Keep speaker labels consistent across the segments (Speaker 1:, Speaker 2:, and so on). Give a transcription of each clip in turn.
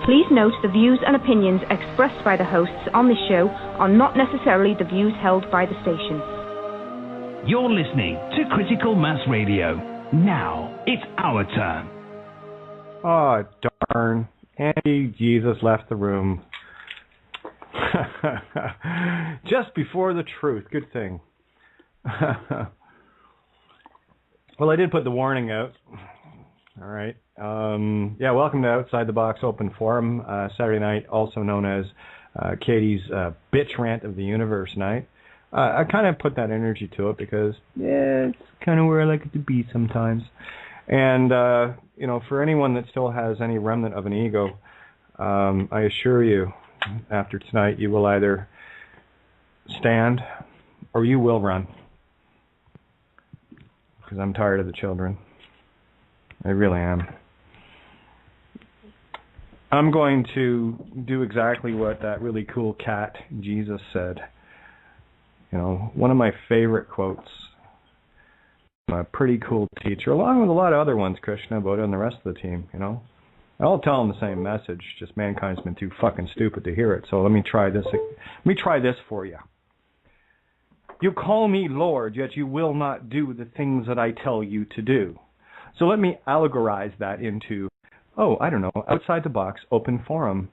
Speaker 1: Please note the views and opinions expressed by the hosts on this show are not necessarily the views held by the station.
Speaker 2: You're listening to Critical Mass Radio. Now it's our turn.
Speaker 3: Oh, darn. Andy Jesus left the room. Just before the truth. Good thing. Well, I did put the warning out. All right. Yeah, welcome to Outside the Box Open Forum, Saturday night, also known as Katie's Bitch Rant of the Universe night. I kind of put that energy to it because, yeah, it's kind of where I like it to be sometimes. And, you know, for anyone that still has any remnant of an ego, I assure you, after tonight, you will either stand or you will run. Because I'm tired of the children. I really am. I'm going to do exactly what that really cool cat, Jesus, said. You know, one of my favorite quotes. A pretty cool teacher, along with a lot of other ones, Krishna, about it and the rest of the team, you know. I all tell them the same message, just mankind's been too fucking stupid to hear it. So let me try this. Let me try this for you. You call me Lord, yet you will not do the things that I tell you to do. So let me allegorize that into, I don't know, outside the box, open forum.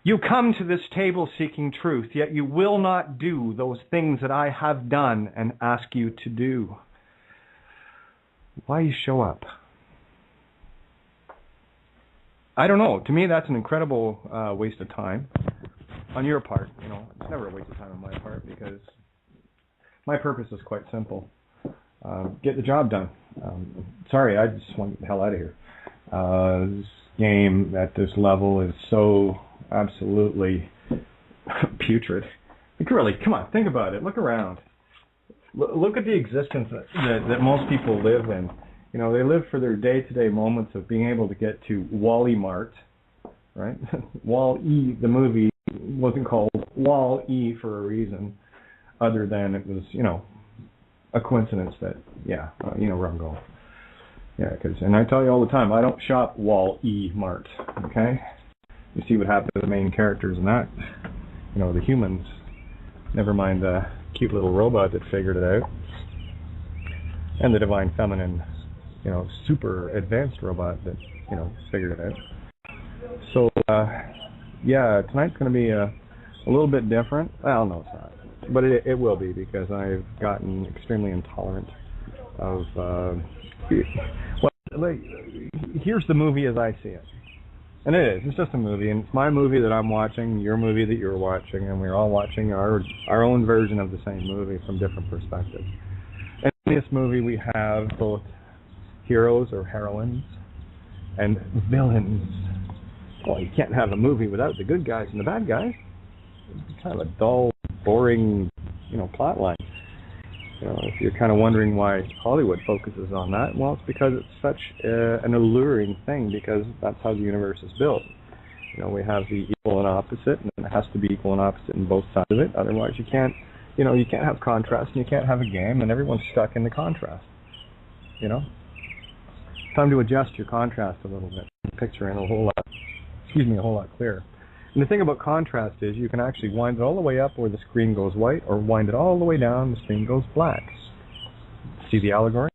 Speaker 3: You come to this table seeking truth, yet you will not do those things that I have done and ask you to do. Why you show up? I don't know. To me, that's an incredible waste of time on your part. You know, it's never a waste of time on my part because my purpose is quite simple. Get the job done. Sorry, I just want to get the hell out of here. This game at this level is so absolutely putrid. Like, really, come on, think about it. Look around. Look at the existence that most people live in. You know, they live for their day-to-day moments of being able to get to Wally Mart, right? Wall-E, the movie, wasn't called Wall-E for a reason, other than it was, you know, a coincidence that, you know where I'm going. Yeah, and I tell you all the time, I don't shop Wall-E Mart, okay? You see what happened to the main characters in that. You know, the humans. Never mind the cute little robot that figured it out. And the divine feminine, you know, super advanced robot that, you know, figured it out. So, yeah, tonight's going to be a little bit different. Well, no, it's not. But it will be because I've gotten extremely intolerant of, here's the movie as I see it. And it is. It's just a movie, and it's my movie that I'm watching, your movie that you're watching, and we're all watching our own version of the same movie from different perspectives. And in this movie we have both heroes or heroines and villains. Well, you can't have a movie without the good guys and the bad guys. It's kind of a dull, boring, you know, plot line. You know, if you're kind of wondering why Hollywood focuses on that, well, it's because it's such an alluring thing, because that's how the universe is built. You know, we have the equal and opposite, and it has to be equal and opposite in both sides of it. Otherwise, you can't have contrast, and you can't have a game, and everyone's stuck in the contrast. You know, it's time to adjust your contrast a little bit, picture in a whole lot clearer. And the thing about contrast is you can actually wind it all the way up where the screen goes white, or wind it all the way down, the screen goes black. See the allegory?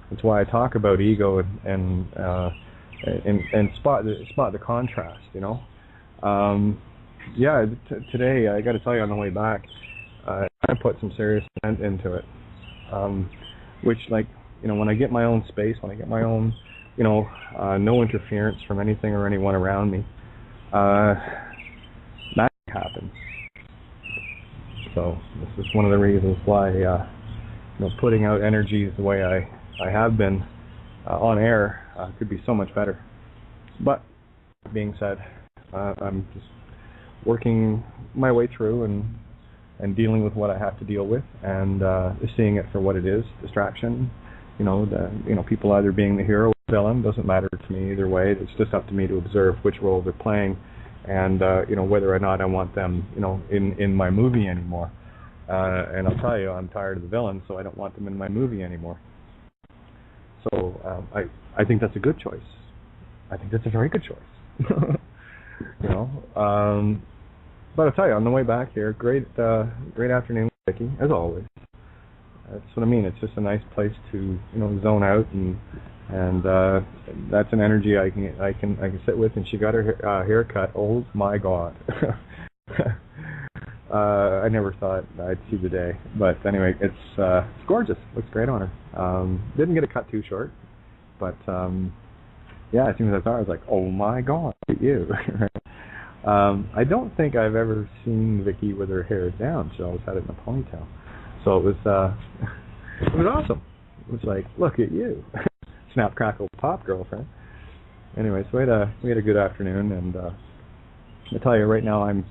Speaker 3: That's why I talk about ego and spot the contrast. You know, today I got to tell you on the way back, I put some serious intent into it, which, like, you know, when I get my own space, when I get my own, you know, no interference from anything or anyone around me. Magic happens. So this is one of the reasons why you know, putting out energies the way I have been on air could be so much better. But being said, I'm just working my way through and dealing with what I have to deal with, and seeing it for what it is, distraction. You know, people either being the hero or the villain, doesn't matter to me either way. It's just up to me to observe which role they're playing, and you know, whether or not I want them, you know, in my movie anymore. And I'll tell you, I'm tired of the villain, so I don't want them in my movie anymore. So I think that's a good choice. I think that's a very good choice. you know. But I'll tell you, on the way back here, great afternoon, Vicky, as always. That's what I mean. It's just a nice place to, zone out, and that's an energy I can sit with. And she got her haircut. Oh my God. I never thought I'd see the day, but anyway, it's gorgeous. Looks great on her. Didn't get it cut too short, but yeah, as soon as I saw her, I was like, oh my God, look at you. I don't think I've ever seen Vicky with her hair down. She always had it in a ponytail, so it was awesome. It was like, look at you, snap, crackle, pop, girlfriend. Anyway, so we had a good afternoon, and I tell you right now, I'm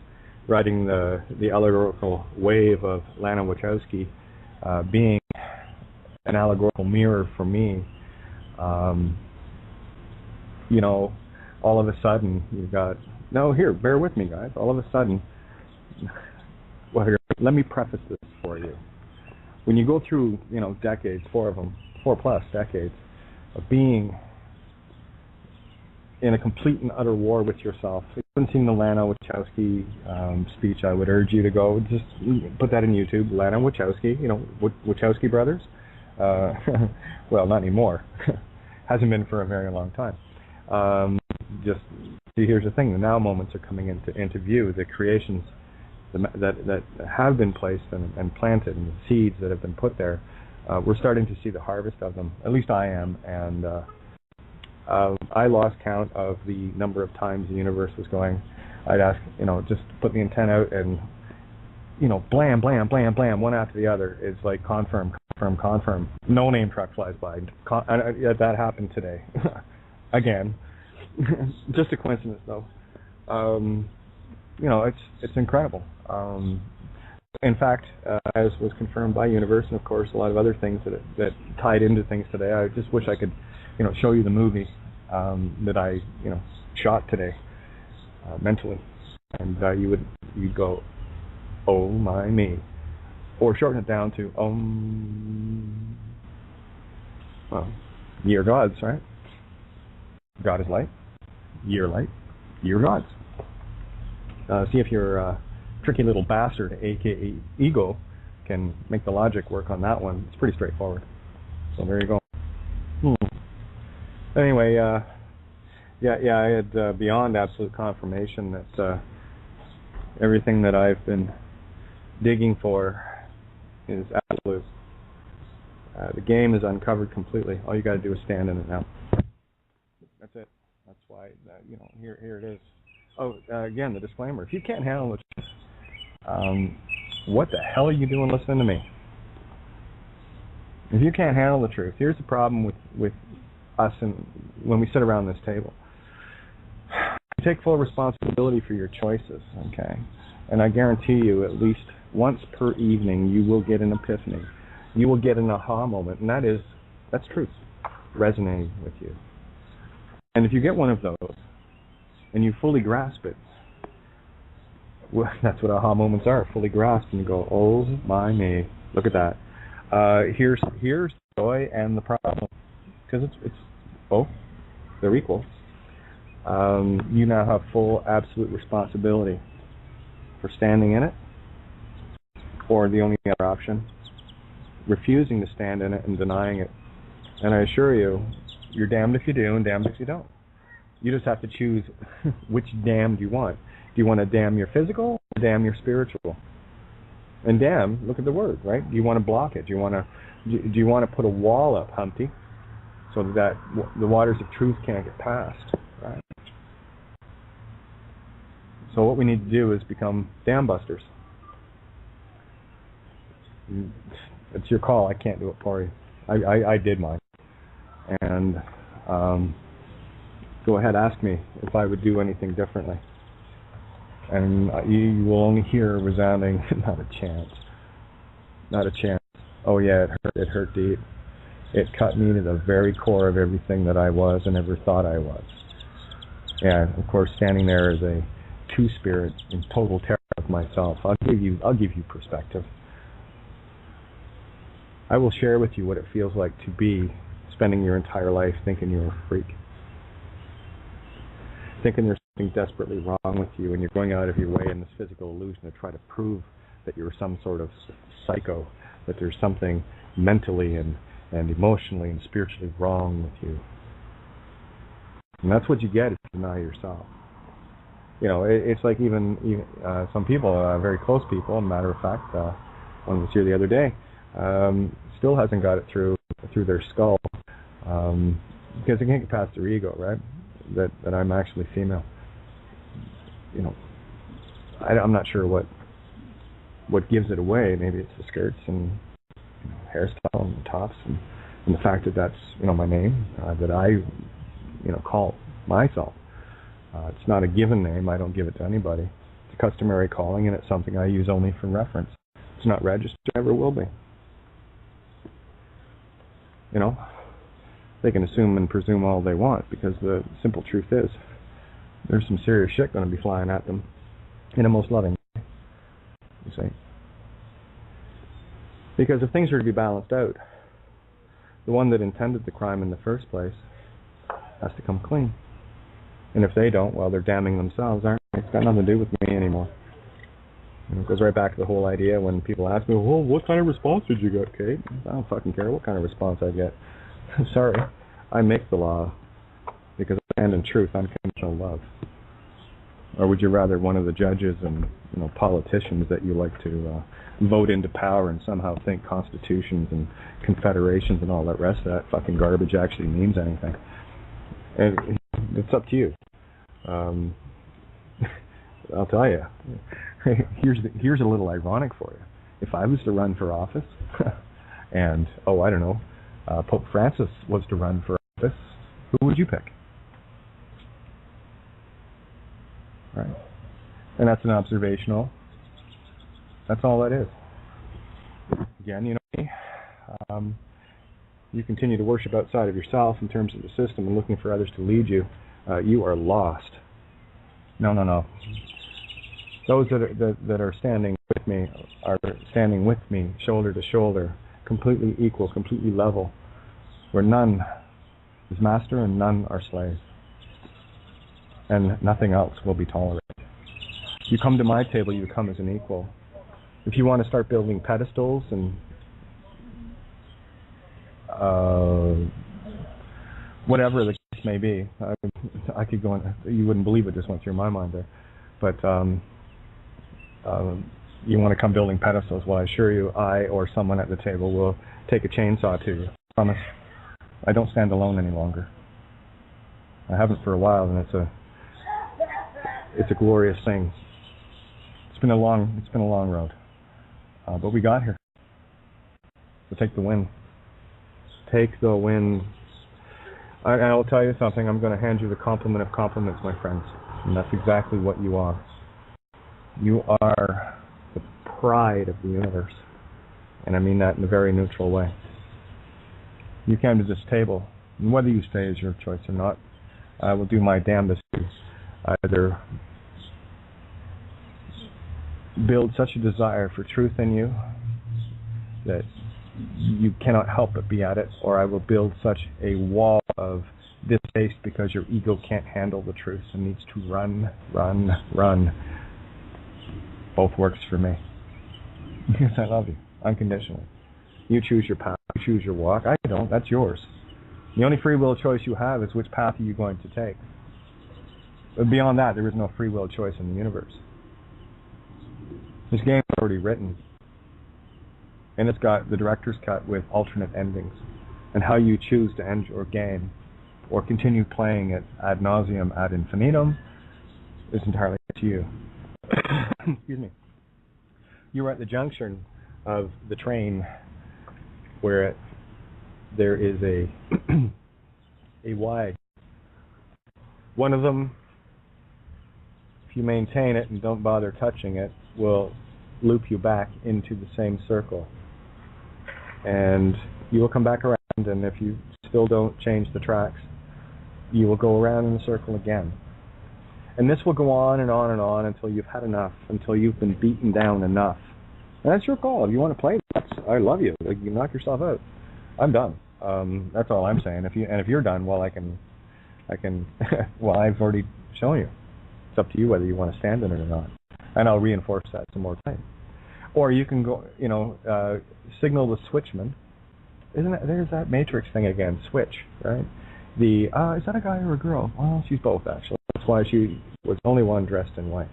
Speaker 3: riding the allegorical wave of Lana Wachowski being an allegorical mirror for me. All of a sudden you've got, here, bear with me, guys. All of a sudden, well, here, let me preface this for you. When you go through, decades, 4+ decades of being in a complete and utter war with yourself. If you haven't seen the Lana Wachowski speech, I would urge you to go, just put that in YouTube, Lana Wachowski, Wachowski brothers. Well, not anymore. Hasn't been for a very long time. Just see, here's the thing, the now moments are coming into view, the creations that have been placed and planted, and the seeds that have been put there. We're starting to see the harvest of them, at least I am, and I lost count of the number of times the universe was going. I'd ask, just put the antenna out and, blam, blam, blam, blam, one after the other. It's like confirm. No name truck flies by. That happened today. Again. Just a coincidence, though. It's incredible. In fact, as was confirmed by Universe, and of course a lot of other things that tied into things today, I just wish I could, show you the movie that I, shot today mentally, and you'd go, oh my me, or shorten it down to well, year gods, right? God is light, year gods. See if your tricky little bastard, aka ego, can make the logic work on that one. It's pretty straightforward. So there you go. Anyway, I had beyond absolute confirmation that everything that I've been digging for is absolute. The game is uncovered completely. All you got to do is stand in it now. That's it. That's why, here it is. Oh, again, the disclaimer. If you can't handle the truth, what the hell are you doing listening to me? If you can't handle the truth, here's the problem with us and when we sit around this table. You take full responsibility for your choices, okay? And I guarantee you, at least once per evening, you will get an epiphany. You will get an aha moment, and that's truth resonating with you. And if you get one of those, and you fully grasp it, well, that's what aha moments are, fully grasped, and you go, oh my me, look at that. Here's joy and the problem, because it's both, they're equal. You now have full absolute responsibility for standing in it, or the only other option, refusing to stand in it and denying it. And I assure you, you're damned if you do and damned if you don't. You just have to choose which damn do you want. Do you want to damn your physical or damn your spiritual? And damn, look at the word, right? Do you want to block it? Do you want to put a wall up, Humpty, so that the waters of truth can't get past, right? So what we need to do is become dam busters. It's your call. I can't do it for you. I did mine. And go ahead, ask me if I would do anything differently. And you will only hear a resounding, not a chance. Not a chance. Oh yeah, it hurt deep. It cut me to the very core of everything that I was and ever thought I was. And of course, standing there as a two-spirit in total terror of myself, I'll give you perspective. I will share with you what it feels like to be spending your entire life thinking you're a freak. Thinking you're something desperately wrong with you, and you're going out of your way in this physical illusion to try to prove that you're some sort of psycho, that there's something mentally and emotionally and spiritually wrong with you. And that's what you get if you deny yourself. It's like even some people, very close people, as a matter of fact, one was here the other day, still hasn't got it through their skull, because they can't get past their ego, right? That I'm actually female. I'm not sure what gives it away. Maybe it's the skirts and hairstyle and the tops and the fact that that's my name, that I call myself. It's not a given name. I don't give it to anybody. It's a customary calling, and it's something I use only for reference. It's not registered, never will be. They can assume and presume all they want, because the simple truth is there's some serious shit going to be flying at them in a most loving way, you see. Because if things are to be balanced out, the one that intended the crime in the first place has to come clean. And if they don't, well, they're damning themselves, aren't they? It's got nothing to do with me anymore. It goes right back to the whole idea when people ask me, well, what kind of response did you get, Kate? I don't fucking care what kind of response I get. Sorry, I make the law because I stand in truth, unconditional love. Or would you rather one of the judges and politicians that you like to vote into power and somehow think constitutions and confederations and all that rest of that fucking garbage actually means anything? And it's up to you. I'll tell you. Here's a little ironic for you. If I was to run for office, and I don't know, Pope Francis was to run for office, who would you pick? Right. And that's an observational. That's all that is. Again, you continue to worship outside of yourself in terms of the system and looking for others to lead you. You are lost. No. Those that are standing with me are standing with me, shoulder to shoulder, completely equal, completely level, where none is master and none are slaves. And nothing else will be tolerated. You come to my table, you come as an equal. If you want to start building pedestals and whatever the case may be, I could go on. You wouldn't believe it just went through my mind there. But you want to come building pedestals, well, I assure you, I or someone at the table will take a chainsaw to you. I promise. I don't stand alone any longer. I haven't for a while, and it's a glorious thing. It's been a long road, but we got here. So take the win. Take the win. I'll tell you something. I'm going to hand you the compliment of compliments, my friends, and that's exactly what you are. You are the pride of the universe, and I mean that in a very neutral way. You came to this table, and whether you stay is your choice or not. I will do my damnedest to either build such a desire for truth in you that you cannot help but be at it, or I will build such a wall of distaste because your ego can't handle the truth and needs to run. Both works for me. Because I love you unconditionally. You choose your path, you choose your walk. I don't, that's yours. The only free will choice you have is which path are you going to take. But beyond that, there is no free will choice in the universe. This game is already written. And it's got the director's cut with alternate endings. And how you choose to end your game or continue playing it ad nauseum, ad infinitum is entirely up to you. Excuse me. You are at the junction of the train where there is a Y. One of them, if you maintain it and don't bother touching it, will loop you back into the same circle. And you will come back around, and if you still don't change the tracks, you will go around in the circle again. And this will go on and on and on until you've had enough, until you've been beaten down enough. And that's your call. If you want to play, I love you. You can knock yourself out. I'm done. That's all I'm saying. If you're done, well, I can. Well, I've already shown you. up to you whether you want to stand in it or not. And I'll reinforce that some more time. Or you can go, signal the switchman. Isn't it? There's that Matrix thing again, switch, right? Is that a guy or a girl? Well, she's both, actually. That's why she was the only one dressed in white.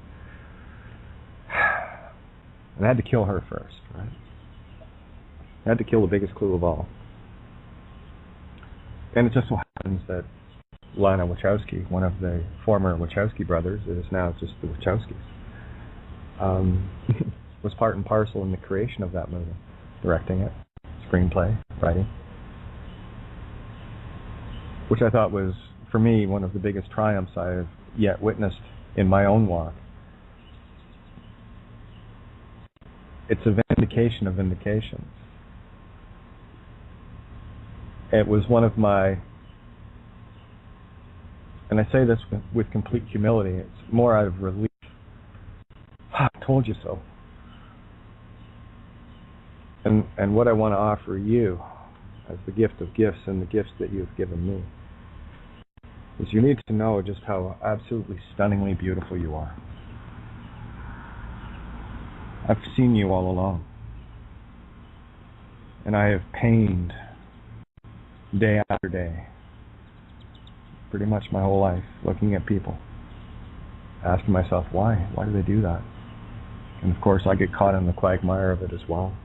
Speaker 3: And I had to kill her first, right? I had to kill the biggest clue of all. And it just so happens that Lana Wachowski, one of the former Wachowski brothers, is now just the Wachowskis, was part and parcel in the creation of that movie, directing it, screenplay, writing, which I thought was, for me, one of the biggest triumphs I have yet witnessed in my own walk. It's a vindication of vindications. It was one of my, and I say this with complete humility, it's more out of relief. I told you so. And what I want to offer you as the gift of gifts and the gifts that you've given me is you need to know just how absolutely stunningly beautiful you are. I've seen you all along. And I have pained day after day, pretty much my whole life, looking at people, asking myself, why? Why do they do that? And of course, I get caught in the quagmire of it as well,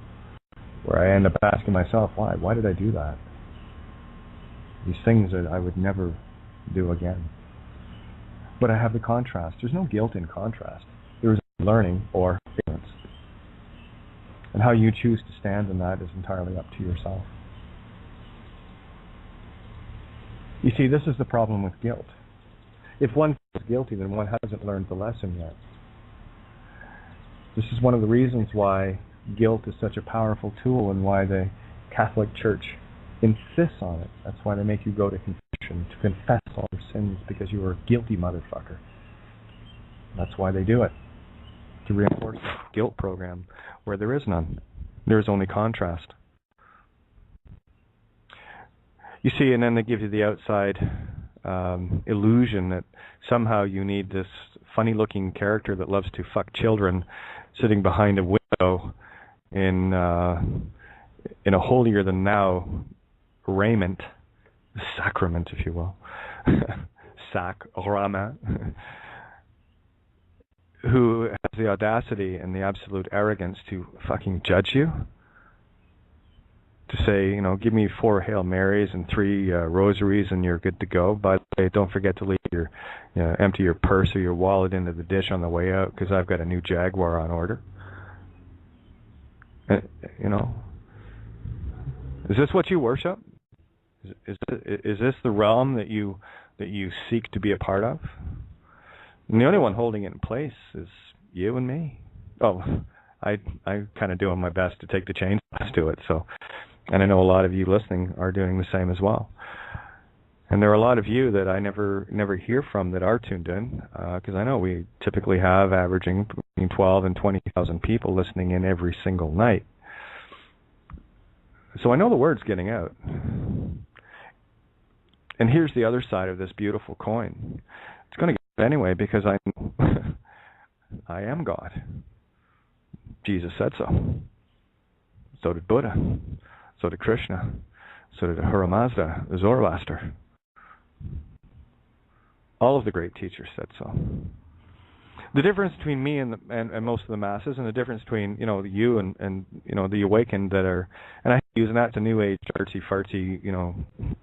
Speaker 3: where I end up asking myself, why? Why did I do that? These things that I would never do again. But I have the contrast. There's no guilt in contrast. There's learning or ignorance. And how you choose to stand in that is entirely up to yourself. You see, this is the problem with guilt. If one feels guilty, then one hasn't learned the lesson yet. This is one of the reasons why guilt is such a powerful tool and why the Catholic Church insists on it. That's why they make you go to confession, to confess all your sins, because you are a guilty motherfucker. That's why they do it, to reinforce the guilt program where there is none. There is only contrast. You see, and then they give you the outside illusion that somehow you need this funny-looking character that loves to fuck children sitting behind a window in a holier-than-thou raiment, sacrament, if you will, sacrament, who has the audacity and the absolute arrogance to fucking judge you, to say, give me 4 Hail Marys and 3 rosaries and you're good to go. By the way, don't forget to leave empty your purse or your wallet into the dish on the way out because I've got a new Jaguar on order. Is this what you worship? Is this the realm that you seek to be a part of? And the only one holding it in place is you and me. Oh, I kind of doing my best to take the chains to it. So, and I know a lot of you listening are doing the same as well. And there are a lot of you that I never hear from that are tuned in, because I know we typically have averaging between 12 and 20,000 people listening in every single night. So I know the word's getting out. And here's the other side of this beautiful coin. It's going to get out anyway because I am God. Jesus said so. So did Buddha. So did Krishna. So did Ahura Mazda, Zoroaster. All of the great teachers said so. The difference between me and most of the masses, and the difference between you and the awakened that are, and I hate using that to new age artsy fartsy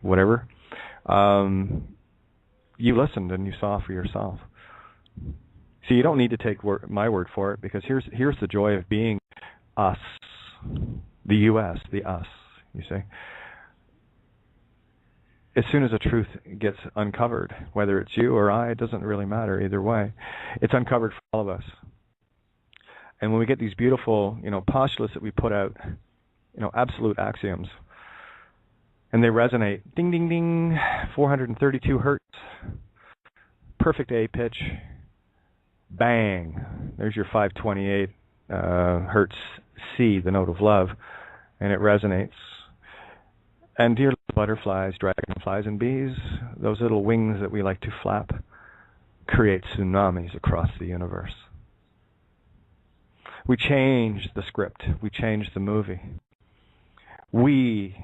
Speaker 3: whatever. You listened and you saw for yourself. See, you don't need to take my word for it, because here's the joy of being us, the U.S., the us. You see. As soon as a truth gets uncovered, whether it's you or I, it doesn't really matter either way. It's uncovered for all of us. And when we get these beautiful, postulates that we put out, absolute axioms, and they resonate, ding, ding, ding, 432 hertz, perfect A pitch, bang, there's your 528 hertz C, the note of love, and it resonates. And dear butterflies, dragonflies, and bees, those little wings that we like to flap, create tsunamis across the universe. We change the script. We change the movie. We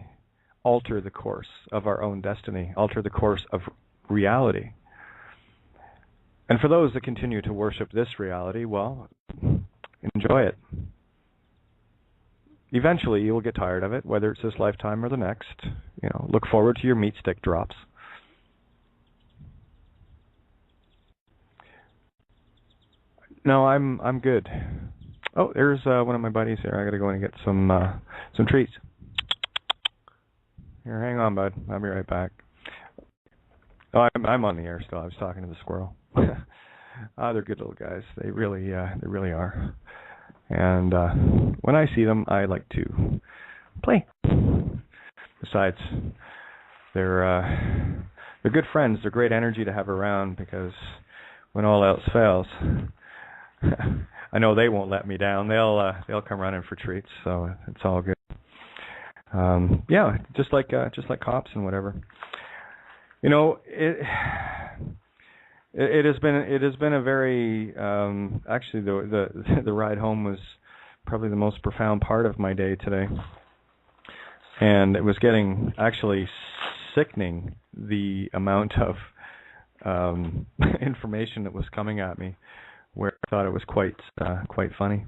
Speaker 3: alter the course of our own destiny, alter the course of reality. And for those that continue to worship this reality, well, enjoy it. Eventually, you will get tired of it, whether it's this lifetime or the next. Look forward to your meat stick drops. No, I'm good. Oh, there's one of my buddies here. I got to go in and get some treats. Here, hang on, bud. I'll be right back. Oh, I'm on the air still. I was talking to the squirrel. They're good little guys. They really are. And when I see them, I like to play. Besides, they're good friends. They're great energy to have around because when all else fails, I know they won't let me down. They'll come running for treats, so it's all good. Yeah, just like cops and whatever. It has been a very actually the ride home was probably the most profound part of my day today, and it was getting actually sickening the amount of information that was coming at me, where I thought it was quite funny,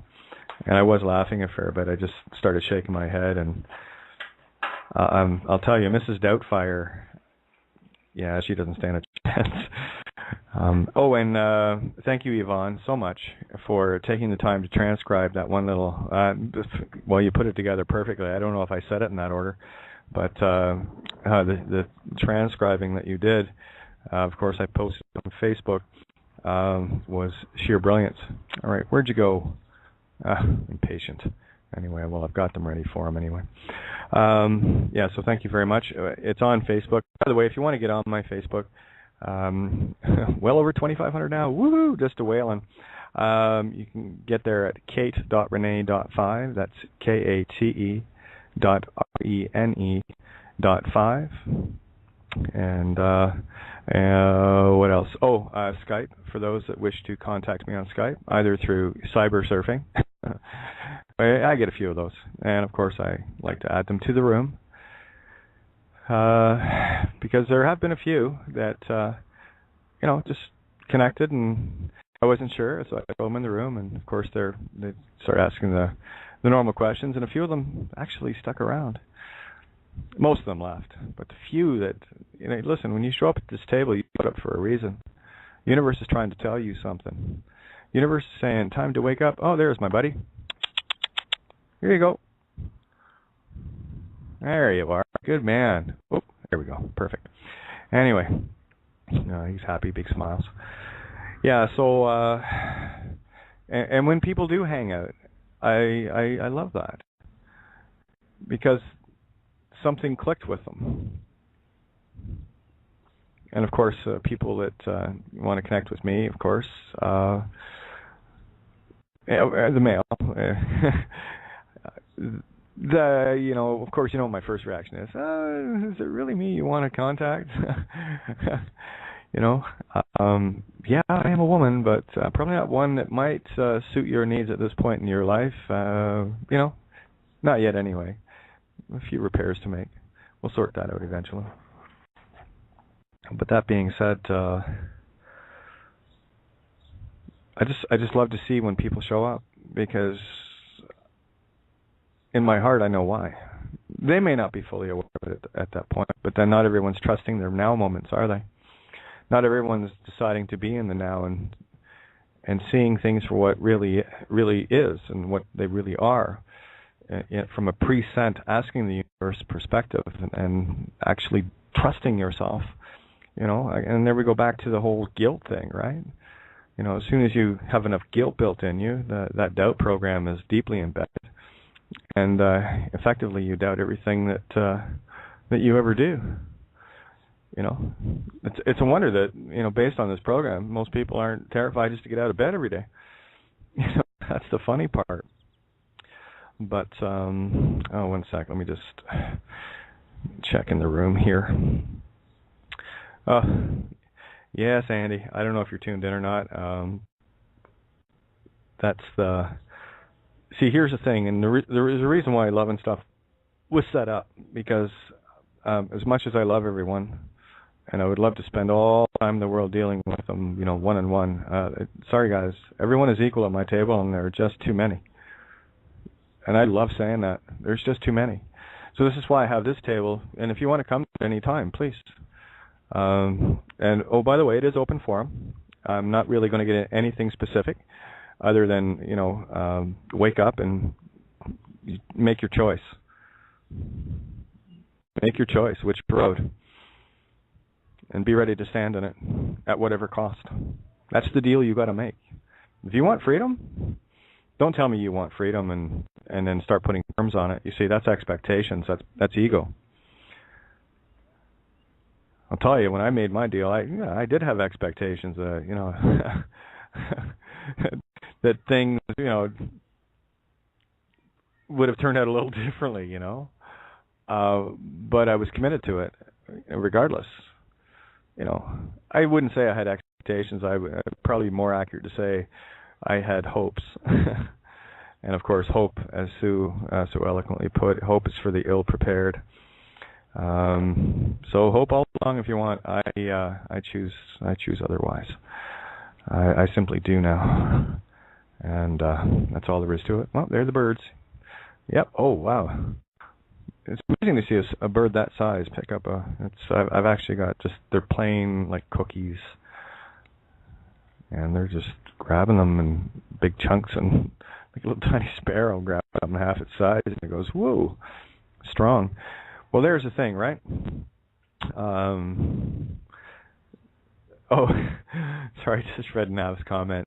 Speaker 3: and I was laughing a fair bit. I just started shaking my head, and I'll tell you, Mrs. Doubtfire, yeah, she doesn't stand a chance. And thank you, Yvonne, so much for taking the time to transcribe that one little. Well, you put it together perfectly. I don't know if I said it in that order, but the transcribing that you did, of course, I posted on Facebook, was sheer brilliance. All right, where'd you go? Impatient. Anyway, well, I've got them ready for him anyway. Yeah, so thank you very much. It's on Facebook. By the way, if you want to get on my Facebook, well over 2,500 now. Woohoo! Just a whaling. You can get there at kate.rene.5. That's KATE.RENE.5. And what else? Oh, Skype, for those that wish to contact me on Skype, either through cyber surfing. I get a few of those. And, of course, I like to add them to the room. Because there have been a few that, just connected, and I wasn't sure, so I told them in the room, and, of course, they start asking the normal questions, and a few of them actually stuck around. Most of them left, but the few that, listen, when you show up at this table, you put up for a reason. The universe is trying to tell you something. The universe is saying, time to wake up. Oh, there's my buddy. Here you go. There you are. Good man. Oh, there we go. Perfect. Anyway, he's happy, big smiles. Yeah, so, and when people do hang out, I love that. Because something clicked with them. And, of course, people that want to connect with me, of course, the mail. Of course, what my first reaction is. Is it really me you want to contact? Yeah, I am a woman, but probably not one that might suit your needs at this point in your life. Not yet anyway. A few repairs to make. We'll sort that out eventually. But that being said, I just love to see when people show up, because in my heart I know why. They may not be fully aware of it at that point, but then not everyone's trusting their now moments, are they? Not everyone's deciding to be in the now and seeing things for what really is and what they really are, from a present, asking the universe perspective and actually trusting yourself. And there we go back to the whole guilt thing, right? As soon as you have enough guilt built in you, that doubt program is deeply embedded, and effectively you doubt everything that you ever do. It's a wonder that based on this program, most people aren't terrified just to get out of bed every day. That's the funny part. But one sec, let me just check in the room here. Yes, Andy. I don't know if you're tuned in or not. See, here's the thing, and there is a reason why Love and Stuff was set up, because as much as I love everyone, and I would love to spend all the time in the world dealing with them, one-on-one. Sorry, guys. Everyone is equal at my table, and there are just too many. And I love saying that. There's just too many. So this is why I have this table, and if you want to come at any time, please. And, oh, by the way, it is open forum. I'm not really going to get anything specific other than, wake up and make your choice. Make your choice, which road. And be ready to stand in it at whatever cost. That's the deal you got to make. If you want freedom, don't tell me you want freedom and then start putting terms on it. You see, that's expectations. That's ego. I'll tell you, when I made my deal, I did have expectations. That things, would have turned out a little differently, but I was committed to it, regardless. I wouldn't say I had expectations. Probably more accurate to say I had hopes. And of course, hope, as Sue so eloquently put, hope is for the ill-prepared. So hope all along if you want. I choose otherwise. I simply do now. And that's all there is to it. Well, there are the birds. Yep. Oh, wow. It's amazing to see a bird that size pick up I've actually got they're plain like cookies, and they're just grabbing them in big chunks, and like a little tiny sparrow grabs them half its size, and it goes, whoa, strong. Well, there's the thing, right? Oh, sorry, just read Nav's comment.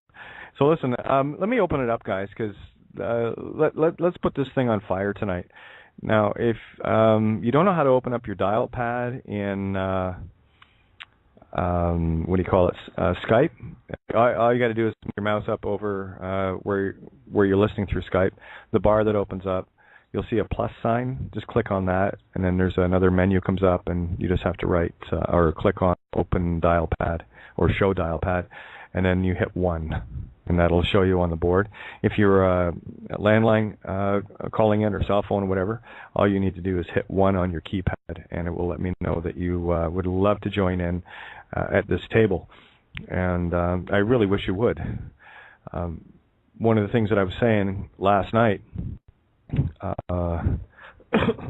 Speaker 3: So listen, let me open it up, guys, because let's put this thing on fire tonight. Now, if you don't know how to open up your dial pad in, Skype, all you got to do is put your mouse up over where you're listening through Skype. The bar that opens up, you'll see a plus sign. Just click on that, and then there's another menu comes up, and you just have to write or click on Open Dial Pad or Show Dial Pad, and then you hit 1. And that'll show you on the board. If you're a landline calling in or cell phone or whatever, all you need to do is hit 1 on your keypad, and it will let me know that you would love to join in at this table. And I really wish you would. One of the things that I was saying last night,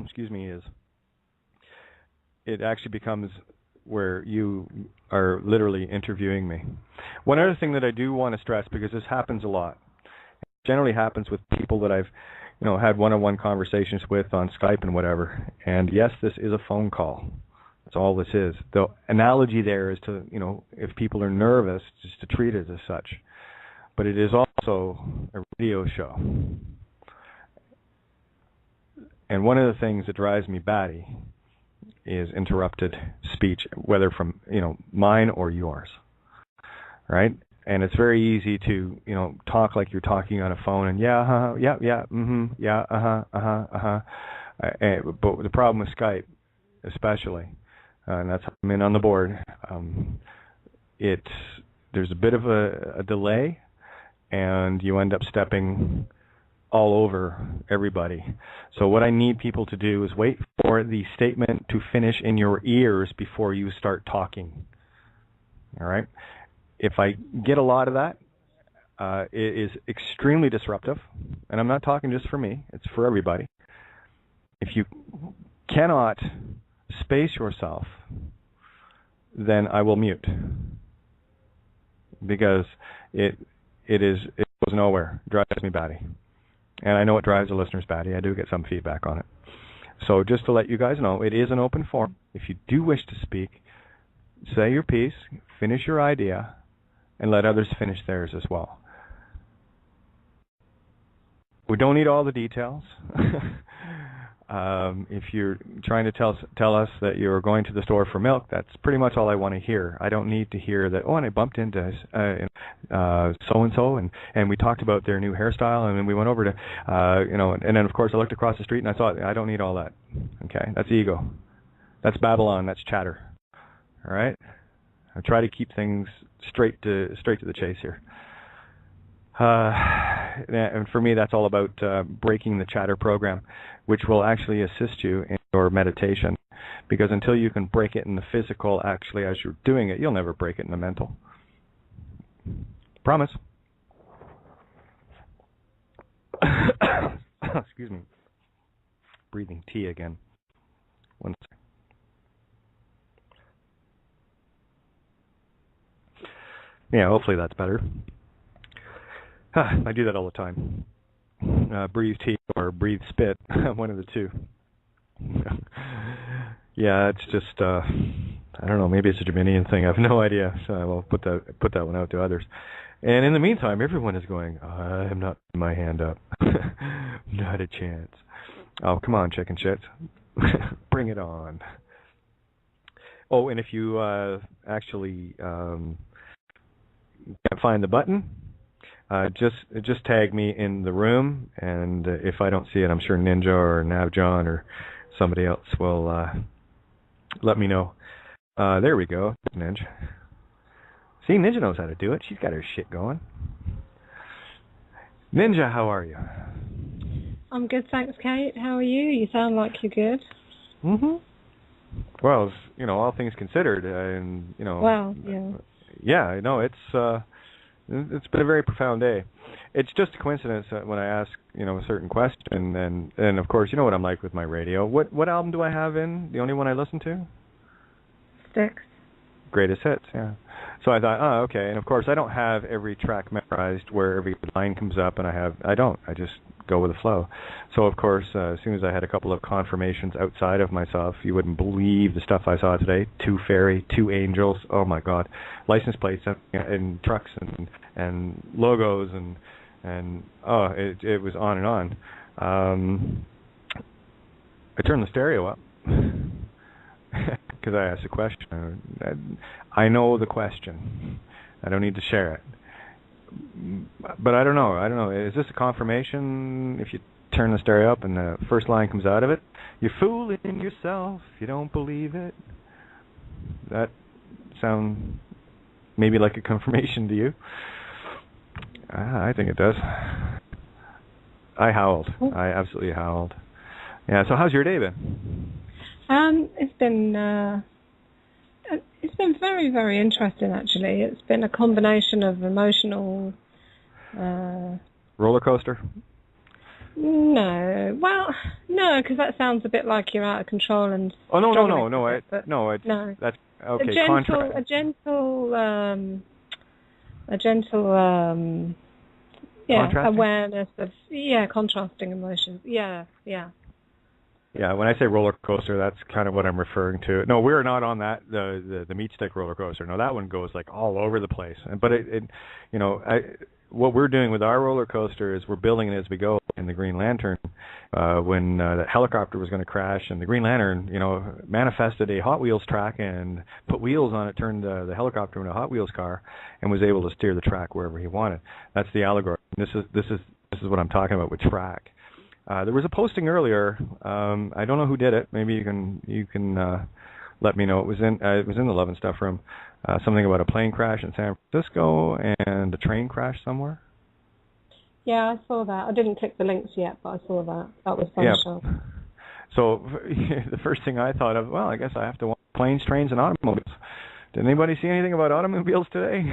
Speaker 3: excuse me, is it actually becomes where you are literally interviewing me. One other thing that I do want to stress, because this happens a lot, it generally happens with people that I've had one-on-one conversations with on Skype and whatever, and yes, this is a phone call. That's all this is. The analogy there is to, if people are nervous, just to treat it as such. But it is also a radio show. And one of the things that drives me batty is interrupted speech, whether from mine or yours, right? And it's very easy to talk like you're talking on a phone and but the problem with Skype, especially, and that's how I'm in on the board, there's a bit of a delay, and you end up stepping all over everybody. So what I need people to do is wait for the statement to finish in your ears before you start talking. All right? If I get a lot of that, it is extremely disruptive. And I'm not talking just for me. It's for everybody. If you cannot space yourself, then I will mute. Because it goes nowhere. It drives me batty. And I know it drives the listeners batty. I do get some feedback on it. So just to let you guys know, it is an open forum. If you do wish to speak, say your piece, finish your idea, and let others finish theirs as well. We don't need all the details. If you're trying to tell us that you're going to the store for milk, that's pretty much all I want to hear. I don't need to hear that, and I bumped into so-and-so, and we talked about their new hairstyle, and then we went over to, and then, of course, I looked across the street, and I thought, I don't need all that. Okay? That's ego. That's Babylon. That's chatter. All right? I try to keep things straight to the chase here. And for me, that's all about breaking the chatter program, which will actually assist you in your meditation. Because until you can break it in the physical, actually, as you're doing it, you'll never break it in the mental. Promise. Excuse me. Breathing tea again. One second. Yeah, hopefully that's better. I do that all the time. Breathe tea or breathe spit, one of the two. Yeah, it's just I don't know. Maybe it's a Dominion thing. I have no idea. So I will put that one out to others. And in the meantime, everyone is going, I am not putting my hand up. Not a chance. Oh, come on, chicken shit. Bring it on. Oh, and if you actually can't find the button, just tag me in the room, and if I don't see it, I'm sure Ninja or Navjohn or somebody else will let me know. There we go, Ninja. See, Ninja knows how to do it. She's got her shit going. Ninja, how are you?
Speaker 4: I'm good, thanks, Kate. How are you? You sound like you're good.
Speaker 3: Well, all things considered, and
Speaker 4: Well, yeah.
Speaker 3: Yeah, I know it's been a very profound day. It's just a coincidence that when I ask, a certain question, and of course, you know what I'm like with my radio. What album do I have in? The only one I listen to?
Speaker 4: Six.
Speaker 3: Greatest hits, yeah. So I thought, oh, okay. And of course, I don't have every track memorized where every line comes up, and I don't. I just go with the flow. So of course, as soon as I had a couple of confirmations outside of myself, you wouldn't believe the stuff I saw today. 2 fairy, 2 angels. Oh my God, license plates and trucks and logos and oh, it was on and on. I turned the stereo up. Because I asked a question. I know the question. I don't need to share it. But I don't know. Is this a confirmation? If you turn the stereo up and the first line comes out of it, you're fooling yourself. You don't believe it. That sound maybe like a confirmation to you? I think it does. I howled. I absolutely howled. Yeah. So how's your day been?
Speaker 4: It's been very, very interesting, actually. It's been a combination of emotional...
Speaker 3: roller coaster?
Speaker 4: No. Well, no, because that sounds a bit like you're out of control and...
Speaker 3: Oh, no. That's... Okay,
Speaker 4: a gentle awareness of... Yeah, contrasting emotions. Yeah.
Speaker 3: Yeah, when I say roller coaster, that's kind of what I'm referring to. No, we're not on that the meat stick roller coaster. No, that one goes like all over the place. But what we're doing with our roller coaster is we're building it as we go. In the Green Lantern, when the helicopter was going to crash, and the Green Lantern, manifested a Hot Wheels track and put wheels on it, turned the helicopter into a Hot Wheels car, and was able to steer the track wherever he wanted. That's the allegory. This is what I'm talking about with track. There was a posting earlier. I don't know who did it. Maybe you can let me know. It was in the Love and Stuff room. Something about a plane crash in San Francisco and a train crash somewhere.
Speaker 4: Yeah, I saw that. I didn't click the links yet, but I saw that. That was fun.
Speaker 3: Yeah. So the first thing I thought of, well, I guess I have to watch planes, trains, and automobiles. Did anybody see anything about automobiles today?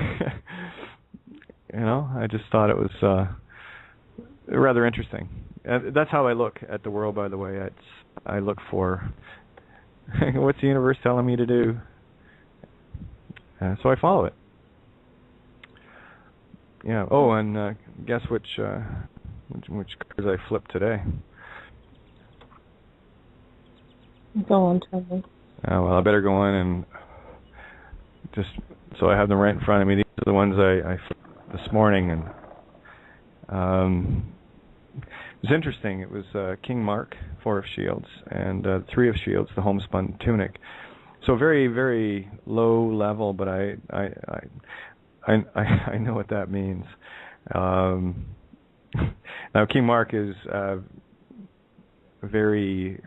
Speaker 3: I just thought it was rather interesting. That's how I look at the world, by the way. I look for what's the universe telling me to do, so I follow it. Yeah. Oh, and guess which cards I flipped today?
Speaker 4: Go on, tell me.
Speaker 3: Well, I better go in and just so I have them right in front of me. These are the ones I flipped this morning, and it was interesting. It was King Mark, 4 of Shields, and 3 of Shields, the homespun tunic. So very, very low level, but I know what that means. Now, King Mark is very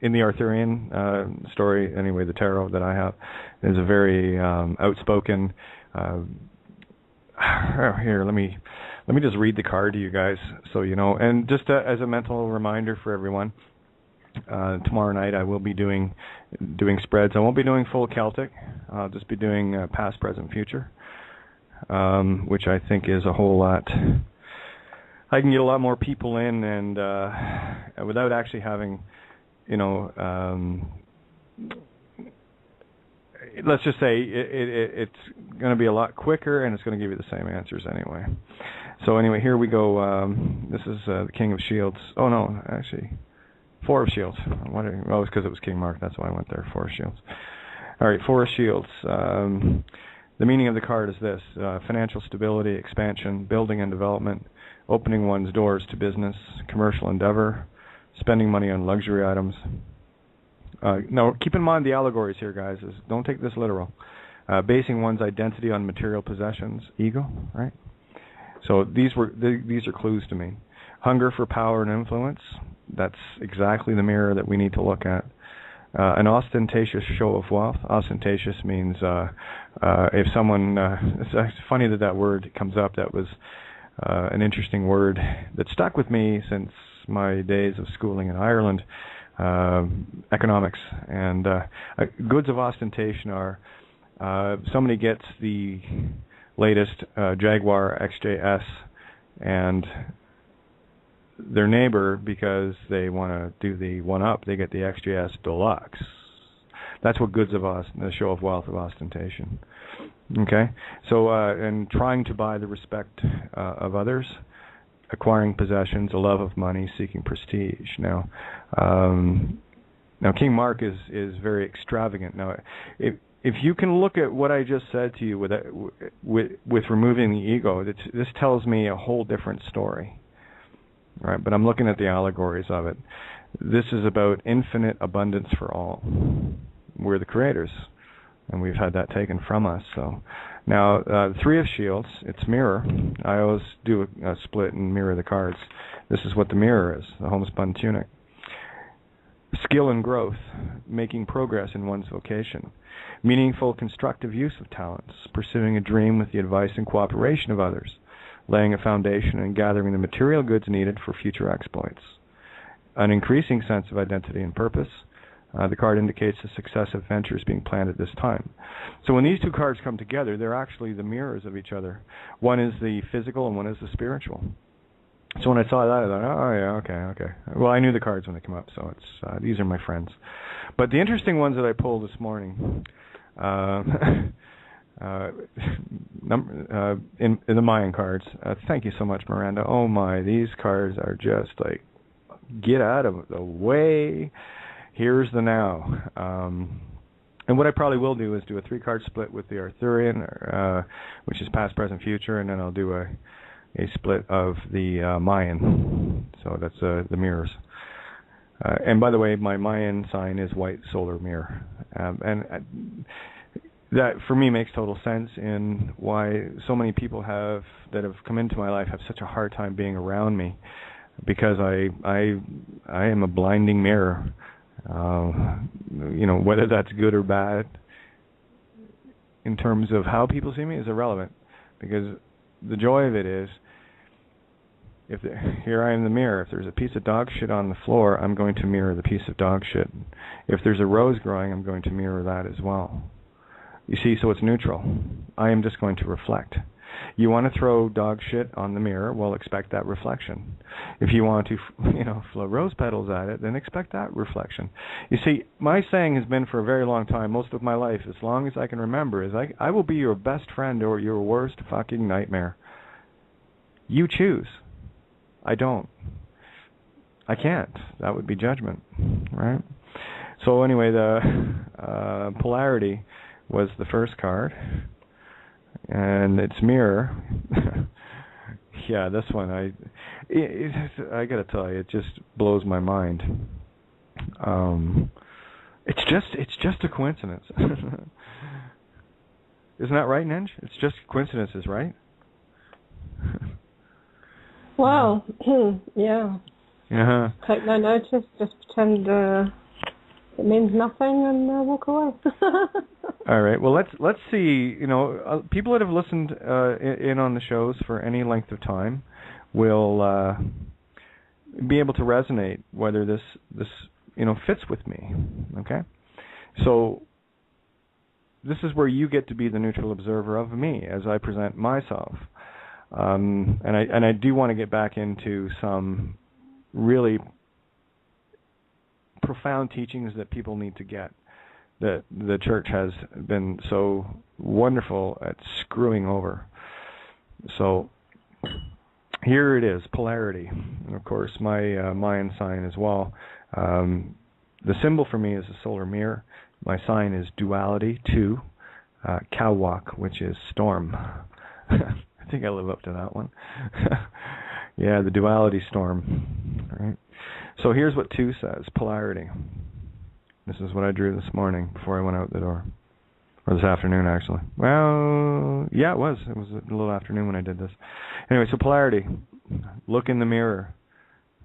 Speaker 3: in the Arthurian story, anyway, the tarot that I have is a very outspoken. Here, let me just read the card to you guys, so you know. And just as a mental reminder for everyone, tomorrow night I will be doing spreads. I won't be doing full Celtic. I'll just be doing past, present, future, which I think is a whole lot. I can get a lot more people in, and without actually having, you know, let's just say it's going to be a lot quicker, and it's going to give you the same answers anyway. So anyway, here we go. This is the King of Shields. Oh no, actually, Four of Shields. Oh, it's because it was King Mark. That's why I went there. Four of Shields. All right, Four of Shields. The meaning of the card is this: financial stability, expansion, building and development, opening one's doors to business, commercial endeavor, spending money on luxury items. Now, keep in mind the allegories here, guys. Don't take this literal. Basing one's identity on material possessions, ego, right? So these are clues to me. Hunger for power and influence. That's exactly the mirror that we need to look at. An ostentatious show of wealth. Ostentatious means if someone. It's funny that word comes up. That was an interesting word that stuck with me since my days of schooling in Ireland. Economics. And goods of ostentation are somebody gets the latest Jaguar XJS and their neighbor, because they want to do the one-up, they get the XJS Deluxe. That's what goods of the show of wealth of ostentation. Okay? So, and trying to buy the respect of others, acquiring possessions, a love of money, seeking prestige. Now King Mark is very extravagant. Now, if you can look at what I just said to you with removing the ego, this tells me a whole different story. Right? But I'm looking at the allegories of it. This is about infinite abundance for all. We're the creators, and we've had that taken from us. So now, Three of Shields, it's mirror. I always do a split and mirror the cards. This is what the mirror is, the homespun tunic. Skill and growth, making progress in one's vocation. Meaningful, constructive use of talents, pursuing a dream with the advice and cooperation of others, laying a foundation and gathering the material goods needed for future exploits. An increasing sense of identity and purpose. The card indicates the success of ventures being planned at this time. So when these two cards come together, they're actually the mirrors of each other. One is the physical and one is the spiritual. So when I saw that, I thought, oh yeah, okay. Well, I knew the cards when they come up, so it's these are my friends. But the interesting ones that I pulled this morning, in the Mayan cards. Thank you so much, Miranda. Oh my, these cards are just like, get out of the way. Here's the now. And what I probably will do is do a 3-card split with the Arthurian, which is past, present, future, and then I'll do a split of the Mayan. So that's the mirrors. And by the way, my Mayan sign is white solar mirror. And that for me makes total sense in why so many people that have come into my life have such a hard time being around me, because I am a blinding mirror. Whether that's good or bad in terms of how people see me is irrelevant, because the joy of it is, here I am in the mirror. If there's a piece of dog shit on the floor, I'm going to mirror the piece of dog shit. If there's a rose growing, I'm going to mirror that as well. You see, so it's neutral. I am just going to reflect. You want to throw dog shit on the mirror, well, expect that reflection. If you want to, throw rose petals at it, then expect that reflection. You see, my saying has been for a very long time, most of my life, as long as I can remember, is I will be your best friend or your worst fucking nightmare. You choose. I don't. I can't. That would be judgment, right? So anyway, the polarity was the first card, and it's mirror. Yeah, this one, I gotta tell you, it just blows my mind. It's just a coincidence. Isn't that right, Ninj? It's just coincidences, right?
Speaker 4: Wow. Yeah.
Speaker 3: Uh-huh.
Speaker 4: Take no notice. Just pretend it means nothing, and walk away.
Speaker 3: All right. Well, let's see. People that have listened in on the shows for any length of time will be able to resonate whether this fits with me. Okay. So this is where you get to be the neutral observer of me as I present myself. And I do want to get back into some really profound teachings that people need to get, that the church has been so wonderful at screwing over. So here it is, polarity. And of course, my Mayan sign as well. The symbol for me is a solar mirror. My sign is duality 2, Kawak, which is storm. I think I live up to that one. Yeah, the duality storm. All right. So here's what 2 says, polarity. This is what I drew this morning before I went out the door. Or this afternoon, actually. Well, yeah, it was. It was a little afternoon when I did this. Anyway, so polarity. Look in the mirror.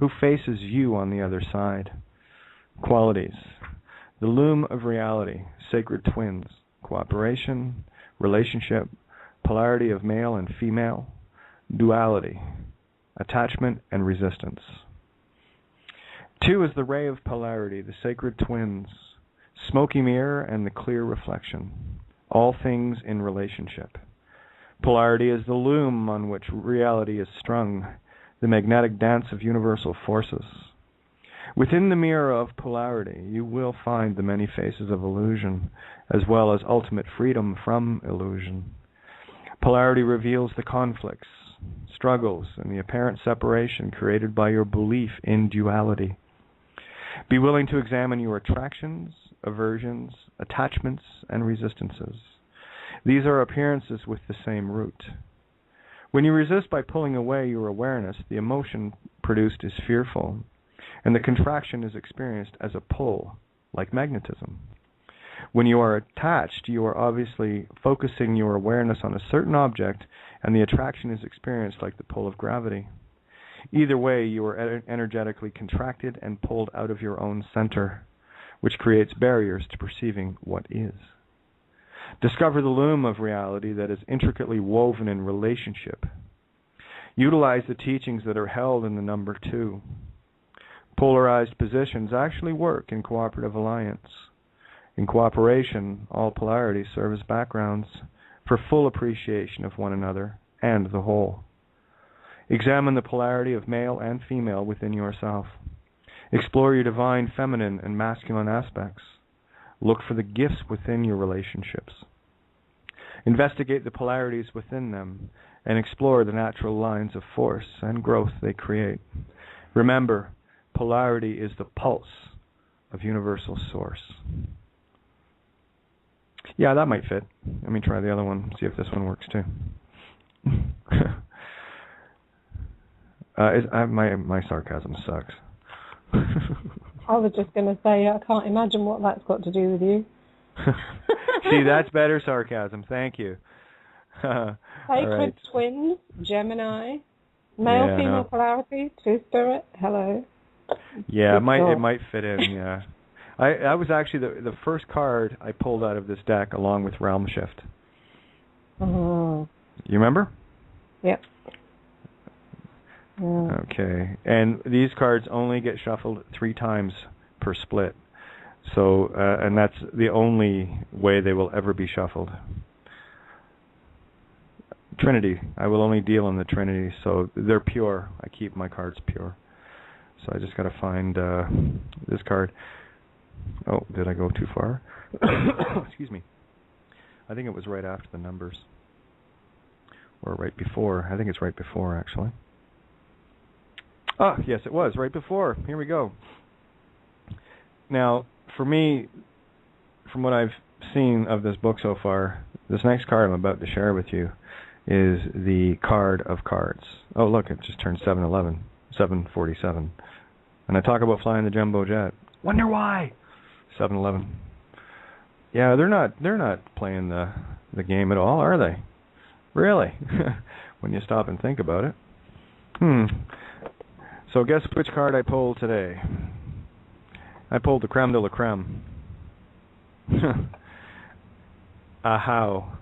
Speaker 3: Who faces you on the other side? Qualities. The loom of reality, sacred twins, cooperation, relationship, polarity of male and female, duality, attachment and resistance. 2 is the ray of polarity, the sacred twins, smoky mirror and the clear reflection, all things in relationship. Polarity is the loom on which reality is strung, the magnetic dance of universal forces. Within the mirror of polarity, you will find the many faces of illusion, as well as ultimate freedom from illusion. Polarity reveals the conflicts, struggles, and the apparent separation created by your belief in duality. Be willing to examine your attractions, aversions, attachments, and resistances. These are appearances with the same root. When you resist by pulling away your awareness, the emotion produced is fearful, and the contraction is experienced as a pull, like magnetism. When you are attached, you are obviously focusing your awareness on a certain object, and the attraction is experienced like the pull of gravity. Either way, you are energetically contracted and pulled out of your own center, which creates barriers to perceiving what is. Discover the loom of reality that is intricately woven in relationship. Utilize the teachings that are held in the number 2. Polarized positions actually work in cooperative alliance. In cooperation, all polarities serve as backgrounds for full appreciation of one another and the whole. Examine the polarity of male and female within yourself. Explore your divine feminine and masculine aspects. Look for the gifts within your relationships. Investigate the polarities within them and explore the natural lines of force and growth they create. Remember, polarity is the pulse of universal source. Yeah, that might fit. Let me try the other one, see if this one works too. My sarcasm sucks.
Speaker 4: I was just going to say, I can't imagine what that's got to do with you.
Speaker 3: See, that's better sarcasm. Thank you.
Speaker 4: Sacred
Speaker 3: right.
Speaker 4: twins, Gemini, male-female polarity, 2 spirit, hello.
Speaker 3: Yeah, it might fit in, yeah. I was actually the first card I pulled out of this deck along with Realm Shift.
Speaker 4: Oh.
Speaker 3: You remember?
Speaker 4: Yep. Yeah.
Speaker 3: Okay, and these cards only get shuffled 3 times per split. So, and that's the only way they will ever be shuffled. Trinity. I will only deal in the Trinity, so they're pure. I keep my cards pure. So I just got to find this card. Oh, did I go too far? Excuse me. I think it was right after the numbers. Or right before. I think it's right before, actually. Ah, yes, it was right before. Here we go. Now, for me, from what I've seen of this book so far, this next card I'm about to share with you is the card of cards. Oh, look, it just turned 7:11, 7:47. And I talk about flying the jumbo jet. Wonder why? 7:11. Yeah, they're not playing the game at all, are they? Really? When you stop and think about it. So guess which card I pulled today? I pulled the creme de la creme. How?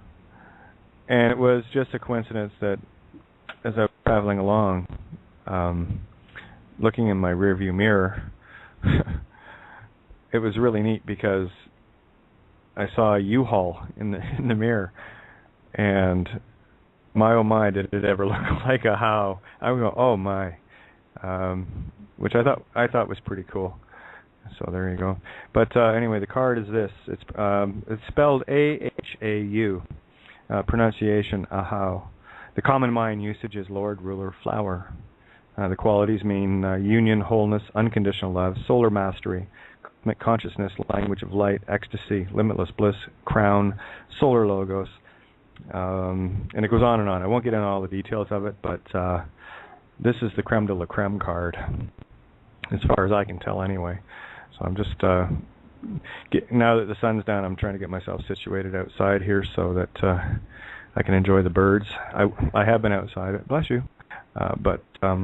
Speaker 3: And it was just a coincidence that as I was traveling along, looking in my rearview mirror, it was really neat because I saw a U-Haul in the mirror, and my oh my, did it ever look like a how? I would go, oh my, which I thought was pretty cool. So there you go. But anyway, the card is this. It's spelled A-H-A-U. Pronunciation ahau. The common mind usage is Lord, Ruler, Flower. The qualities mean union, wholeness, unconditional love, solar mastery, cosmic consciousness, language of light, ecstasy, limitless bliss, crown, solar logos, and it goes on and on. I won't get into all the details of it, but this is the creme de la creme card, as far as I can tell anyway. So I'm just, now that the sun's down, I'm trying to get myself situated outside here so that I can enjoy the birds. I have been outside, bless you, but I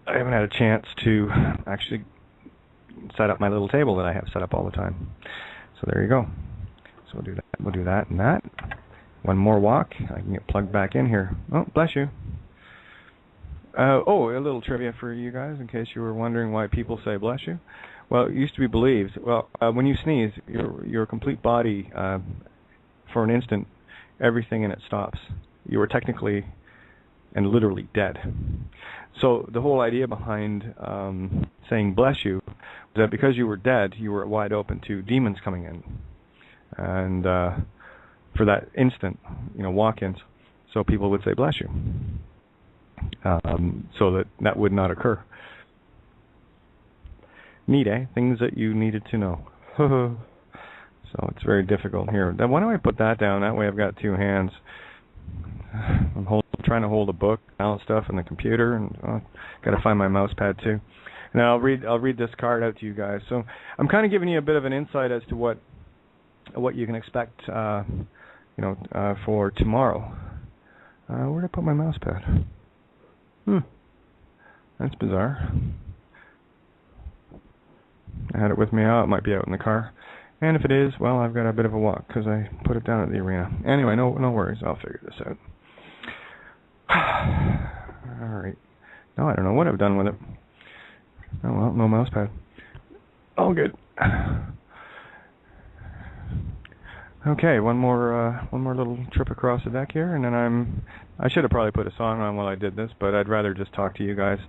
Speaker 3: haven't had a chance to actually set up my little table that I have set up all the time. So there you go. So we'll do that. We'll do that and that. One more walk. I can get plugged back in here. Oh, bless you. A little trivia for you guys, in case you were wondering why people say bless you. Well, it used to be believed. Well, when you sneeze, your complete body, for an instant, everything in it stops. You are technically and literally dead. So the whole idea behind saying bless you was that because you were dead, you were wide open to demons coming in, and for that instant, walk-ins. So people would say bless you. So that would not occur. Neat, eh? Things that you needed to know. So it's very difficult here. Then why don't I put that down? That way I've got two hands. I'm trying to hold a book, balance stuff in the computer, and got to find my mouse pad too. And I'll read this card out to you guys. So I'm kind of giving you a bit of an insight as to what you can expect, for tomorrow. Where did I put my mouse pad? That's bizarre. I had it with me. It might be out in the car. And if it is, well, I've got a bit of a walk because I put it down at the arena. Anyway, no worries. I'll figure this out. All right. No, I don't know what I've done with it. Oh, well, no mouse pad. All good. Okay, one more little trip across the deck here, and then I should have probably put a song on while I did this, but I'd rather just talk to you guys.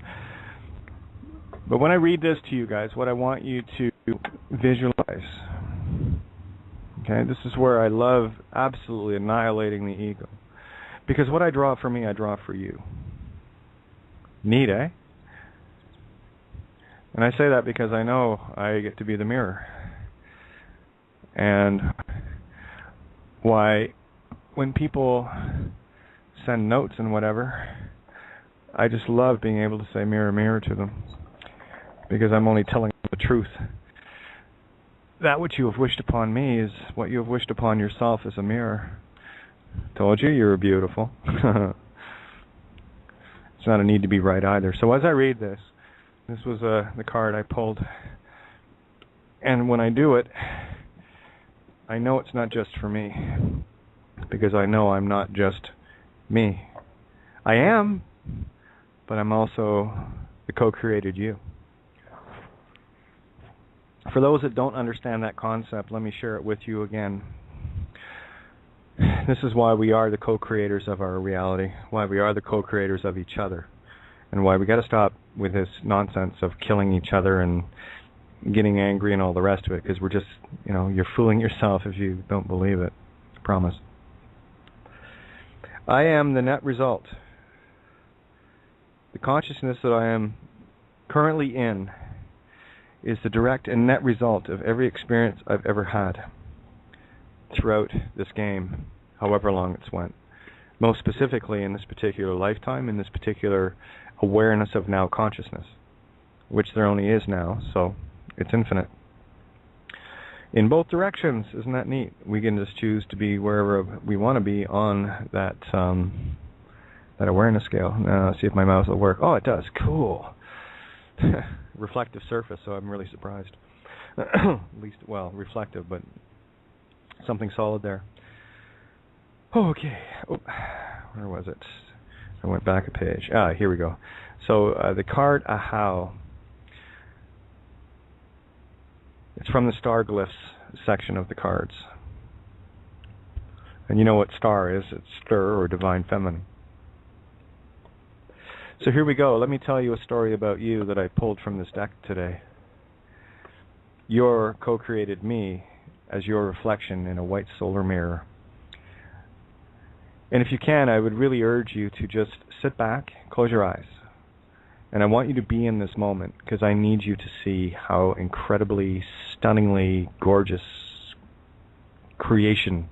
Speaker 3: But when I read this to you guys, what I want you to visualize, okay, this is where I love absolutely annihilating the ego. Because what I draw for me, I draw for you. Neat, eh? And I say that because I know I get to be the mirror. And why, when people send notes and whatever, I just love being able to say mirror, mirror to them. Because I'm only telling them the truth. That which you have wished upon me is what you have wished upon yourself as a mirror. Told you were beautiful. It's not a need to be right either. So as I read this was the card I pulled. And when I do it, I know it's not just for me. Because I know I'm not just me. I am, but I'm also the co-created you. For those that don't understand that concept, let me share it with you again. This is why we are the co-creators of our reality, why we are the co-creators of each other, and why we got to stop with this nonsense of killing each other and getting angry and all the rest of it, because we're just, you're fooling yourself if you don't believe it. I promise. I am the net result. The consciousness that I am currently in is the direct and net result of every experience I've ever had throughout this game, however long it's went. Most specifically in this particular lifetime, in this particular awareness of now consciousness, which there only is now, so it's infinite. In both directions, isn't that neat? We can just choose to be wherever we want to be on that that awareness scale. Now, let's see if my mouse will work. Oh, it does. Cool. reflective surface, so I'm really surprised. At least, well, reflective, but something solid there. Okay. Oh, where was it? I went back a page. Here we go. So the card Ahau. It's from the star glyphs section of the cards. And you know what star is? It's stir or divine feminine. So here we go. Let me tell you a story about you that I pulled from this deck today. You're co-created me as your reflection in a white solar mirror. And if you can, I would really urge you to just sit back, close your eyes. And I want you to be in this moment because I need you to see how incredibly, stunningly gorgeous creation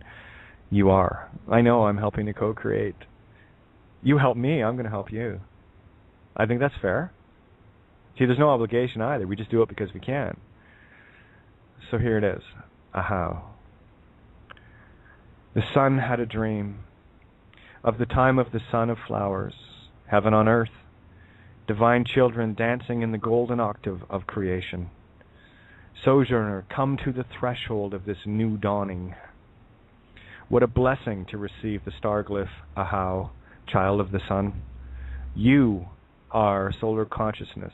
Speaker 3: you are. I know I'm helping to co-create. You help me, I'm going to help you. I think that's fair. See, there's no obligation either. We just do it because we can. So here it is. Ahau. The sun had a dream of the time of the sun of flowers, heaven on earth, divine children dancing in the golden octave of creation. Sojourner, come to the threshold of this new dawning. What a blessing to receive the star glyph Ahau, child of the sun. You are solar consciousness,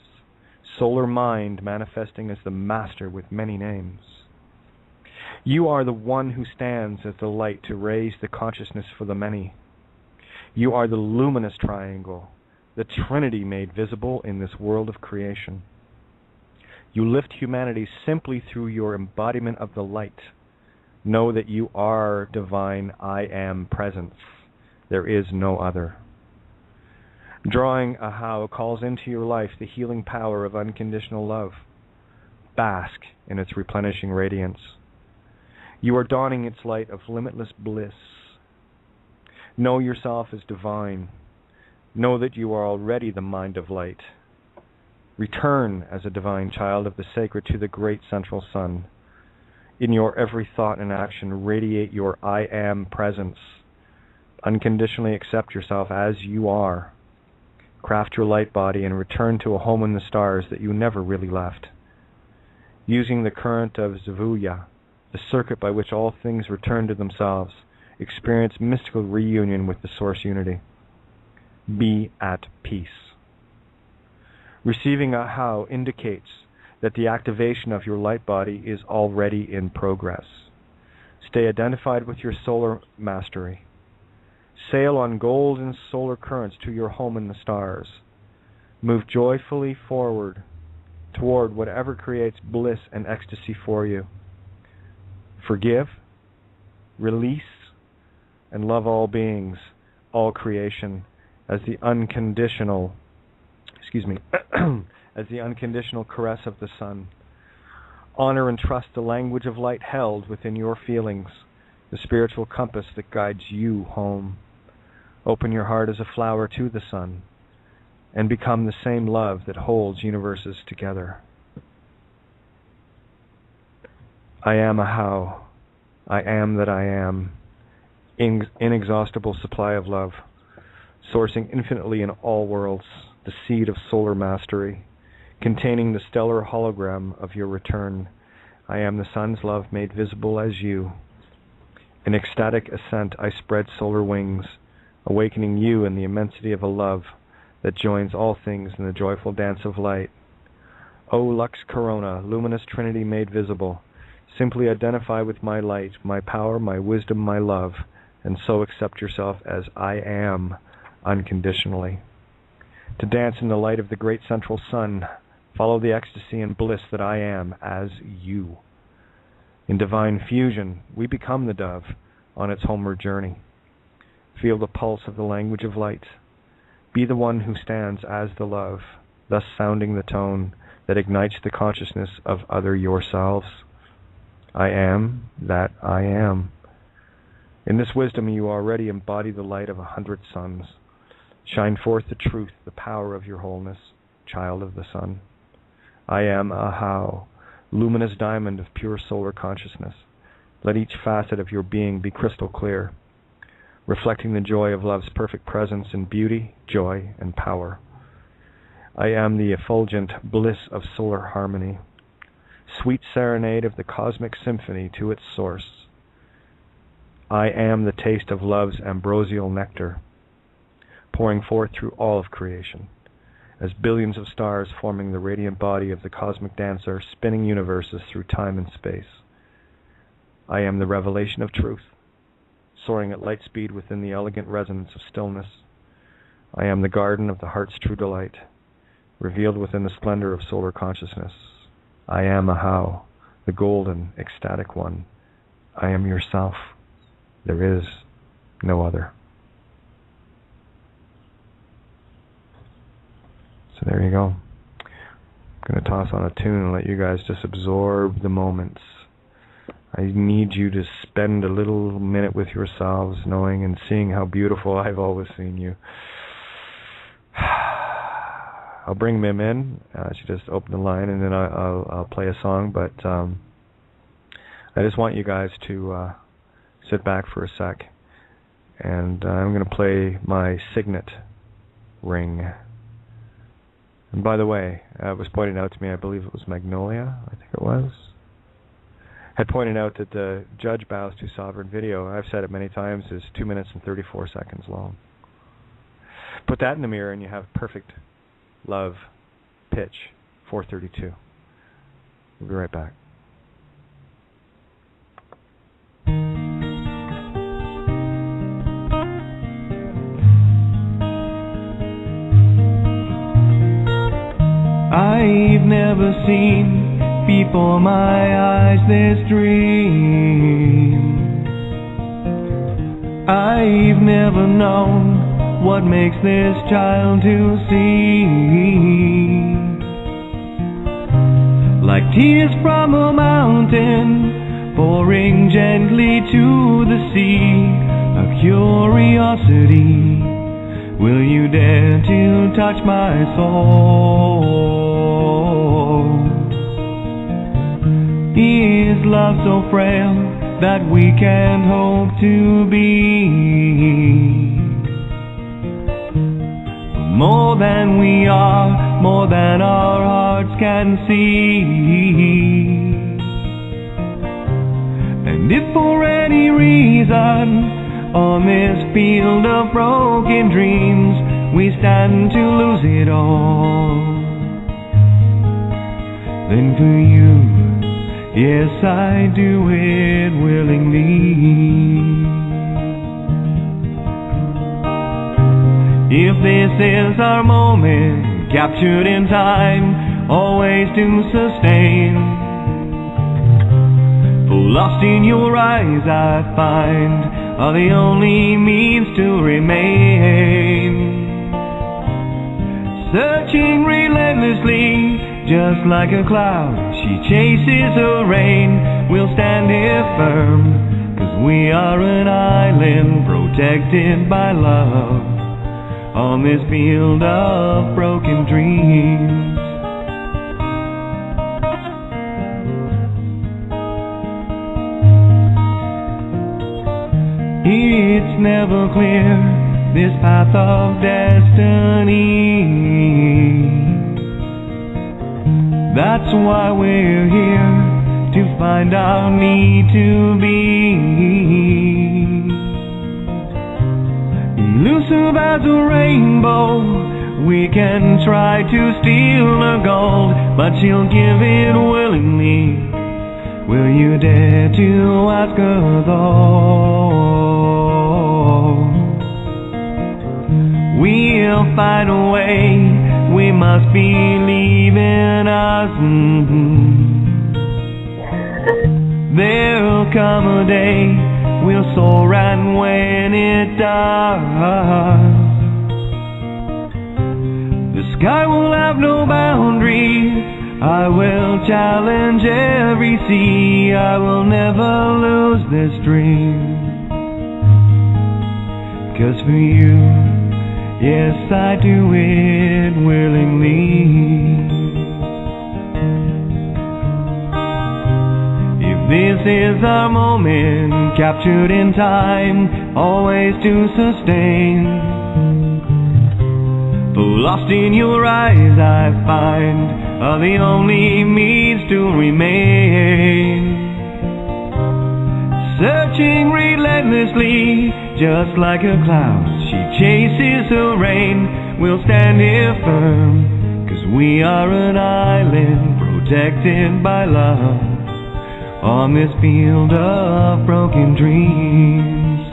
Speaker 3: solar mind manifesting as the master with many names. You are the one who stands as the light to raise the consciousness for the many. You are the luminous triangle, the Trinity made visible in this world of creation. You lift humanity simply through your embodiment of the light. Know that you are divine I am presence. There is no other. Drawing Ahau calls into your life the healing power of unconditional love. Bask in its replenishing radiance. You are dawning its light of limitless bliss. Know yourself as divine. Know that you are already the mind of light. Return as a divine child of the sacred to the great central sun. In your every thought and action, radiate your I am presence. Unconditionally accept yourself as you are. Craft your light body and return to a home in the stars that you never really left. Using the current of Zavuya, the circuit by which all things return to themselves, experience mystical reunion with the Source Unity. Be at peace. Receiving Ahau indicates that the activation of your light body is already in progress. Stay identified with your solar mastery. Sail on golden solar currents to your home in the stars. Move joyfully forward toward whatever creates bliss and ecstasy for you. Forgive, release, and love all beings, all creation, as the unconditional, as the unconditional caress of the sun. Honor and trust the language of light held within your feelings, the spiritual compass that guides you home. Open your heart as a flower to the sun, and become the same love that holds universes together. I am Ahau. I am that I am. Inexhaustible supply of love, sourcing infinitely in all worlds, the seed of solar mastery, containing the stellar hologram of your return. I am the sun's love made visible as you. In ecstatic ascent I spread solar wings, awakening you in the immensity of a love that joins all things in the joyful dance of light. O Lux Corona, luminous Trinity made visible, simply identify with my light, my power, my wisdom, my love, and so accept yourself as I am unconditionally. To dance in the light of the great central sun, follow the ecstasy and bliss that I am as you. In divine fusion, we become the dove on its homeward journey. Feel the pulse of the language of light. Be the one who stands as the love, thus sounding the tone that ignites the consciousness of other yourselves. I am that I am. In this wisdom you already embody the light of 100 suns. Shine forth the truth, the power of your wholeness, child of the sun. I am Ahau, luminous diamond of pure solar consciousness. Let each facet of your being be crystal clear, reflecting the joy of love's perfect presence in beauty, joy, and power. I am the effulgent bliss of solar harmony, sweet serenade of the cosmic symphony to its source. I am the taste of love's ambrosial nectar, pouring forth through all of creation, as billions of stars forming the radiant body of the cosmic dancer, spinning universes through time and space. I am the revelation of truth, soaring at light speed within the elegant resonance of stillness. I am the garden of the heart's true delight, revealed within the splendor of solar consciousness. I am Ahau, the golden, ecstatic one. I am yourself. There is no other. So there you go. I'm going to toss on a tune and let you guys just absorb the moments. I need you to spend a little minute with yourselves, knowing and seeing how beautiful I've always seen you. I'll bring Mim in. She just opened the line, and then I'll play a song. But I just want you guys to sit back for a sec, and I'm going to play my signet ring. And by the way, it was pointed out to me, I believe it was Magnolia, I think it was, had pointed out that the Judge Bows to Sovereign video, I've said it many times, is 2 minutes and 34 seconds long. Put that in the mirror and you have perfect love pitch, 432. We'll be right back. I've never seen before my eyes this dream. I've never known what makes this child to see. Like tears from a mountain pouring gently to the sea, a curiosity. Will you dare to touch my soul? Is love so frail that we can't hope to be more than we are, more than our hearts can see? And if for any reason on this field of broken dreams we stand to lose it all, then for you, yes, I do it willingly. If this is our moment, captured in time, always to sustain, for lost in your eyes I find are the only means to remain. Searching relentlessly, just like a cloud, she chases her rain. We'll stand here firm, 'cause we are an island protected by love on this field of broken dreams. It's never clear, this path of destiny. That's why we're here, to find our need to be. Elusive as a rainbow, we can try to steal her gold, but she'll give it willingly. Will you dare to ask her though? We'll find a way, we must believe in us. There'll come a day, we'll soar, and when it does, the sky will have no boundaries. I will challenge every sea, I will never lose this dream. 'Cause for you, yes, I do it willingly. If this is our moment, captured in time, always to sustain,
Speaker 5: Oh, lost in your eyes I find are the only means to remain. Searching relentlessly, just like a cloud, she chases the rain. We'll stand here firm, 'cause we are an island protected by love on this field of broken dreams.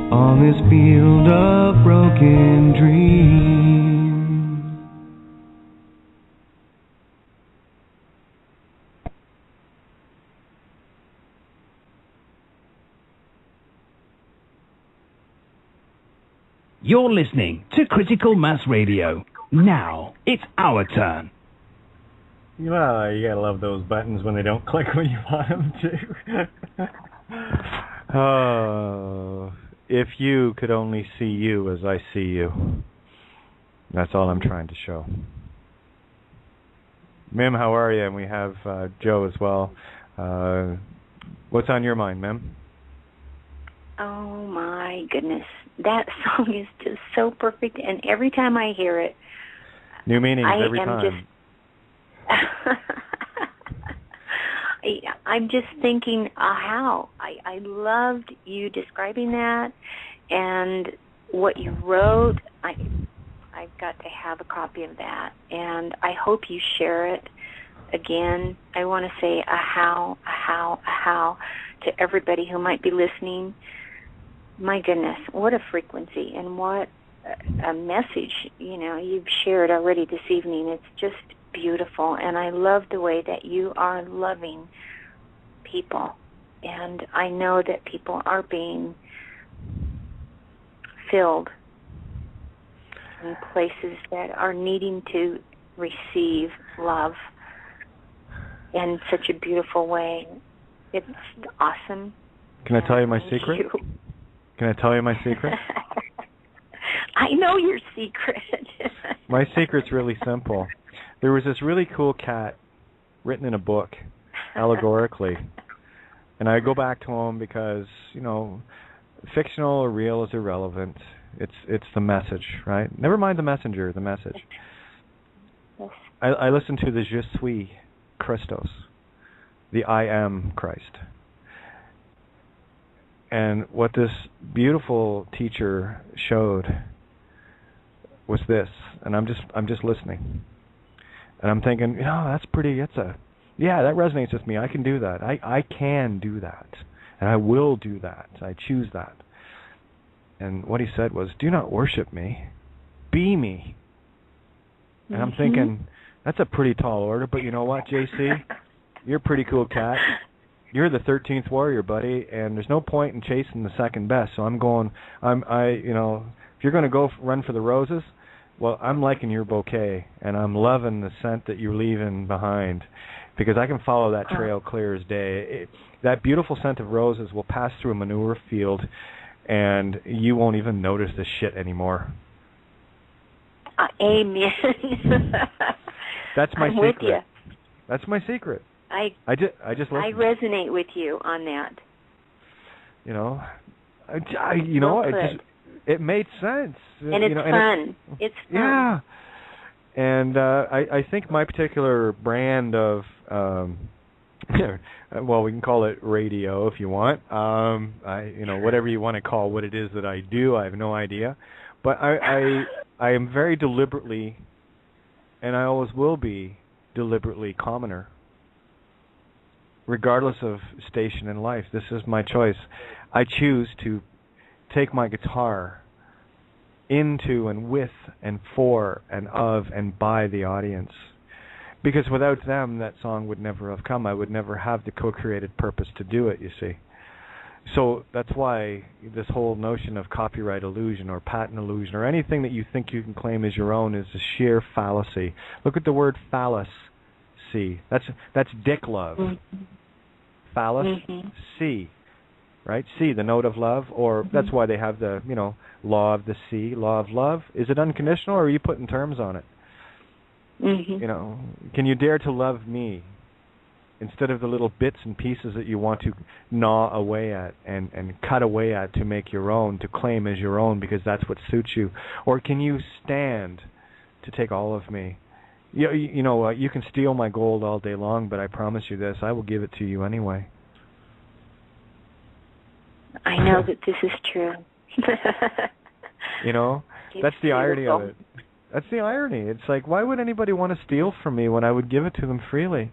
Speaker 5: On this field of broken dreams.
Speaker 2: You're listening to Critical Mass Radio. Now it's our turn.
Speaker 3: Well, you gotta love those buttons when they don't click when you want them to. Oh, if you could only see you as I see you. That's all I'm trying to show. Mim, how are you? And we have Joe as well. What's on your mind, Mim?
Speaker 6: Oh my goodness. That song is just so perfect, and every time I hear it,
Speaker 3: new meanings every time.
Speaker 6: I'm just thinking, how I loved you describing that, and what you wrote. I've got to have a copy of that, and I hope you share it again. I want to say a how to everybody who might be listening. My goodness, what a frequency and what a message, you've shared already this evening. It's just beautiful, and I love the way that you are loving people. And I know that people are being filled in places that are needing to receive love in such a beautiful way. It's awesome.
Speaker 3: Can I tell you my secret? Can I tell you my secret?
Speaker 6: I know your secret.
Speaker 3: My secret's really simple. There was this really cool cat written in a book, allegorically. And I go back to him because, fictional or real is irrelevant. It's the message, right? Never mind the messenger, the message.
Speaker 6: Yes.
Speaker 3: I listen to the Je suis Christos, the I am Christ. And what this beautiful teacher showed was this, and I'm just listening, and I'm thinking, that's pretty. that resonates with me. I can do that. I can do that, and I will do that. I choose that. And what he said was, "Do not worship me, be me." And I'm thinking, that's a pretty tall order, but you know what, JC, you're a pretty cool cat. You're the 13th warrior, buddy, and there's no point in chasing the second best. So if you're going to go run for the roses, well, I'm liking your bouquet, and I'm loving the scent that you're leaving behind, because I can follow that trail clear as day. That beautiful scent of roses will pass through a manure field, and you won't even notice this shit anymore.
Speaker 6: Amen.
Speaker 3: That's my
Speaker 6: I'm
Speaker 3: secret.
Speaker 6: with you.
Speaker 3: That's my secret. I just listen.
Speaker 6: I resonate with you on that.
Speaker 3: It made sense.
Speaker 6: And it's fun. It's fun.
Speaker 3: Yeah. And I think my particular brand of, well, we can call it radio if you want. Whatever you want to call what it is that I do, I have no idea. But I am very deliberately, and I always will be deliberately commoner. Regardless of station in life, this is my choice. I choose to take my guitar into and with and for and of and by the audience. Because without them, that song would never have come. I would never have the co-created purpose to do it, you see. So that's why this whole notion of copyright illusion or patent illusion or anything that you think you can claim as your own is a sheer fallacy. Look at the word phallus. That's dick love. Phallus, C, right? C, the note of love, or that's why they have the, law of the sea, law of love. Is it unconditional, or are you putting terms on it? Can you dare to love me? instead of the little bits and pieces that you want to gnaw away at and cut away at to make your own, to claim as your own because that's what suits you? Or can you stand to take all of me? You know, you can steal my gold all day long, but I promise you this, I will give it to you anyway.
Speaker 6: I know that this is true.
Speaker 3: You know, that's the irony of it. That's the irony. It's like, why would anybody want to steal from me when I would give it to them freely?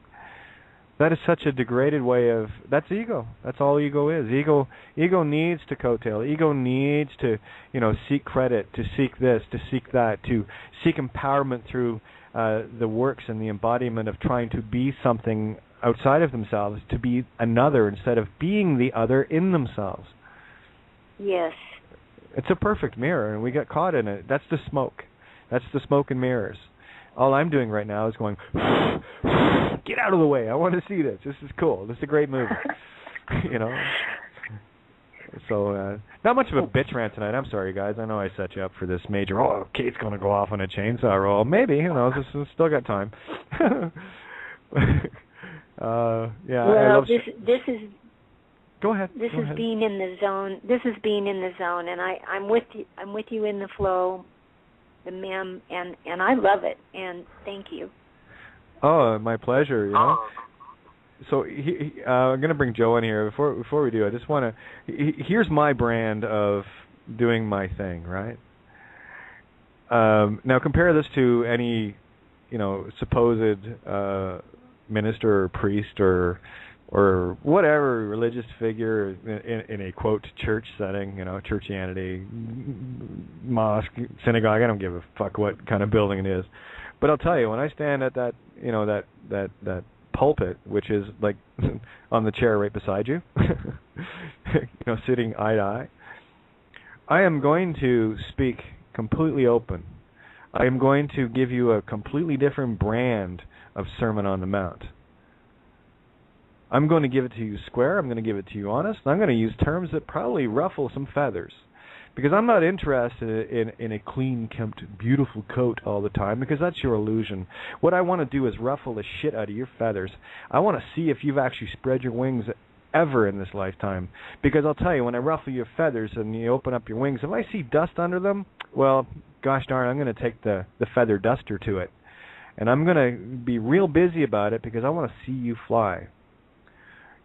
Speaker 3: That is such a degraded way of... That's ego. That's all ego is. Ego needs to coattail. Ego needs to, you know, seek credit, to seek this, to seek that, to seek empowerment through the works and the embodiment of trying to be something outside of themselves, to be another instead of being the other in themselves.
Speaker 6: Yes.
Speaker 3: It's a perfect mirror, and we get caught in it. That's the smoke. That's the smoke and mirrors. All I'm doing right now is going, get out of the way. I want to see this. This is cool. This is a great movie. You know? So, not much of a bitch rant tonight. I'm sorry, guys. I know I set you up for this major, Kate's going to go off on a chainsaw roll. Maybe. Who knows? This still got time. Yeah.
Speaker 6: Well, this is...
Speaker 3: Go ahead.
Speaker 6: This is being in the zone. This is being in the zone, and I'm with you. I'm with you in the flow, the mem, and I love it. And thank you. Oh,
Speaker 3: my pleasure. You know. So I'm going to bring Joe in here. Before we do, I just want to. Here's my brand of doing my thing, right? Now compare this to any, you know, supposed minister or priest or whatever religious figure in a quote church setting, you know, churchianity, mosque, synagogue. I don't give a fuck what kind of building it is, but I'll tell you, when I stand at that, you know, that pulpit, which is like on the chair right beside you, you know, sitting eye to eye, I am going to speak completely open. I am going to give you a completely different brand of Sermon on the Mount. I'm going to give it to you square. I'm going to give it to you honest. I'm going to use terms that probably ruffle some feathers, because I'm not interested in a clean-kept, beautiful coat all the time, because that's your illusion. What I want to do is ruffle the shit out of your feathers. I want to see if you've actually spread your wings ever in this lifetime, because I'll tell you, when I ruffle your feathers and you open up your wings, if I see dust under them, well, gosh darn, I'm going to take the feather duster to it, and I'm going to be real busy about it, because I want to see you fly.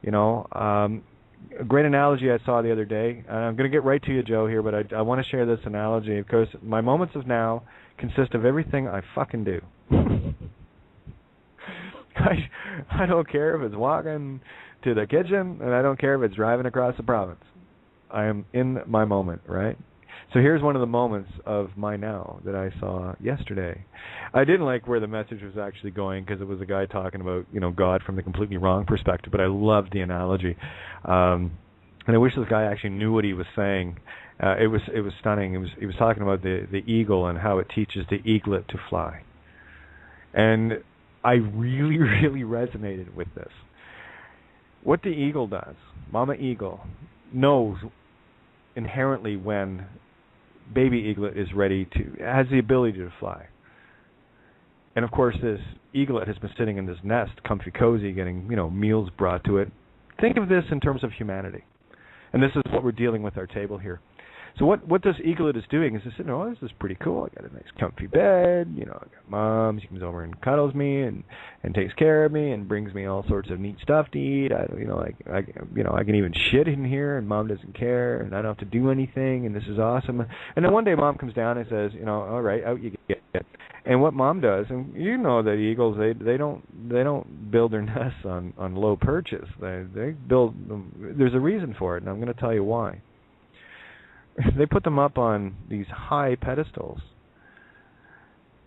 Speaker 3: You know, a great analogy I saw the other day. I'm going to get right to you, Joe, here, but I want to share this analogy because my moments of now consist of everything I fucking do. I don't care if it's walking to the kitchen, and I don't care if it's driving across the province. I am in my moment, right? So here's one of the moments of my now that I saw yesterday. I didn't like where the message was actually going, because it was a guy talking about, you know, God from the completely wrong perspective, but I loved the analogy. And I wish this guy actually knew what he was saying. It was stunning. He was talking about the eagle and how it teaches the eaglet to fly. And I really, really resonated with this. What the eagle does, Mama Eagle, knows inherently when baby eaglet is has the ability to fly. And of course, this eaglet has been sitting in this nest, comfy cozy, getting, you know, meals brought to it. Think of this in terms of humanity. And this is what we're dealing with our table here. So what this eaglet is doing is just saying, oh, this is pretty cool. I got a nice comfy bed. You know, I got Mom. She comes over and cuddles me and takes care of me and brings me all sorts of neat stuff to eat. I can even shit in here, and Mom doesn't care, and I don't have to do anything, and this is awesome. And then one day Mom comes down and says, you know, all right, out you get. And what Mom does, and you know that eagles, they don't build their nests on low perches. They build them. There's a reason for it, and I'm going to tell you why. They put them up on these high pedestals.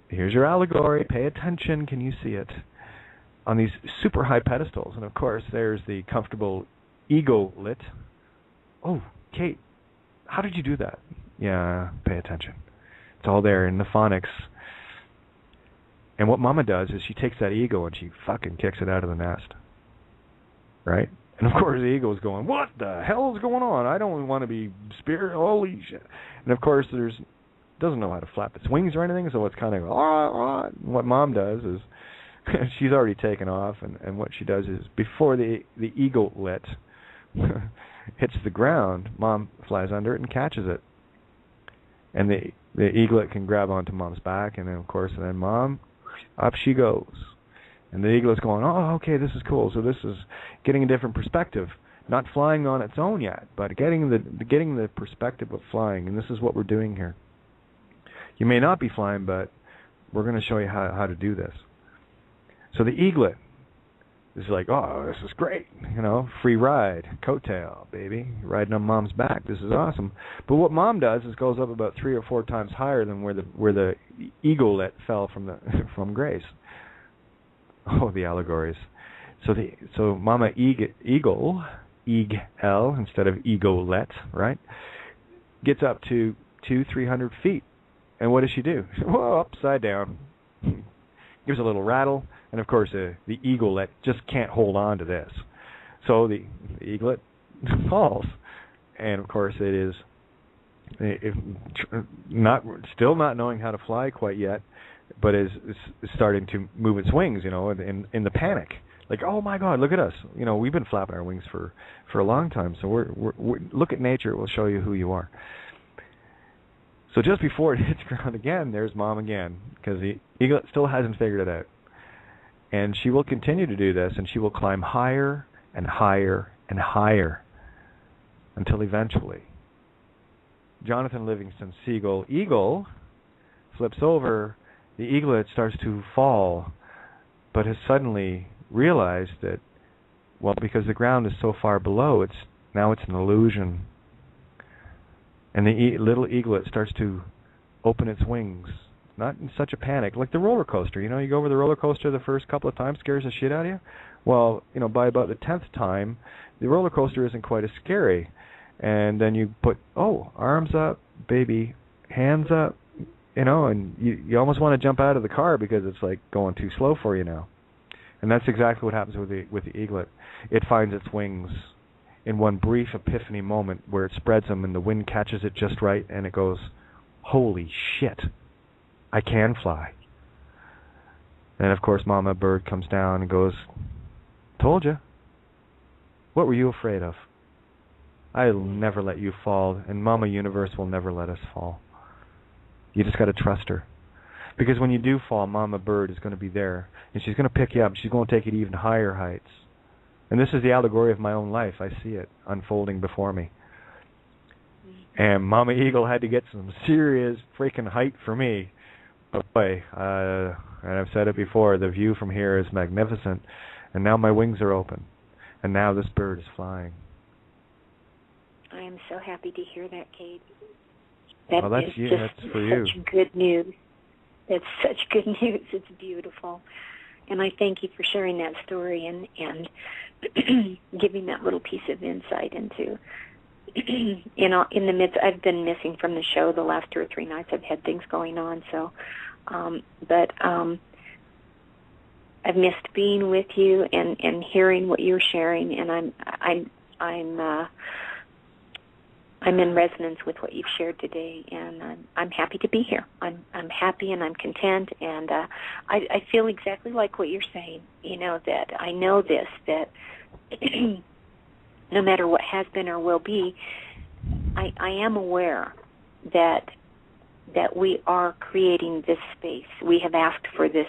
Speaker 3: Here's your allegory. Pay attention. Can you see it? On these super high pedestals. And, of course, there's the comfortable ego-lit. Oh, Kate, how did you do that? Yeah, pay attention. It's all there in the phonics. And what Mama does is she takes that ego and she fucking kicks it out of the nest. Right? And, of course, the eagle is going, what the hell is going on? I don't want to be spirit. Holy shit. And, of course, doesn't know how to flap its wings or anything, so it's kind of, what Mom does is she's already taken off, and what she does is before the eaglet hits the ground, Mom flies under it and catches it. And the eaglet can grab onto Mom's back, and then, of course, Mom, up she goes. And the eaglet's going, oh, okay, this is cool. So this is getting a different perspective. Not flying on its own yet, but getting the perspective of flying. And this is what we're doing here. You may not be flying, but we're going to show you how to do this. So the eaglet is like, oh, this is great. Free ride, coattail, baby, riding on Mom's back. This is awesome. But what Mom does is goes up about 3 or 4 times higher than where the eaglet fell from Grace. Oh, the allegories. So Mama Eagle instead of eaglet, right? Gets up to 200-300 feet. And what does she do? Whoa, upside down. Gives a little rattle, and of course the eaglet just can't hold on to this. So the eaglet falls, and of course it is still not knowing how to fly quite yet, but is starting to move its wings, in the panic. Like, oh my God, look at us! We've been flapping our wings for a long time. So we're look at nature; it will show you who you are. So just before it hits ground again, there's Mom again, because the eaglet still hasn't figured it out. And she will continue to do this, and she will climb higher and higher and higher until eventually Jonathan Livingston Seagull Eagle flips over. The eaglet starts to fall, but has suddenly realized that, well, because the ground is so far below, it's an illusion. And the little eaglet starts to open its wings, not in such a panic, like the roller coaster. You go over the roller coaster the first couple of times, scares the shit out of you. Well, by about the 10th time, the roller coaster isn't quite as scary. And then you put, arms up, baby, hands up, and you almost want to jump out of the car because it's like going too slow for you now. And that's exactly what happens with the eaglet. It finds its wings in one brief epiphany moment where it spreads them and the wind catches it just right, and it goes, holy shit, I can fly. And of course Mama Bird comes down and goes, told you. What were you afraid of? I'll never let you fall, and Mama Universe will never let us fall. You just got to trust her. Because when you do fall, Mama Bird is going to be there, and she's going to pick you up. She's going to take you to even higher heights. And this is the allegory of my own life. I see it unfolding before me. And Mama Eagle had to get some serious freaking height for me. But boy, and I've said it before, the view from here is magnificent. And now my wings are open. And now this bird is flying.
Speaker 6: I am so happy to hear that, Kate.
Speaker 3: Well, that's you. That's for you.
Speaker 6: Such good news. That's such good news. It's beautiful. And I thank you for sharing that story and giving that little piece of insight into, in the midst. I've been missing from the show the last 2 or 3 nights. I've had things going on, so, but I've missed being with you and hearing what you're sharing, and I'm in resonance with what you've shared today, and I'm happy to be here. I'm happy and I'm content, and I feel exactly like what you're saying. That I know this, that no matter what has been or will be, I am aware that we are creating this space. We have asked for this.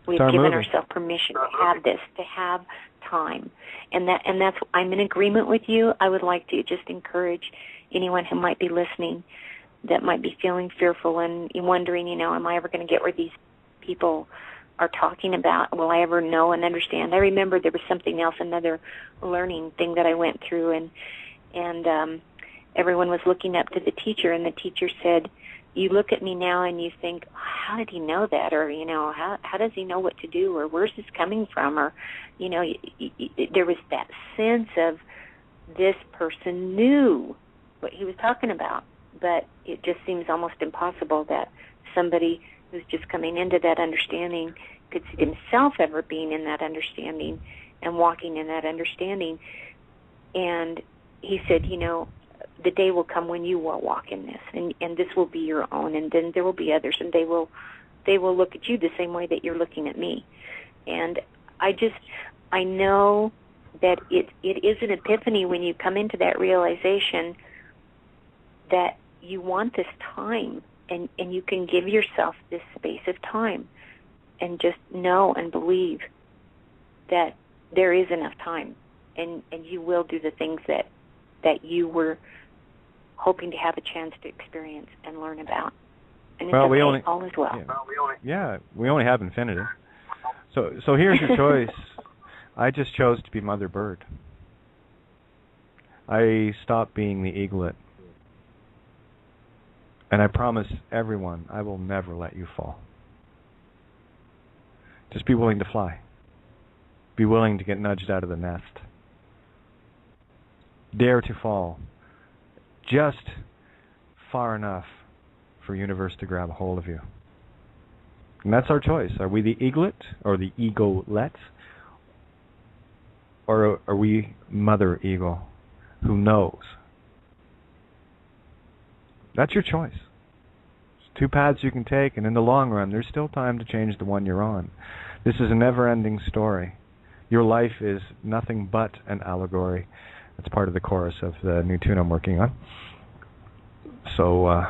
Speaker 6: We've given ourselves permission to have this, to have time, and that's. I'm in agreement with you. I would like to just encourage anyone who might be listening, that might be feeling fearful and wondering, am I ever going to get where these people are talking about? Will I ever know and understand? I remember there was something else, another learning thing that I went through, and everyone was looking up to the teacher, and the teacher said, you look at me now and you think, how did he know that? Or, how does he know what to do? Or where's this coming from? Or, there was that sense of this person knew what he was talking about. But it just seems almost impossible that somebody who's just coming into that understanding could see himself ever being in that understanding and walking in that understanding. And he said, the day will come when you will walk in this, and this will be your own, and then there will be others, and they will look at you the same way that you're looking at me. And I know that it is an epiphany when you come into that realization that you want this time, and you can give yourself this space of time and just know and believe that there is enough time, and you will do the things that you were hoping to have a chance to experience and learn about. And it's all is well.
Speaker 3: Yeah, we only have infinity. So here's your choice. I just chose to be Mother Bird. I stopped being the eaglet. And I promise everyone, I will never let you fall. Just be willing to fly. Be willing to get nudged out of the nest. Dare to fall just far enough for universe to grab a hold of you. And that's our choice. Are we the eaglet or the eaglet? Or are we Mother Eagle who knows? That's your choice. There's two paths you can take, and in the long run, there's still time to change the one you're on. This is a never-ending story. Your life is nothing but an allegory. That's part of the chorus of the new tune I'm working on. So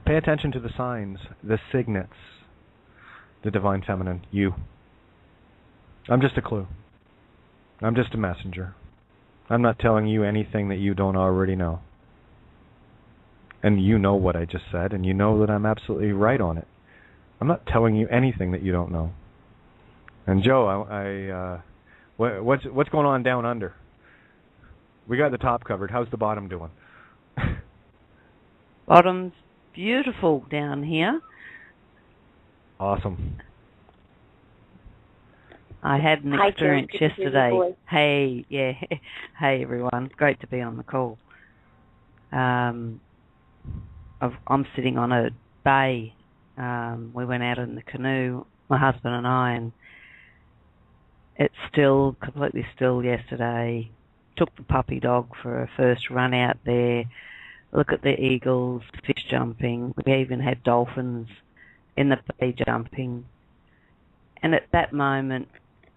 Speaker 3: pay attention to the signs, the signets, the divine feminine, you. I'm just a clue. I'm just a messenger. I'm not telling you anything that you don't already know. And you know what I just said, and you know that I'm absolutely right on it. I'm not telling you anything that you don't know. And Joe, what's going on down under? We got the top covered. How's the bottom doing?
Speaker 7: Bottom's beautiful down here.
Speaker 3: Awesome.
Speaker 7: I had an experience yesterday. Hey, yeah. Hey, everyone. Great to be on the call. I'm sitting on a bay. We went out in the canoe, my husband and I, and it's still, completely still yesterday. Took the puppy dog for a first run out there. Look at the eagles, fish jumping. We even had dolphins in the bay jumping. And at that moment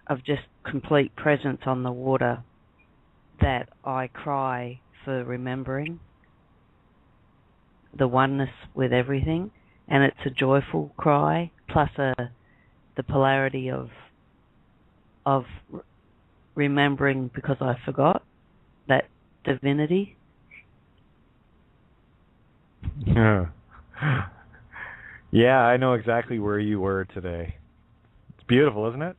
Speaker 7: of just complete presence on the water, that I cry for remembering the oneness with everything. And it's a joyful cry, plus the polarity of remembering because I forgot that divinity.
Speaker 3: Yeah, I know exactly where you were today. It's beautiful, isn't it?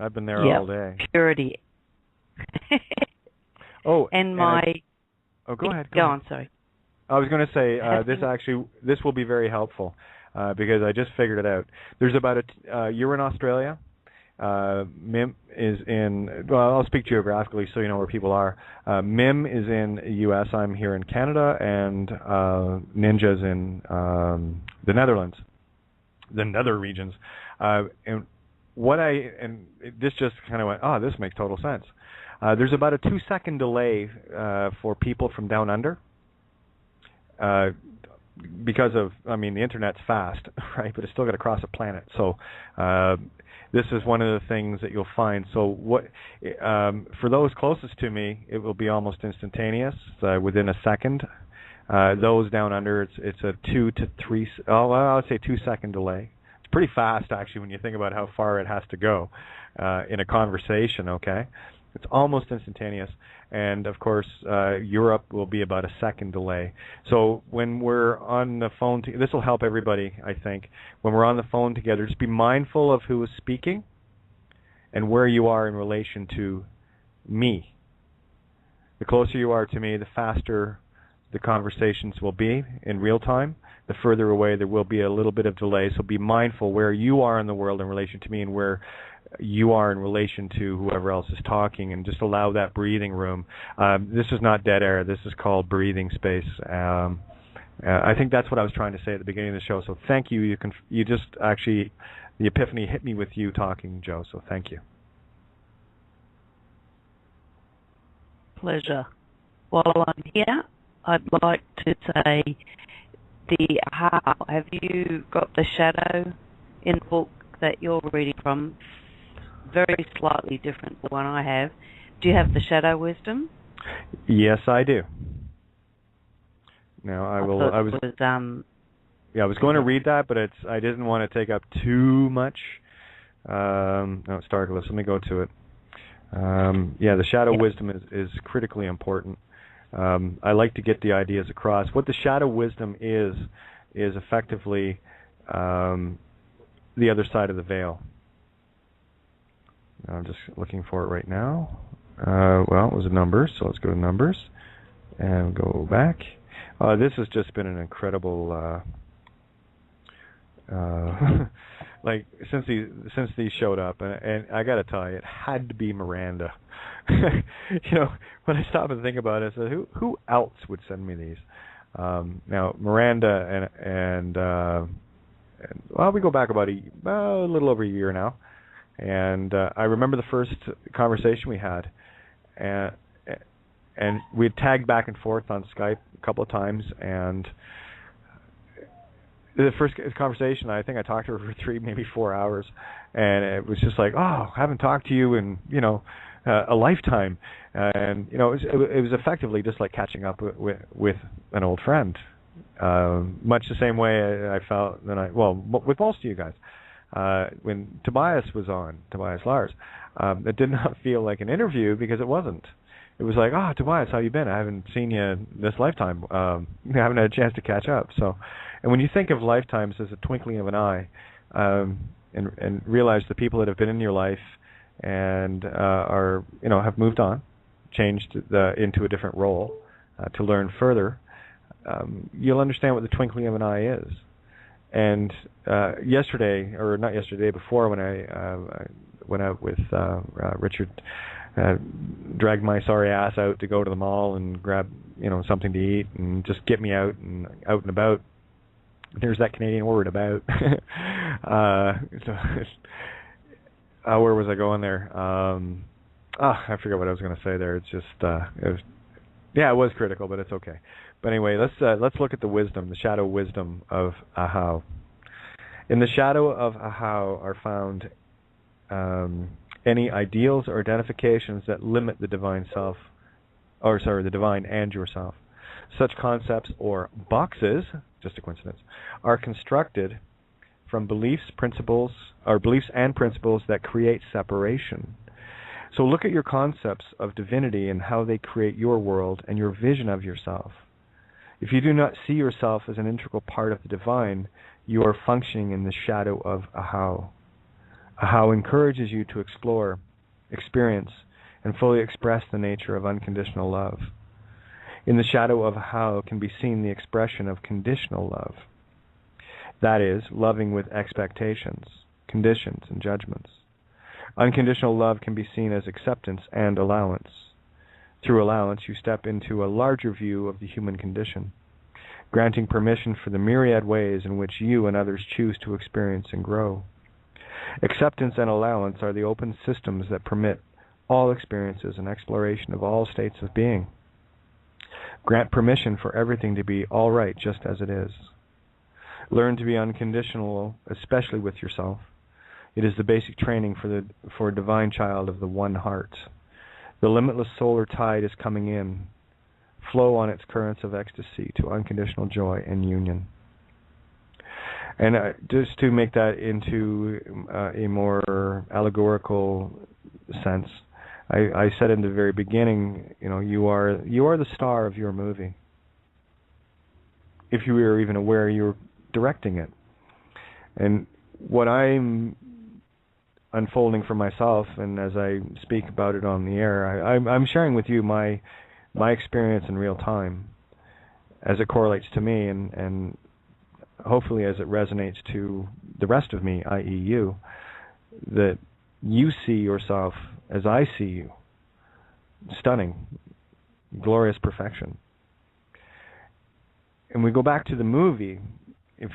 Speaker 3: I've been there all day.
Speaker 7: Purity.
Speaker 3: Oh,
Speaker 7: and
Speaker 3: go ahead.
Speaker 7: Go on, sorry.
Speaker 3: I was going to say, this will be very helpful because I just figured it out. There's about you're in Australia. Mim is in, well, I'll speak geographically so you know where people are. Mim is in the U.S., I'm here in Canada, and Ninja's in the Netherlands, the nether regions. And this just kind of went, this makes total sense. There's about a 2-second delay for people from down under. Because of, the internet's fast, right? But it's still got to cross a planet. So this is one of the things that you'll find. So for those closest to me, it will be almost instantaneous, within a second. Those down under, it's a 2 to 3. I would say 2-second delay. It's pretty fast, actually, when you think about how far it has to go in a conversation. Okay, it's almost instantaneous. And, of course, Europe will be about a second delay. So when we're on the phone, this will help everybody, I think. When we're on the phone together, just be mindful of who is speaking and where you are in relation to me. The closer you are to me, the faster the conversations will be in real time. The further away, there will be a little bit of delay. So be mindful where you are in the world in relation to me and where you are in relation to whoever else is talking, and just allow that breathing room. This is not dead air. This is called breathing space. I think that's what I was trying to say at the beginning of the show. So thank you. You just actually, the epiphany hit me with you talking, Joe. So thank you.
Speaker 7: Pleasure. While I'm here, I'd like to say the aha. Have you got the shadow in the book that you're reading from, very slightly different to one I have. Do you have the shadow wisdom?
Speaker 3: Yes, I do. Now I was going to read that, but I didn't want to take up too much. No, it's Starkless. Let me go to it. The shadow wisdom is critically important. I like to get the ideas across. What the shadow wisdom is effectively the other side of the veil. I'm just looking for it right now. It was numbers, so let's go to numbers and go back. This has just been an incredible, like since these showed up, and I got to tell you, it had to be Miranda. When I stop and think about it, I said, who else would send me these? Now Miranda and we go back about a little over a year now, and I remember the first conversation we had, and we had tagged back and forth on Skype a couple of times, and the first conversation, I think I talked to her for 3, maybe 4 hours, and it was just like, I haven't talked to you in, a lifetime, and it was effectively just like catching up with an old friend, much the same way I felt with most of you guys. When Tobias Lars, it did not feel like an interview because it wasn't. It was like, Tobias, how you been? I haven't seen you this lifetime. I haven't had a chance to catch up. So, and when you think of lifetimes as a twinkling of an eye, and realize the people that have been in your life and are have moved on, changed into a different role to learn further, you'll understand what the twinkling of an eye is. And yesterday, or not yesterday, before, when I went out with Richard, dragged my sorry ass out to go to the mall and grab something to eat and just get me out and about. There's that Canadian word, about. Where was I going there? I forget what I was going to say there. It's just it was critical, but it's okay. But anyway, let's look at the wisdom, the shadow wisdom of Ahau. In the shadow of Ahau are found any ideals or identifications that limit the divine self, the divine and yourself. Such concepts, or boxes, just a coincidence, are constructed from beliefs and principles that create separation. So look at your concepts of divinity and how they create your world and your vision of yourself. If you do not see yourself as an integral part of the divine, you are functioning in the shadow of Ahau. Ahau encourages you to explore, experience, and fully express the nature of unconditional love. In the shadow of Ahau can be seen the expression of conditional love. That is, loving with expectations, conditions, and judgments. Unconditional love can be seen as acceptance and allowance. Through allowance, you step into a larger view of the human condition, granting permission for the myriad ways in which you and others choose to experience and grow. Acceptance and allowance are the open systems that permit all experiences and exploration of all states of being. Grant permission for everything to be all right just as it is. Learn to be unconditional, especially with yourself. It is the basic training for a divine child of the one heart. The limitless solar tide is coming in. Flow on its currents of ecstasy to unconditional joy and union. And just to make that into a more allegorical sense, I said in the very beginning, you are the star of your movie. If you were even aware you were directing it. And what I'm unfolding for myself, and as I speak about it on the air, I'm sharing with you my experience in real time as it correlates to me, and hopefully as it resonates to the rest of me, i.e. you, that you see yourself as I see you. Stunning, glorious perfection. And we go back to the movie, if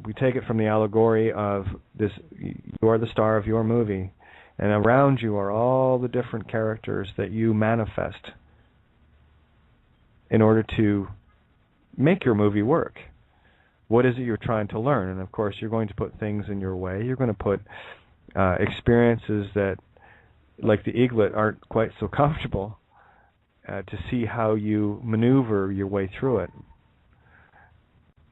Speaker 3: we take it from the allegory of this, you are the star of your movie, and around you are all the different characters that you manifest in order to make your movie work. What is it you're trying to learn? And of course, you're going to put things in your way. You're going to put experiences that, like the eaglet, aren't quite so comfortable to see how you maneuver your way through it.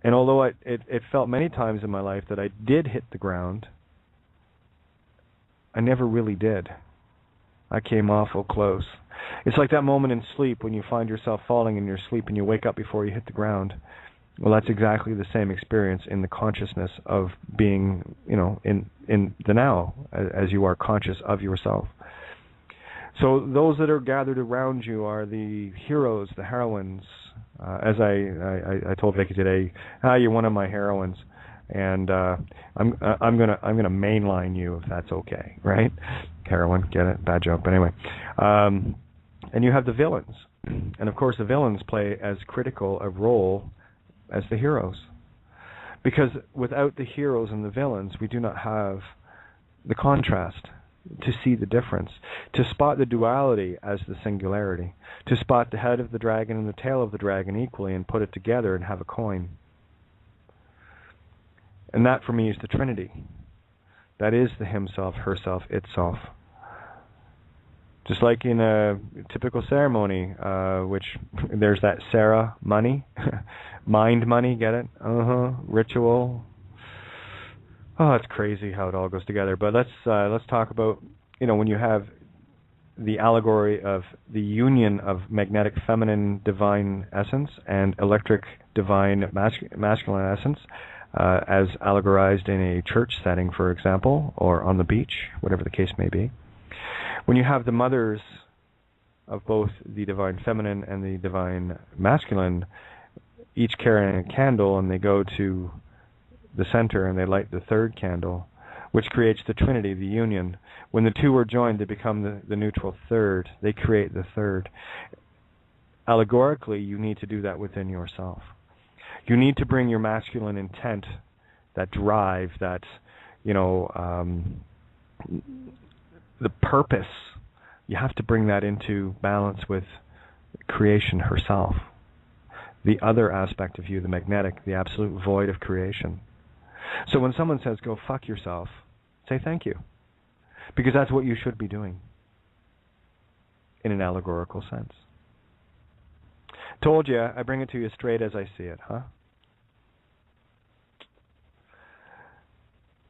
Speaker 3: And although it felt many times in my life that I did hit the ground, I never really did. I came awful close. It's like that moment in sleep when you find yourself falling in your sleep and you wake up before you hit the ground. Well, that's exactly the same experience in the consciousness of being, in the now, as you are conscious of yourself. So those that are gathered around you are the heroes, the heroines. As I told Vicky today, you're one of my heroines, and I'm gonna mainline you if that's okay, right? Heroine, get it? Bad joke, but anyway. And you have the villains, and of course the villains play as critical a role as the heroes, because without the heroes and the villains, we do not have the contrast to see the difference, to spot the duality as the singularity, to spot the head of the dragon and the tail of the dragon equally and put it together and have a coin. And that for me is the Trinity. That is the himself, herself, itself. Just like in a typical ceremony, which there's that Sarah money, mind money, get it? Ritual. Oh, it's crazy how it all goes together. But let's talk about, when you have the allegory of the union of magnetic feminine divine essence and electric divine masculine essence, as allegorized in a church setting, for example, or on the beach, whatever the case may be. When you have the mothers of both the divine feminine and the divine masculine, each carrying a candle, and they go to the center and they light the third candle, which creates the Trinity, the union. When the two are joined, they become the neutral third. They create the third. Allegorically, you need to do that within yourself. You need to bring your masculine intent, that drive, that, the purpose. You have to bring that into balance with creation herself. The other aspect of you, the magnetic, the absolute void of creation. So when someone says, go fuck yourself, say thank you. Because that's what you should be doing in an allegorical sense. Told you, I bring it to you straight as I see it, huh?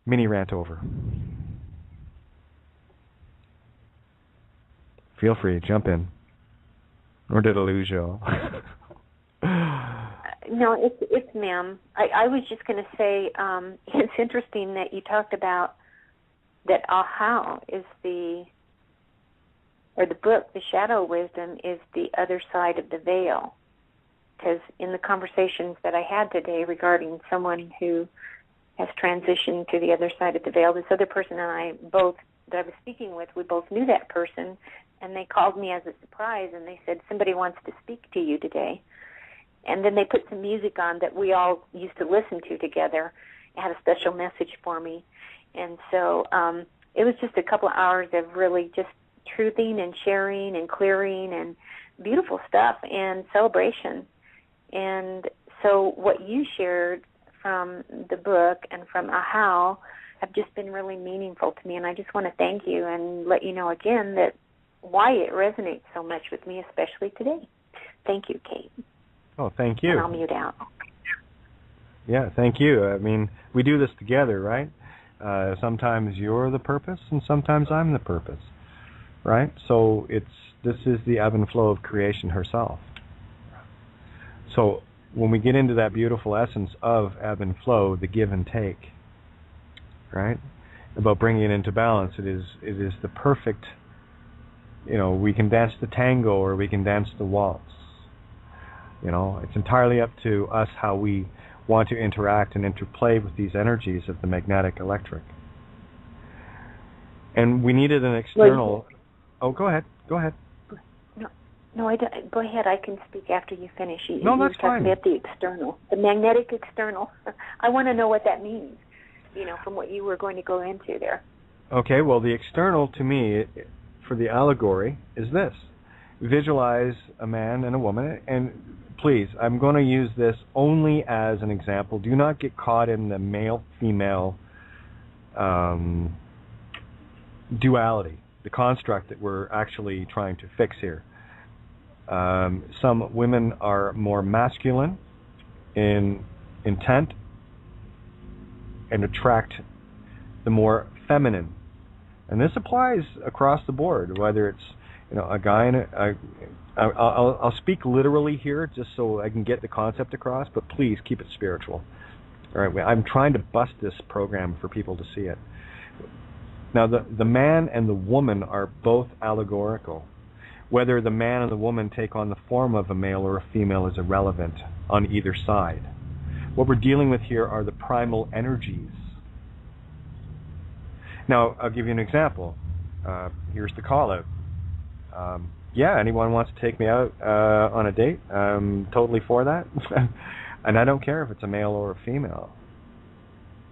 Speaker 3: Mini rant over. Feel free, jump in. Or did I lose you all?
Speaker 6: No, it's ma'am. I was just going to say, it's interesting that you talked about that How is the book, The Shadow Wisdom, is the other side of the veil. Because in the conversations that I had today regarding someone who has transitioned to the other side of the veil, this other person and I both, that I was speaking with, we both knew that person, and they called me as a surprise, and they said, somebody wants to speak to you today. And then they put some music on that we all used to listen to together. It had a special message for me. And so it was just a couple of hours of really just truthing and sharing and clearing and beautiful stuff and celebration. And so what you shared from the book and from How have just been really meaningful to me. And I just want to thank you and let you know again that why it resonates so much with me, especially today. Thank you, Kate.
Speaker 3: Oh, thank you.
Speaker 6: And I'll mute out.
Speaker 3: Yeah, thank you. I mean, we do this together, right? Sometimes you're the purpose, and sometimes I'm the purpose, right? So this is the ebb and flow of creation herself. So when we get into that beautiful essence of ebb and flow, the give and take, right? About bringing it into balance, it is the perfect. We can dance the tango or we can dance the waltz. It's entirely up to us how we want to interact and interplay with these energies of the magnetic electric. And we needed an external... Oh, go ahead. Go ahead.
Speaker 6: No, go ahead. I can speak after you finish.
Speaker 3: No, that's fine.
Speaker 6: You're talking about the external, the magnetic external. I want to know what that means, from what you were going to go into there.
Speaker 3: Okay, well, the external to me, for the allegory, is this. Visualize a man and a woman and please, I'm going to use this only as an example. Do not get caught in the male-female duality, the construct that we're actually trying to fix here. Some women are more masculine in intent and attract the more feminine. And this applies across the board, whether it's a guy and I'll speak literally here just so I can get the concept across, but please keep it spiritual. All right, I'm trying to bust this program for people to see it. Now, the man and the woman are both allegorical. Whether the man and the woman take on the form of a male or a female is irrelevant on either side. What we're dealing with here are the primal energies. Now, I'll give you an example. Here's the call-out. Yeah, anyone wants to take me out on a date? I'm totally for that. And I don't care if it's a male or a female.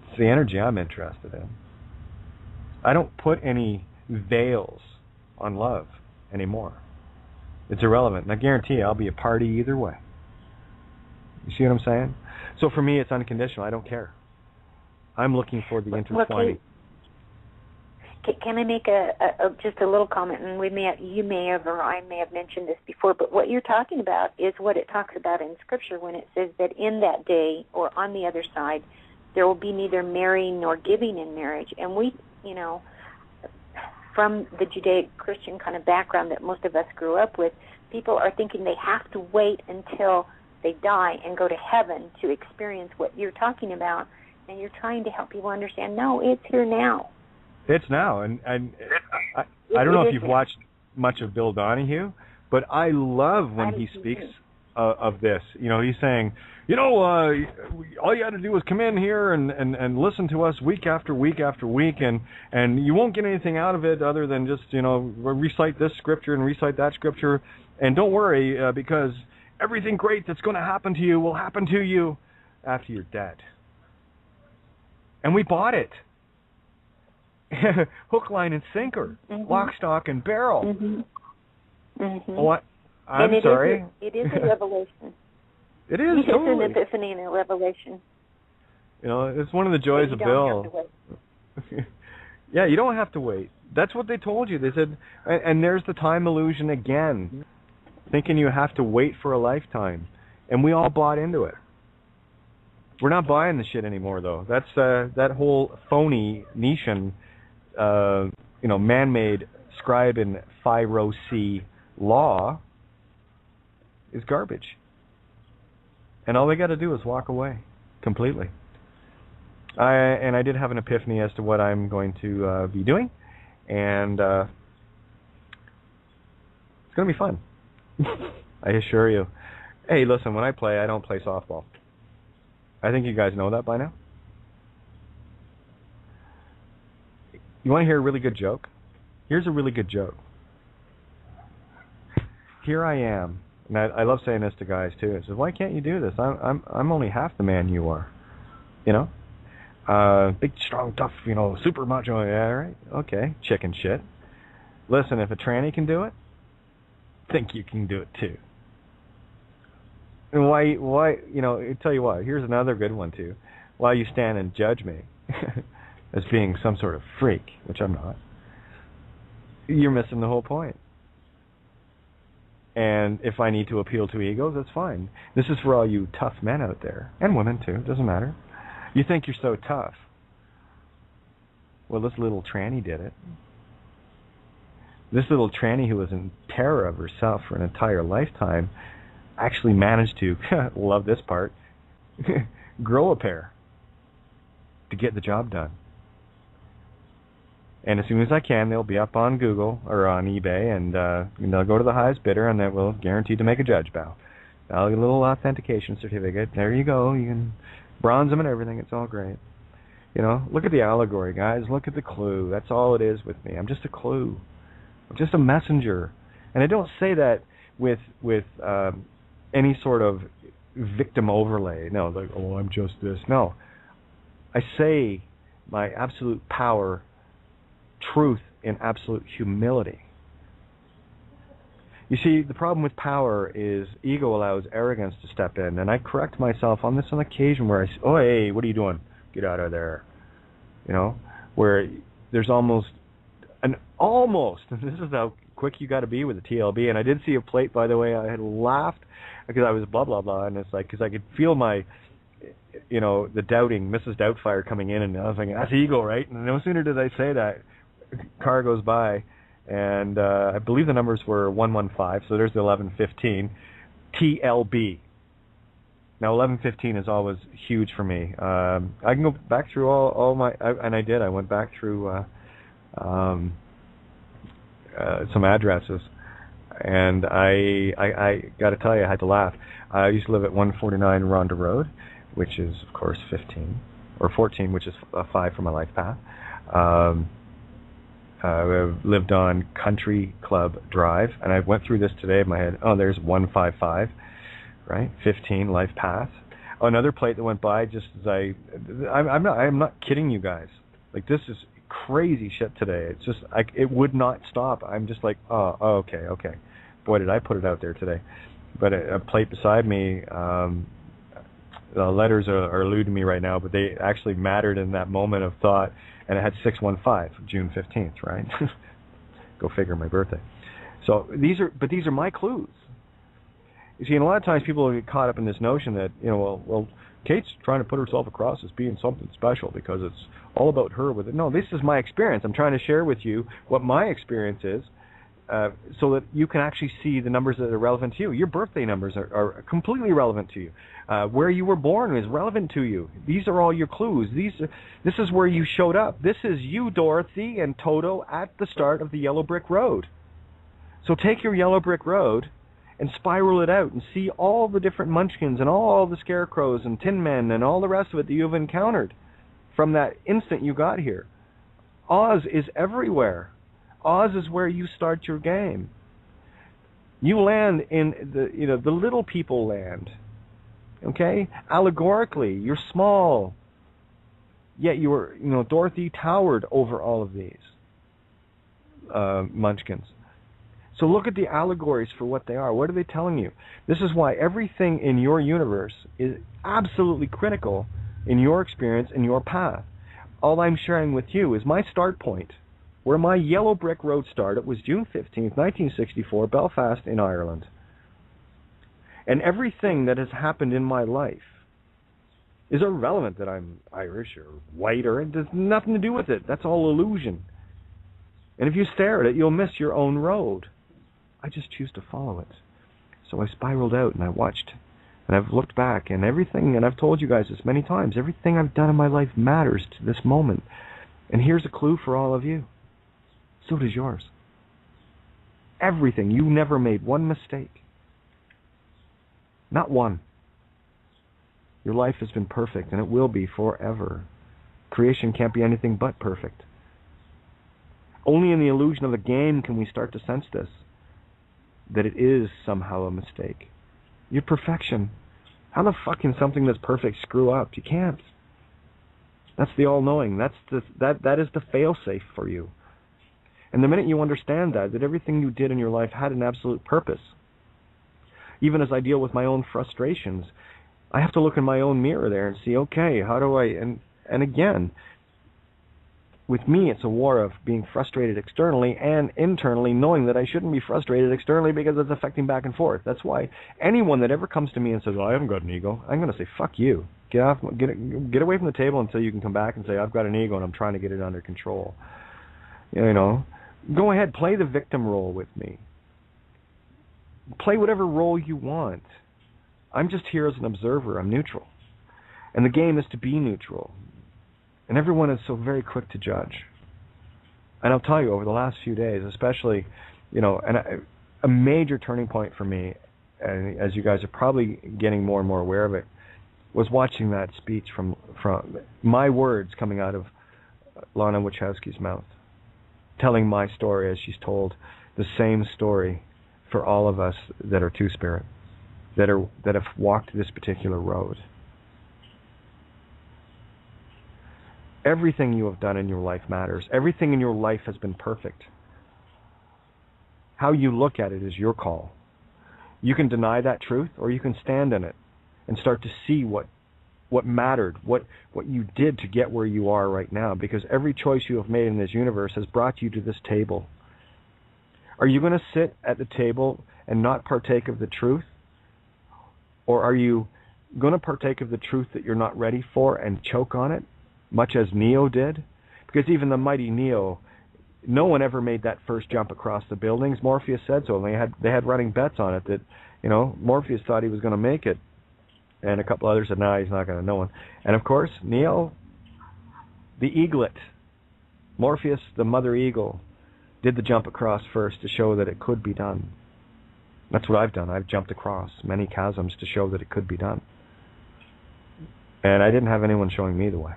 Speaker 3: It's the energy I'm interested in. I don't put any veils on love anymore. It's irrelevant. And I guarantee you I'll be a party either way. You see what I'm saying? So for me, it's unconditional. I don't care. I'm looking for the intertwining.
Speaker 6: Can I make just a little comment? And you may have, or I may have mentioned this before, but what you're talking about is what it talks about in Scripture when it says that in that day or on the other side, there will be neither marrying nor giving in marriage. And we, from the Judaic-Christian kind of background that most of us grew up with, people are thinking they have to wait until they die and go to heaven to experience what you're talking about. And you're trying to help people understand, no, it's here now.
Speaker 3: It's now, and I don't know if you've watched much of Bill Donahue, but I love when he speaks of this. He's saying, all you had to do was come in here and listen to us week after week after week, and you won't get anything out of it other than just, recite this scripture and recite that scripture, and don't worry, because everything great that's going to happen to you will happen to you after you're dead. And we bought it. Hook, line, and sinker, lock, stock, and barrel. What? I'm sorry.
Speaker 6: It is a revelation.
Speaker 3: It is totally.
Speaker 6: It's an epiphany and a revelation.
Speaker 3: It's one of the joys of Bill. Yeah, you don't have to wait. That's what they told you. They said, and there's the time illusion again, thinking you have to wait for a lifetime, and we all bought into it. We're not buying the shit anymore, though. That's that whole phony Nishan. Man-made scribe and Pharaoh C law is garbage. And all they got to do is walk away completely. I did have an epiphany as to what I'm going to be doing, and it's going to be fun. I assure you. Hey, listen, when I play, I don't play softball. I think you guys know that by now. You want to hear a really good joke? Here's a really good joke. Here I am, and I love saying this to guys too. I said, "Why can't you do this? I'm only half the man you are, big, strong, tough, super macho. Yeah, right? Okay, chicken shit. Listen, if a tranny can do it, think you can do it too. And why? I tell you what. Here's another good one too. Why you stand and judge me?" As being some sort of freak, which I'm not, you're missing the whole point. And if I need to appeal to egos, that's fine. This is for all you tough men out there, and women too, doesn't matter. You think you're so tough. Well, this little tranny did it. This little tranny who was in terror of herself for an entire lifetime actually managed to, love this part, grow a pair to get the job done. And as soon as I can, they'll be up on Google or on eBay, and they'll go to the highest bidder, and they will guaranteed to make a judge bow. I'll get a little authentication certificate. There you go. You can bronze them and everything. It's all great. Look at the allegory, guys. Look at the clue. That's all it is with me. I'm just a clue. I'm just a messenger. And I don't say that with any sort of victim overlay. No, like, oh, I'm just this. No. I say my absolute power, truth in absolute humility. You see, the problem with power is ego allows arrogance to step in, and I correct myself on this on occasion where I say, oh, hey, what are you doing? Get out of there. Where there's almost, and this is how quick you got to be with the TLB, and I did see a plate, by the way. I had laughed because I was blah, blah, blah, and it's like, because I could feel my, the doubting, Mrs. Doubtfire coming in, and I was thinking, that's ego, right? And no sooner did I say that, car goes by, and I believe the numbers were 115, so there's the 1115, TLB. Now, 1115 is always huge for me. I can go back through all my, and I did. I went back through some addresses, and I got to tell you, I had to laugh. I used to live at 149 Rhonda Road, which is, of course, 15, or 14, which is 5 for my life path. I lived on Country Club Drive, and I went through this today in my head. Oh, there's 155, right? 15 life path. Oh, another plate that went by just as I'm not kidding you guys. Like, this is crazy shit today. It's just it would not stop. I'm just like, oh, okay. Boy, did I put it out there today. But a plate beside me, the letters are eluding me right now, but they actually mattered in that moment of thought. And it had 615, June 15th, right? Go figure, my birthday. So these are my clues. You see, and a lot of times people get caught up in this notion that, well, Kate's trying to put herself across as being something special because it's all about her with it. No, this is my experience. I'm trying to share with you what my experience is, so that you can actually see the numbers that are relevant to you. Your birthday numbers are completely relevant to you. Where you were born is relevant to you. These are all your clues. This is where you showed up. This is you, Dorothy and Toto, at the start of the Yellow Brick Road. So take your Yellow Brick Road and spiral it out and see all the different munchkins and all the scarecrows and tin men and all the rest of it that you've encountered from that instant you got here. Oz is everywhere. Oz is where you start your game. You land in the little people land. Okay? Allegorically, you're small. Yet Dorothy towered over all of these munchkins. So look at the allegories for what they are. What are they telling you? This is why everything in your universe is absolutely critical in your experience, in your path. All I'm sharing with you is my start point. Where my Yellow Brick Road started was June 15th, 1964, Belfast in Ireland. And everything that has happened in my life is irrelevant that I'm Irish or white, or it has nothing to do with it. That's all illusion. And if you stare at it, you'll miss your own road. I just choose to follow it. So I spiraled out and I watched. And I've looked back, and everything, and I've told you guys this many times, everything I've done in my life matters to this moment. And here's a clue for all of you. So does yours. Everything. You never made one mistake. Not one. Your life has been perfect, and it will be forever. Creation can't be anything but perfect. Only in the illusion of the game can we start to sense this, that it is somehow a mistake. Your perfection. How the fuck can something that's perfect screw up? You can't. That's the all-knowing. That is the fail-safe for you. And the minute you understand that everything you did in your life had an absolute purpose, even as I deal with my own frustrations, I have to look in my own mirror there and see, okay, how do I, and again, with me it's a war of being frustrated externally and internally, knowing that I shouldn't be frustrated externally because it's affecting back and forth. That's why anyone that ever comes to me and says, I haven't got an ego, I'm going to say, fuck you. Get away from the table until you can come back and say, I've got an ego and I'm trying to get it under control. Go ahead, play the victim role with me. Play whatever role you want. I'm just here as an observer. I'm neutral. And the game is to be neutral. And everyone is so very quick to judge. And I'll tell you, over the last few days, especially, a major turning point for me, and as you guys are probably getting more and more aware of it, was watching that speech from my words coming out of Lana Wachowski's mouth, telling my story as she's told the same story for all of us that are two-spirit, that have walked this particular road. Everything you have done in your life matters. Everything in your life has been perfect. How you look at it is your call. You can deny that truth, or you can stand in it and start to see what mattered, what you did to get where you are right now, because every choice you have made in this universe has brought you to this table. Are you going to sit at the table and not partake of the truth? Or are you going to partake of the truth that you're not ready for and choke on it, much as Neo did? Because even the mighty Neo, no one ever made that first jump across the buildings. Morpheus said so, and they had running bets on it that, Morpheus thought he was going to make it. And a couple others said, no, he's not going to. No one. And, of course, Neo, the eaglet, Morpheus, the mother eagle, did the jump across first to show that it could be done. That's what I've done. I've jumped across many chasms to show that it could be done. And I didn't have anyone showing me the way.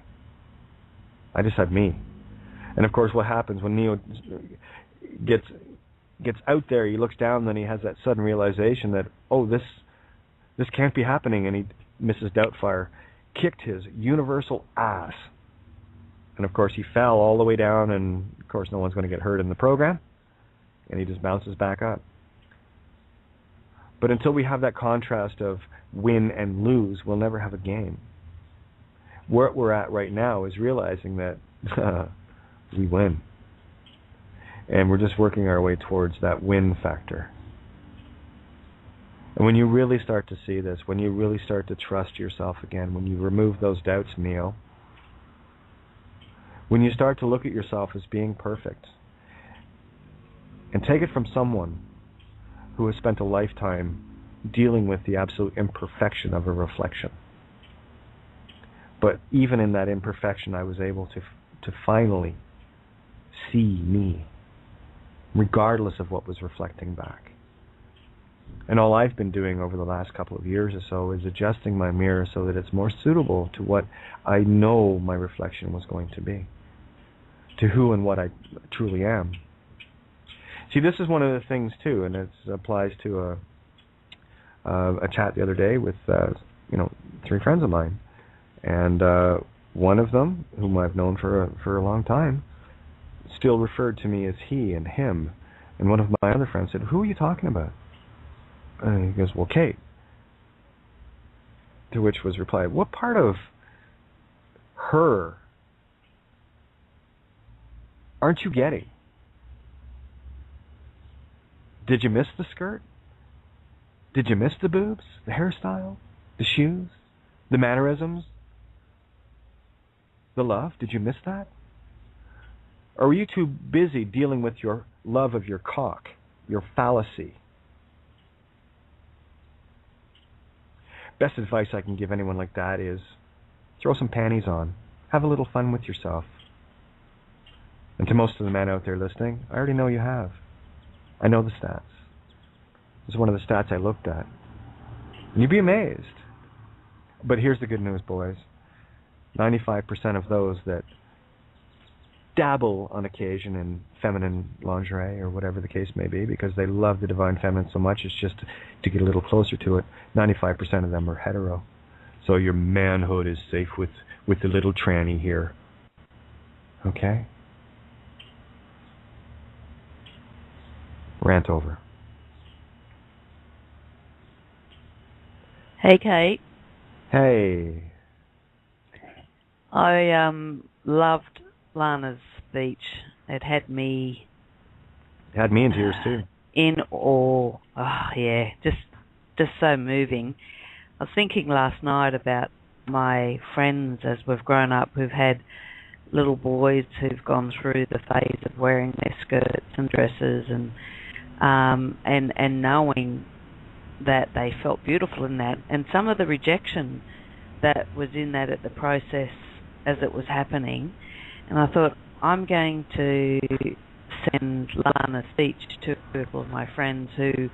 Speaker 3: I just had me. And, of course, what happens when Neo gets out there, he looks down, then he has that sudden realization that, this can't be happening, and Mrs. Doubtfire kicked his universal ass. And, of course, he fell all the way down, and, of course, no one's going to get hurt in the program, and he just bounces back up. But until we have that contrast of win and lose, we'll never have a game. Where we're at right now is realizing that we win. And we're just working our way towards that win factor. And when you really start to see this, when you really start to trust yourself again, when you remove those doubts, Neo, when you start to look at yourself as being perfect, and take it from someone who has spent a lifetime dealing with the absolute imperfection of a reflection. But even in that imperfection, I was able to finally see me, regardless of what was reflecting back. And all I've been doing over the last couple of years or so is adjusting my mirror so that it's more suitable to what I know my reflection was going to be, to who and what I truly am. See, this is one of the things, too, and it applies to a chat the other day with, 3 friends of mine. And one of them, whom I've known for a long time, still referred to me as he and him. And one of my other friends said, "Who are you talking about?" And he goes, "Well, Kate." To which was replied, "What part of her aren't you getting? Did you miss the skirt? Did you miss the boobs, the hairstyle, the shoes, the mannerisms, the love? Did you miss that? Or were you too busy dealing with your love of your cock, your fallacy?" Best advice I can give anyone like that is throw some panties on. Have a little fun with yourself. And to most of the men out there listening, I already know you have. I know the stats. This is one of the stats I looked at. And you'd be amazed. But here's the good news, boys. 95% of those that dabble on occasion in feminine lingerie or whatever the case may be, because they love the divine feminine so much, it's just to get a little closer to it, 95% of them are hetero. So your manhood is safe with the little tranny here. Okay? Rant over.
Speaker 7: Hey, Kate.
Speaker 3: Hey.
Speaker 7: I loved Lana's speech. It had me
Speaker 3: in tears too.
Speaker 7: In awe. Oh, yeah, just so moving. I was thinking last night about my friends as we've grown up who've had little boys who've gone through the phase of wearing their skirts and dresses and knowing that they felt beautiful in that, and some of the rejection that was in that at the process as it was happening. And I thought, I'm going to send Lana's speech to a couple of my friends who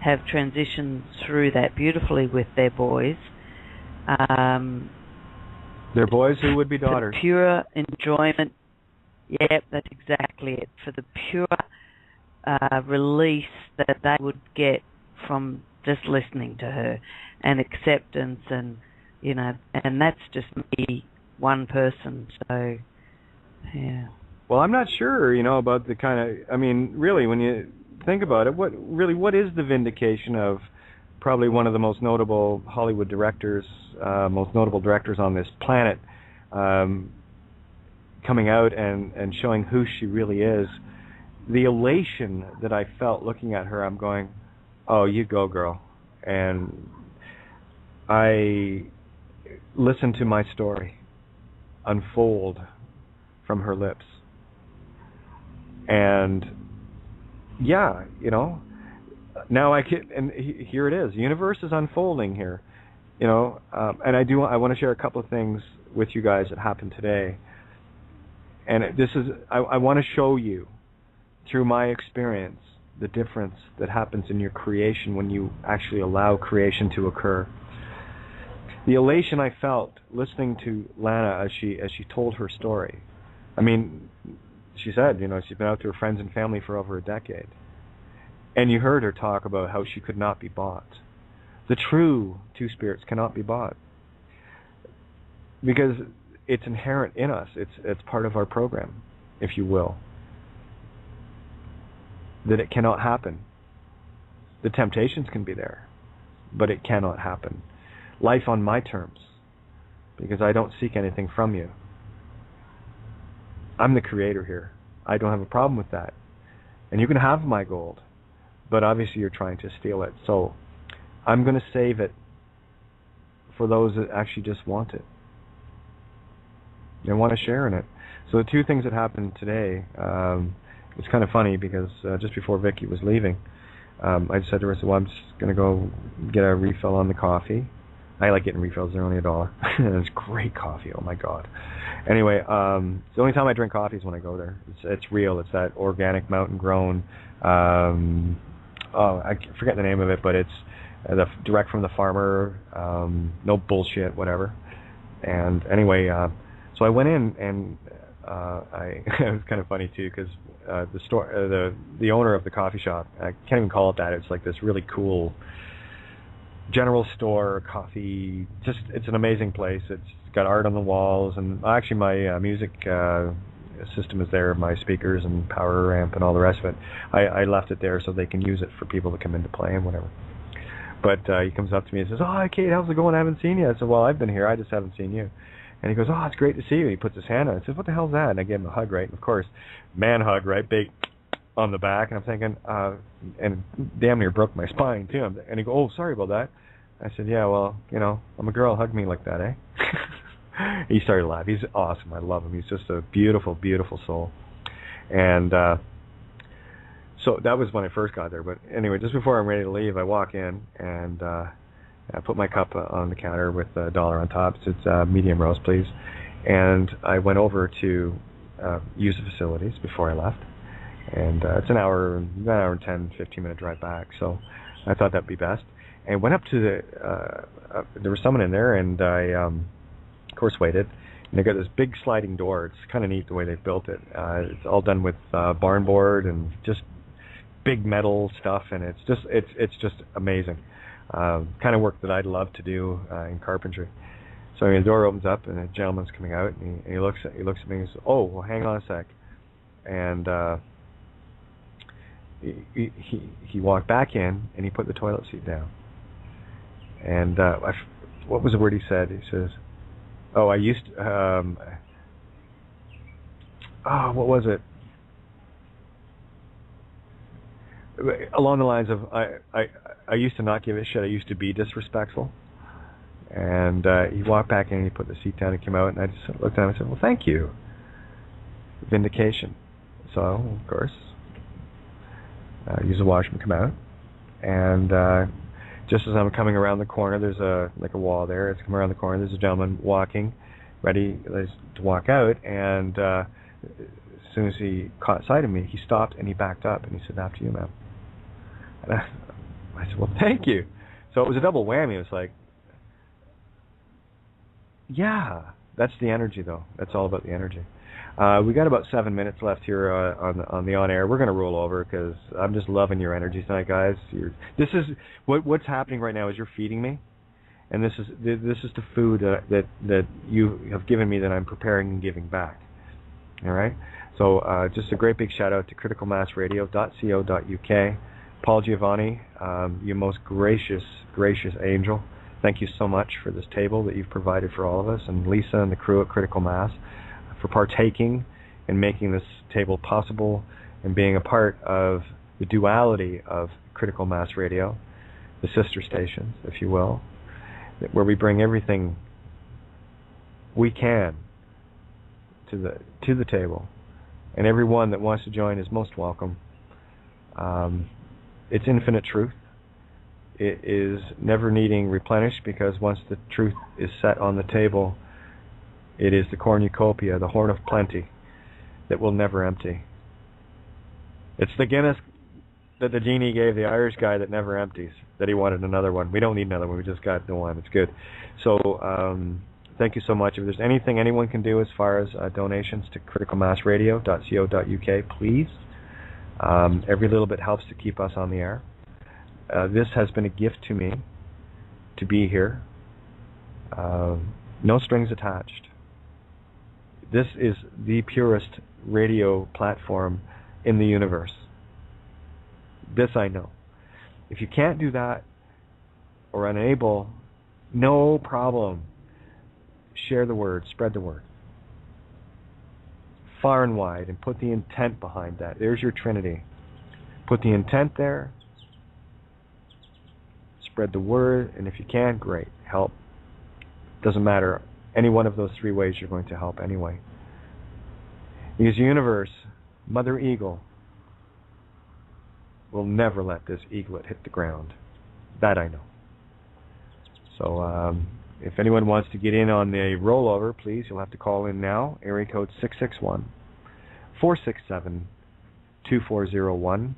Speaker 7: have transitioned through that beautifully with their boys.
Speaker 3: Their boys who would be daughters.
Speaker 7: For pure enjoyment. Yep, that's exactly it. For the pure release that they would get from just listening to her, and acceptance, and and that's just me, one person. So, yeah.
Speaker 3: Well, I'm not sure, about the kind of, really, when you think about it, what is the vindication of probably one of the most notable Hollywood directors, most notable directors on this planet, coming out and showing who she really is? The elation that I felt looking at her, I'm going, oh, you go, girl. And I listened to my story unfold from her lips. And yeah, now I can, and here it is. The universe is unfolding here, and I want to share a couple of things with you guys that happened today. And I want to show you through my experience the difference that happens in your creation when you actually allow creation to occur. The elation I felt listening to Lana as she told her story. I mean, she said, she's been out to her friends and family for over a decade. And you heard her talk about how she could not be bought. The true two spirits cannot be bought. Because it's inherent in us. It's part of our program, if you will. That it cannot happen. The temptations can be there, but it cannot happen. Life on my terms, because I don't seek anything from you. I'm the creator here. I don't have a problem with that. And you can have my gold, but obviously you're trying to steal it. So I'm going to save it for those that actually just want it. They want to share in it. So the two things that happened today, it's kind of funny because just before Vicky was leaving, I just said to her, well, I'm just going to go get a refill on the coffee. I like getting refills. They're only $1. It's great coffee. Oh, my God. Anyway, the only time I drink coffee is when I go there. It's real. It's that organic, mountain-grown, I forget the name of it, but it's direct from the farmer, no bullshit, whatever. And anyway, so I went in, and it was kind of funny, too, because the owner of the coffee shop, I can't even call it that. It's like this really cool general store, coffee, it's an amazing place. It's got art on the walls, and actually my music system is there, my speakers and power amp and all the rest of it. I left it there so they can use it for people to come in to play and whatever. But he comes up to me and says, oh, hi, Kate, how's it going? I haven't seen you. I said, well, I've been here. I just haven't seen you. And he goes, oh, it's great to see you. He puts his hand on it. I says, what the hell's that? And I gave him a hug, right? And of course, man hug, right? Big on the back. And I'm thinking, and damn near broke my spine, too. And he goes, oh, sorry about that. I said, yeah, well, I'm a girl. Hug me like that, eh? He started to laugh. He's awesome. I love him. He's just a beautiful, beautiful soul. And so that was when I first got there. But anyway, just before I'm ready to leave, I walk in and I put my cup on the counter with $1 on top. So it's medium roast, please. And I went over to use the facilities before I left. And it's an hour and 10, 15-minute drive back. So I thought that'd be best. And went up to there was someone in there, and I, of course, waited. And they got this big sliding door. It's kind of neat the way they've built it. It's all done with barn board and just big metal stuff, and it's just amazing. Kind of work that I'd love to do in carpentry. So the door opens up, and a gentleman's coming out, and he looks at me and says, "Oh, well, hang on a sec," and he walked back in, and he put the toilet seat down. And what was the word he said? He says, "Oh, I used to, what was it? Along the lines of I used to not give a shit. I used to be disrespectful." And he walked back in and he put the seat down and came out, and I just looked at him and said, "Well, thank you." Vindication. So, of course, use the washroom, come out, and just as I'm coming around the corner, there's a wall there. It's coming around the corner. There's a gentleman walking, ready to walk out, and as soon as he caught sight of me, he stopped and he backed up and he said, "After you, ma'am." And I said, "Well, thank you." So it was a double whammy. It was like, yeah, that's the energy, though. That's all about the energy. We got about 7 minutes left here on the on air. We're going to roll over because I'm just loving your energy tonight, guys. This is what's happening right now is you're feeding me, and this is the food that you have given me that I'm preparing and giving back. All right. So just a great big shout out to criticalmassradio.co.uk. Paul Giovanni, you most gracious angel. Thank you so much for this table that you've provided for all of us, and Lisa and the crew at Critical Mass for partaking in making this table possible and being a part of the duality of Critical Mass Radio, the sister stations, if you will, where we bring everything we can to the table, and everyone that wants to join is most welcome. It's infinite truth. It is never needing replenished, because once the truth is set on the table, it is the cornucopia, the horn of plenty, that will never empty. It's the Guinness that the genie gave the Irish guy that never empties, that he wanted another one. We don't need another one. We just got the one. It's good. So thank you so much. If there's anything anyone can do as far as donations to criticalmassradio.co.uk, please. Every little bit helps to keep us on the air. This has been a gift to me to be here. No strings attached. This is the purest radio platform in the universe. This I know. If you can't do that or unable, no problem. Share the word, spread the word far and wide, and put the intent behind that. There's your Trinity. Put the intent there, spread the word, and if you can, great, help. Doesn't matter. Any one of those three ways you're going to help anyway. Because the universe, Mother Eagle, will never let this eaglet hit the ground. That I know. So if anyone wants to get in on the rollover, please, you'll have to call in now. Area code 661-467-2401.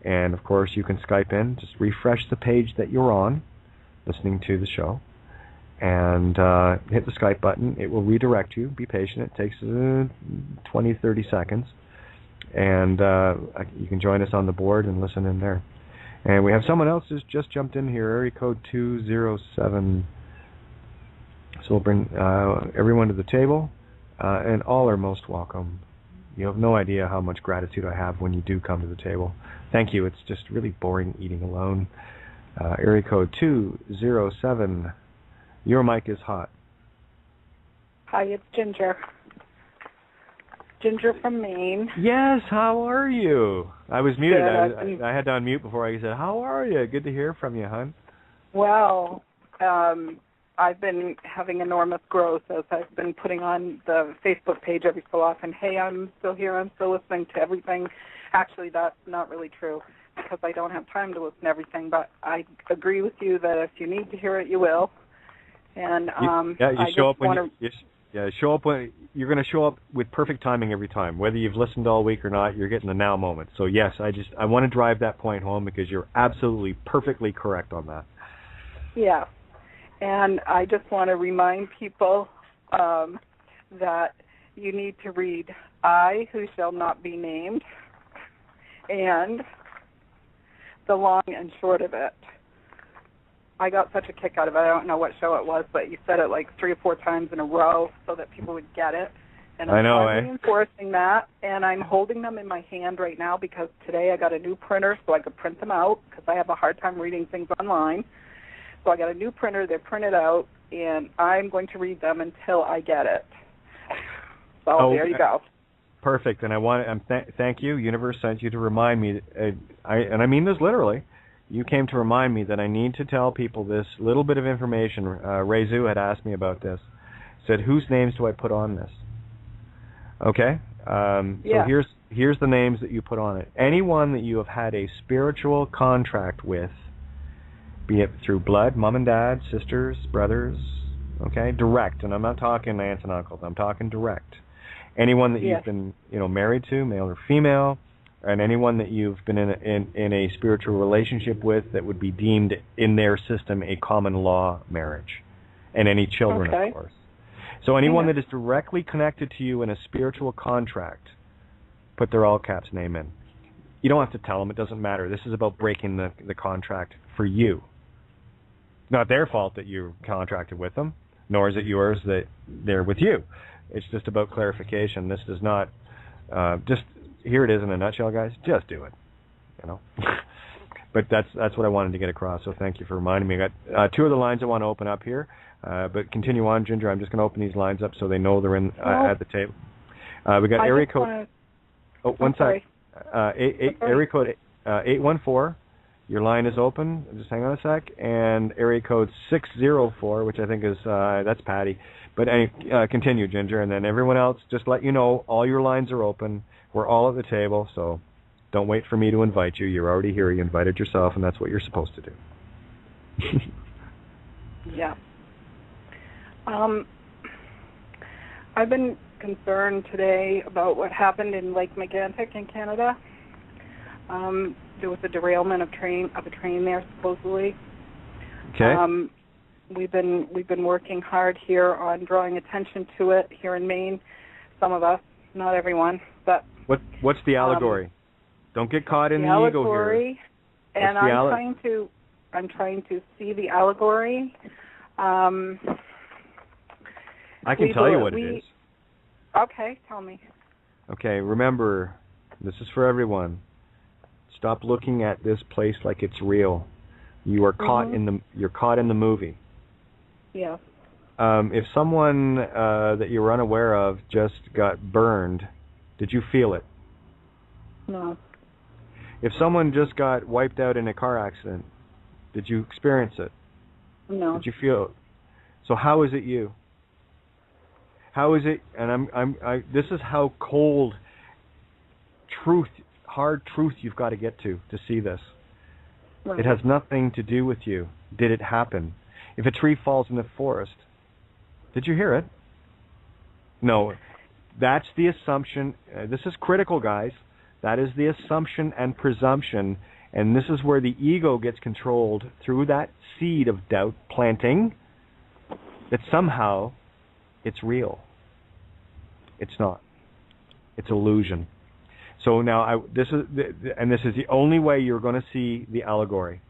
Speaker 3: And, of course, you can Skype in. Just refresh the page that you're on, listening to the show, and hit the Skype button. It will redirect you. Be patient. It takes 20, 30 seconds. And you can join us on the board and listen in there. And we have someone else who's just jumped in here, area code 207. So we'll bring everyone to the table, and all are most welcome. You have no idea how much gratitude I have when you do come to the table. Thank you. It's just really boring eating alone. Area code 207. Your mic is hot.
Speaker 8: Hi, it's Ginger. Ginger from Maine.
Speaker 3: Yes, how are you? I was muted. I had to unmute before I said, how are you? Good to hear from you, hon.
Speaker 8: Well, I've been having enormous growth as I've been putting on the Facebook page every so often. Hey, I'm still here. I'm still listening to everything. Actually, that's not really true because I don't have time to listen to everything. But I agree with you that if you need to hear it, you will. And show up when you're going to show up with perfect timing every time. Whether you've listened all week or not, you're getting the now moment. So yes, I want to drive that point home because you're absolutely perfectly correct on that. Yeah. And I just want to remind people that you need to read I, Who Shall Not Be Named, and the long and short of it. I got such a kick out of it. I don't know what show it was, but you said it like 3 or 4 times in a row so that people would get it. And I'm reinforcing that, and I'm holding them in my hand right now because today I got a new printer so I could print them out because I have a hard time reading things online. So I got a new printer. They're printed out, and I'm going to read them until I get it. So there you go.
Speaker 3: Perfect. And thank you. Universe sent you to remind me, and I mean this literally. You came to remind me that I need to tell people this little bit of information. Rezu had asked me about this. Said, whose names do I put on this? Okay. So here's the names that you put on it. Anyone that you have had a spiritual contract with, be it through blood, mom and dad, sisters, brothers, okay, direct. And I'm not talking aunts and uncles. I'm talking direct. Anyone that you've been, married to, male or female, and anyone that you've been in a spiritual relationship with that would be deemed in their system a common law marriage, and any children, of course. So anyone that is directly connected to you in a spiritual contract, put their all caps name in. You don't have to tell them. It doesn't matter. This is about breaking the contract for you. It's not their fault that you're contracted with them, nor is it yours that they're with you. It's just about clarification. This does not Just here it is in a nutshell, guys. Just do it. But that's what I wanted to get across. So thank you for reminding me. I got 2 of the lines I want to open up here. But continue on, Ginger. I'm just going to open these lines up so they know they're in at the table. We got area code. One sec. Area code 814. Your line is open. Just hang on a sec. And area code 604, which I think is that's Patty. But continue, Ginger, and then everyone else. Just let you know, all your lines are open. We're all at the table, so don't wait for me to invite you. You're already here. You invited yourself, and that's what you're supposed to do.
Speaker 8: Yeah. I've been concerned today about what happened in Lake Megantic in Canada. There was a derailment of a train there, supposedly.
Speaker 3: Okay.
Speaker 8: We've been working hard here on drawing attention to it here in Maine. Some of us, not everyone, but.
Speaker 3: What's the allegory? Don't get caught in the ego here.
Speaker 8: And I'm trying to see the allegory.
Speaker 3: I can tell you what it is.
Speaker 8: Okay, tell me.
Speaker 3: Okay, remember, this is for everyone. Stop looking at this place like it's real. You are caught you're caught in the movie.
Speaker 8: Yeah.
Speaker 3: If someone that you were unaware of just got burned, did you feel it?
Speaker 8: No.
Speaker 3: If someone just got wiped out in a car accident, did you experience it?
Speaker 8: No.
Speaker 3: Did you feel it? So how is it you? How is it? And this is how cold hard truth you've got to get to see this.
Speaker 8: Right.
Speaker 3: It has nothing to do with you. Did it happen? If a tree falls in the forest, did you hear it? No. That's the assumption. This is critical, guys. That is the assumption and presumption, and this is where the ego gets controlled through that seed of doubt planting, that somehow it's real. It's not. It's illusion. So now, this is the only way you're going to see the allegory.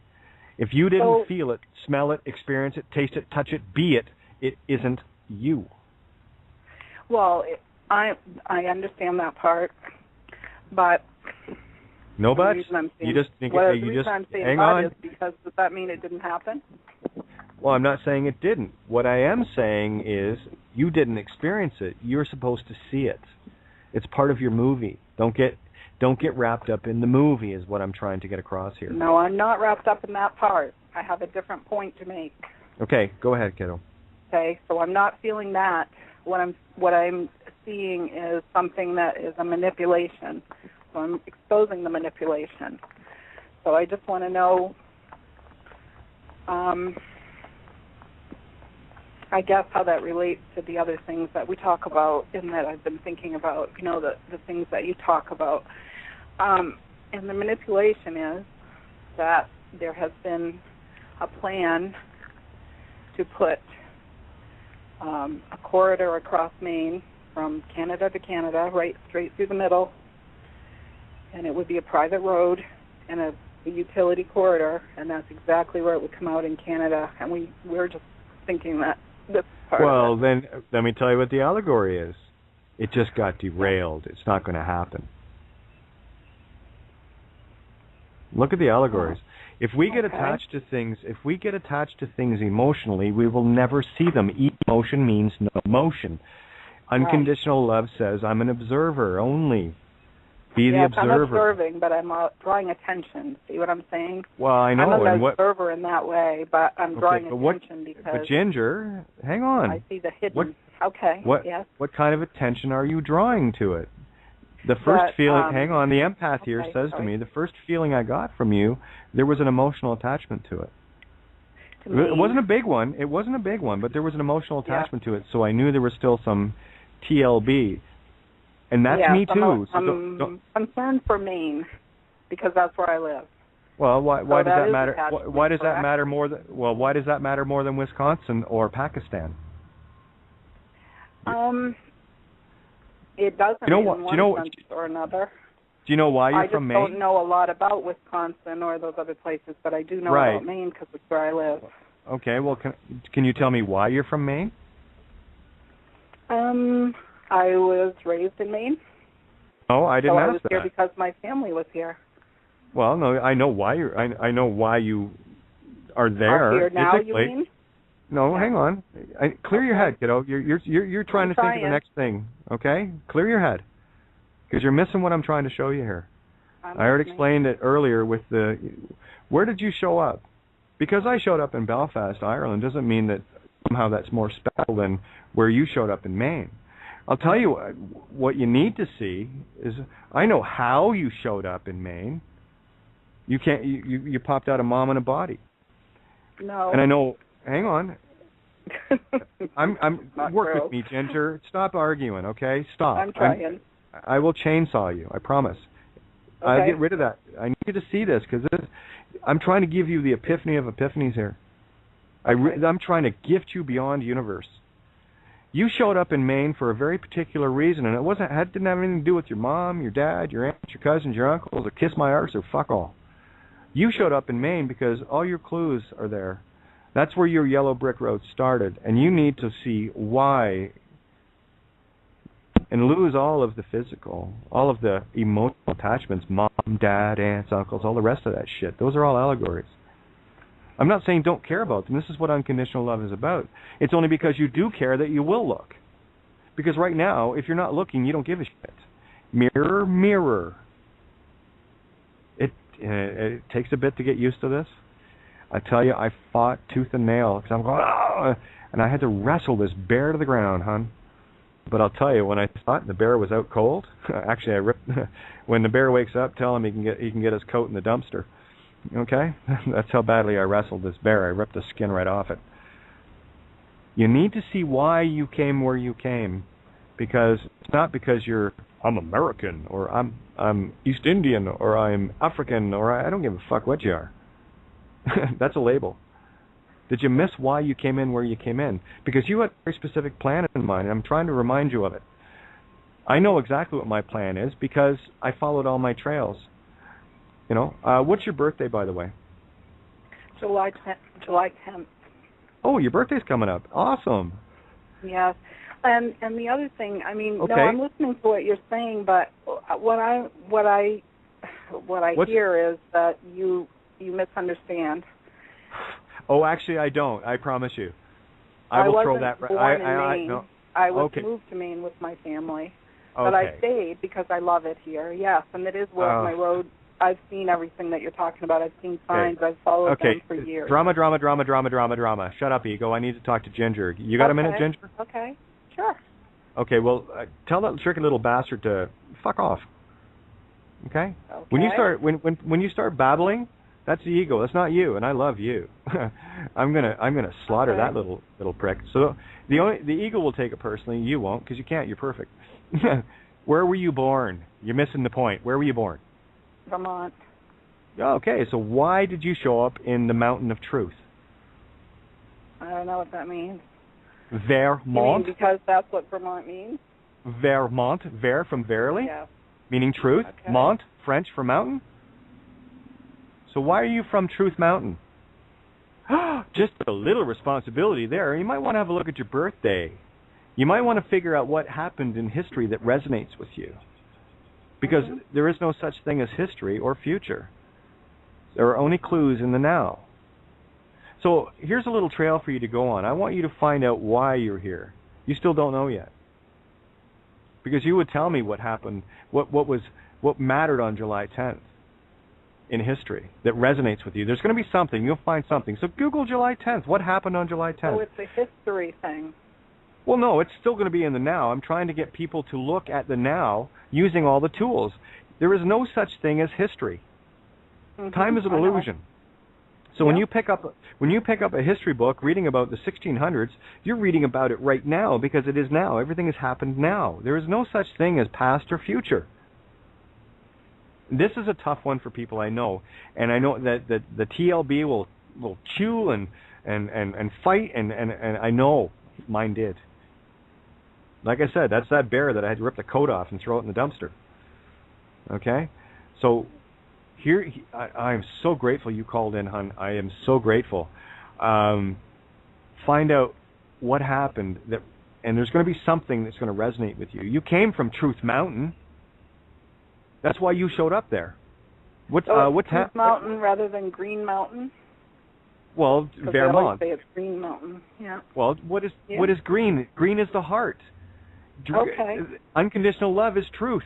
Speaker 3: If you didn't feel it, smell it, experience it, taste it, touch it, be it, it isn't you.
Speaker 8: Well, I understand that part, but
Speaker 3: no buts. You just think hang on.
Speaker 8: Is because does that mean it didn't happen?
Speaker 3: Well, I'm not saying it didn't. What I am saying is you didn't experience it. You're supposed to see it. It's part of your movie. Don't get wrapped up in the movie is what I'm trying to get across here.
Speaker 8: No, I'm not wrapped up in that part. I have a different point to make.
Speaker 3: Okay, go ahead, kiddo.
Speaker 8: Okay, so I'm not feeling that. What I'm seeing is something that is a manipulation. So I'm exposing the manipulation. So I just want to know, I guess, how that relates to the other things that we talk about and that I've been thinking about, the things that you talk about. And the manipulation is that there has been a plan to put a corridor across Maine from Canada to Canada, right straight through the middle, and it would be a private road and a utility corridor, and that's exactly where it would come out in Canada. And we're just thinking that this part
Speaker 3: Well,
Speaker 8: of it.
Speaker 3: then let me tell you what the allegory is. It just got derailed. It's not going to happen. Look at the allegories. If we get attached to things, emotionally, we will never see them. Emotion means no motion. Unconditional love says, I'm an observer only. Be the observer.
Speaker 8: I'm observing, but I'm drawing attention. See what I'm saying?
Speaker 3: Well, I know.
Speaker 8: I'm an observer in that way, but I'm drawing attention because...
Speaker 3: But Ginger, hang on.
Speaker 8: I see the hidden...
Speaker 3: What kind of attention are you drawing to it? The first feeling... hang on, the empath here says to me, the first feeling I got from you, there was an emotional attachment to it. It wasn't a big one. But there was an emotional attachment to it, so I knew there was still some TLB. And that's me too.
Speaker 8: I'm concerned for Maine because that's where I live.
Speaker 3: Well, why does that matter? Why does that matter more than why does that matter more than Wisconsin or Pakistan?
Speaker 8: It doesn't. In one sense or another.
Speaker 3: Do you know why you're from Maine?
Speaker 8: I just don't know a lot about Wisconsin or those other places, but I do know about Maine because it's where I live.
Speaker 3: Okay. Well, can you tell me why you're from Maine?
Speaker 8: I was raised in Maine.
Speaker 3: No, I didn't ask that.
Speaker 8: I was here because my family was here.
Speaker 3: Well, no, I know why you're. I know why you are there.
Speaker 8: Are here now,
Speaker 3: physically.
Speaker 8: you mean?
Speaker 3: No, hang on. Clear your head, kiddo. You're trying to think of the next thing. Okay, clear your head, because you're missing what I'm trying to show you here. I already explained it earlier with the. Where did you show up? Because I showed up in Belfast, Ireland, doesn't mean that somehow that's more special than where you showed up in Maine. I'll tell you what you need to see is I know how you showed up in Maine. You can't. You popped out of mom in a body.
Speaker 8: No.
Speaker 3: And I know. Hang on. I'm work
Speaker 8: true.
Speaker 3: with me, Ginger. Stop arguing, okay? Stop.
Speaker 8: I'm trying.
Speaker 3: I will chainsaw you. I promise.
Speaker 8: Okay.
Speaker 3: I'll get rid of that. I need you to see this because I'm trying to give you the epiphany of epiphanies here.
Speaker 8: Okay.
Speaker 3: I'm trying to gift you beyond universe. You showed up in Maine for a very particular reason, and it didn't have anything to do with your mom, your dad, your aunts, your cousins, your uncles, or kiss my arse, or fuck all. You showed up in Maine because all your clues are there. That's where your yellow brick road started, and you need to see why and lose all of the physical, all of the emotional attachments, mom, dad, aunts, uncles, all the rest of that shit. Those are all allegories. I'm not saying don't care about them. This is what unconditional love is about. It's only because you do care that you will look. Because right now, if you're not looking, you don't give a shit. Mirror, mirror. It takes a bit to get used to this. I tell you, I fought tooth and nail because I'm going, oh, and I had to wrestle this bear to the ground, hon. But I'll tell you, when I thought the bear was out cold, actually I ripped. When the bear wakes up, tell him he can get his coat in the dumpster. Okay, that's how badly I wrestled this bear. I ripped the skin right off it. You need to see why you came where you came, because it's not because I'm American or I'm East Indian or I'm African or I don't give a fuck what you are. That's a label. Did you miss why you came in where you came in? Because you had a very specific plan in mind, and I'm trying to remind you of it. I know exactly what my plan is because I followed all my trails. You know, what's your birthday, by the way?
Speaker 8: July 10th.
Speaker 3: Oh, your birthday's coming up. Awesome.
Speaker 8: Yes. And the other thing, I mean, okay. No, I'm listening to what you're saying, but what I hear is that you misunderstand.
Speaker 3: Oh, actually, I don't. I promise you. I will throw that.
Speaker 8: I was moved to Maine with my family, but I stayed because I love it here. Yes, and it is where my road. I've seen everything that you're talking about. I've seen signs. I've followed them for years. Drama.
Speaker 3: Shut up, ego. I need to talk to Ginger. You got a minute, Ginger?
Speaker 8: Okay. Sure. Okay.
Speaker 3: Well, tell that tricky little bastard to fuck off. Okay. When you start babbling, that's the ego. That's not you, and I love you. I'm gonna slaughter that little prick. So the ego will take it personally. You won't, because you can't. You're perfect. Where were you born? You're missing the point. Where were you born?
Speaker 8: Vermont.
Speaker 3: Okay, so why did you show up in the Mountain of Truth?
Speaker 8: I don't know what that means.
Speaker 3: Vermont?
Speaker 8: You mean because that's what Vermont means?
Speaker 3: Vermont, ver from verily?
Speaker 8: Yeah.
Speaker 3: Meaning truth.
Speaker 8: Okay.
Speaker 3: Mont, French for mountain. So why are you from Truth Mountain? Just a little responsibility there. You might want to have a look at your birthday. You might want to figure out what happened in history that resonates with you. Because there is no such thing as history or future. There are only clues in the now. So here's a little trail for you to go on. I want you to find out why you're here. You still don't know yet. Because you would tell me what happened, what mattered on July 10th in history that resonates with you. There's going to be something. You'll find something. So Google July 10th. What happened on July 10th?
Speaker 8: Oh, it's a history thing.
Speaker 3: Well, no, it's still going to be in the now. I'm trying to get people to look at the now using all the tools. There is no such thing as history. Time is an illusion. So when you pick up a history book reading about the 1600s, you're reading about it right now because it is now. Everything has happened now. There is no such thing as past or future. This is a tough one for people, I know, and I know that the TLB will chew and fight, and I know mine did. Like I said, that's that bear that I had to rip the coat off and throw it in the dumpster. Okay? So here, I'm so grateful you called in, hon. I am so grateful. Find out what happened, and there's going to be something that's going to resonate with you. You came from Truth Mountain. That's why you showed up there. What's
Speaker 8: Truth Mountain rather than Green Mountain?
Speaker 3: Well, Vermont.
Speaker 8: They always say it's Green Mountain. Yeah.
Speaker 3: Well, what is green? Green is the heart.
Speaker 8: Okay.
Speaker 3: Unconditional love is truth.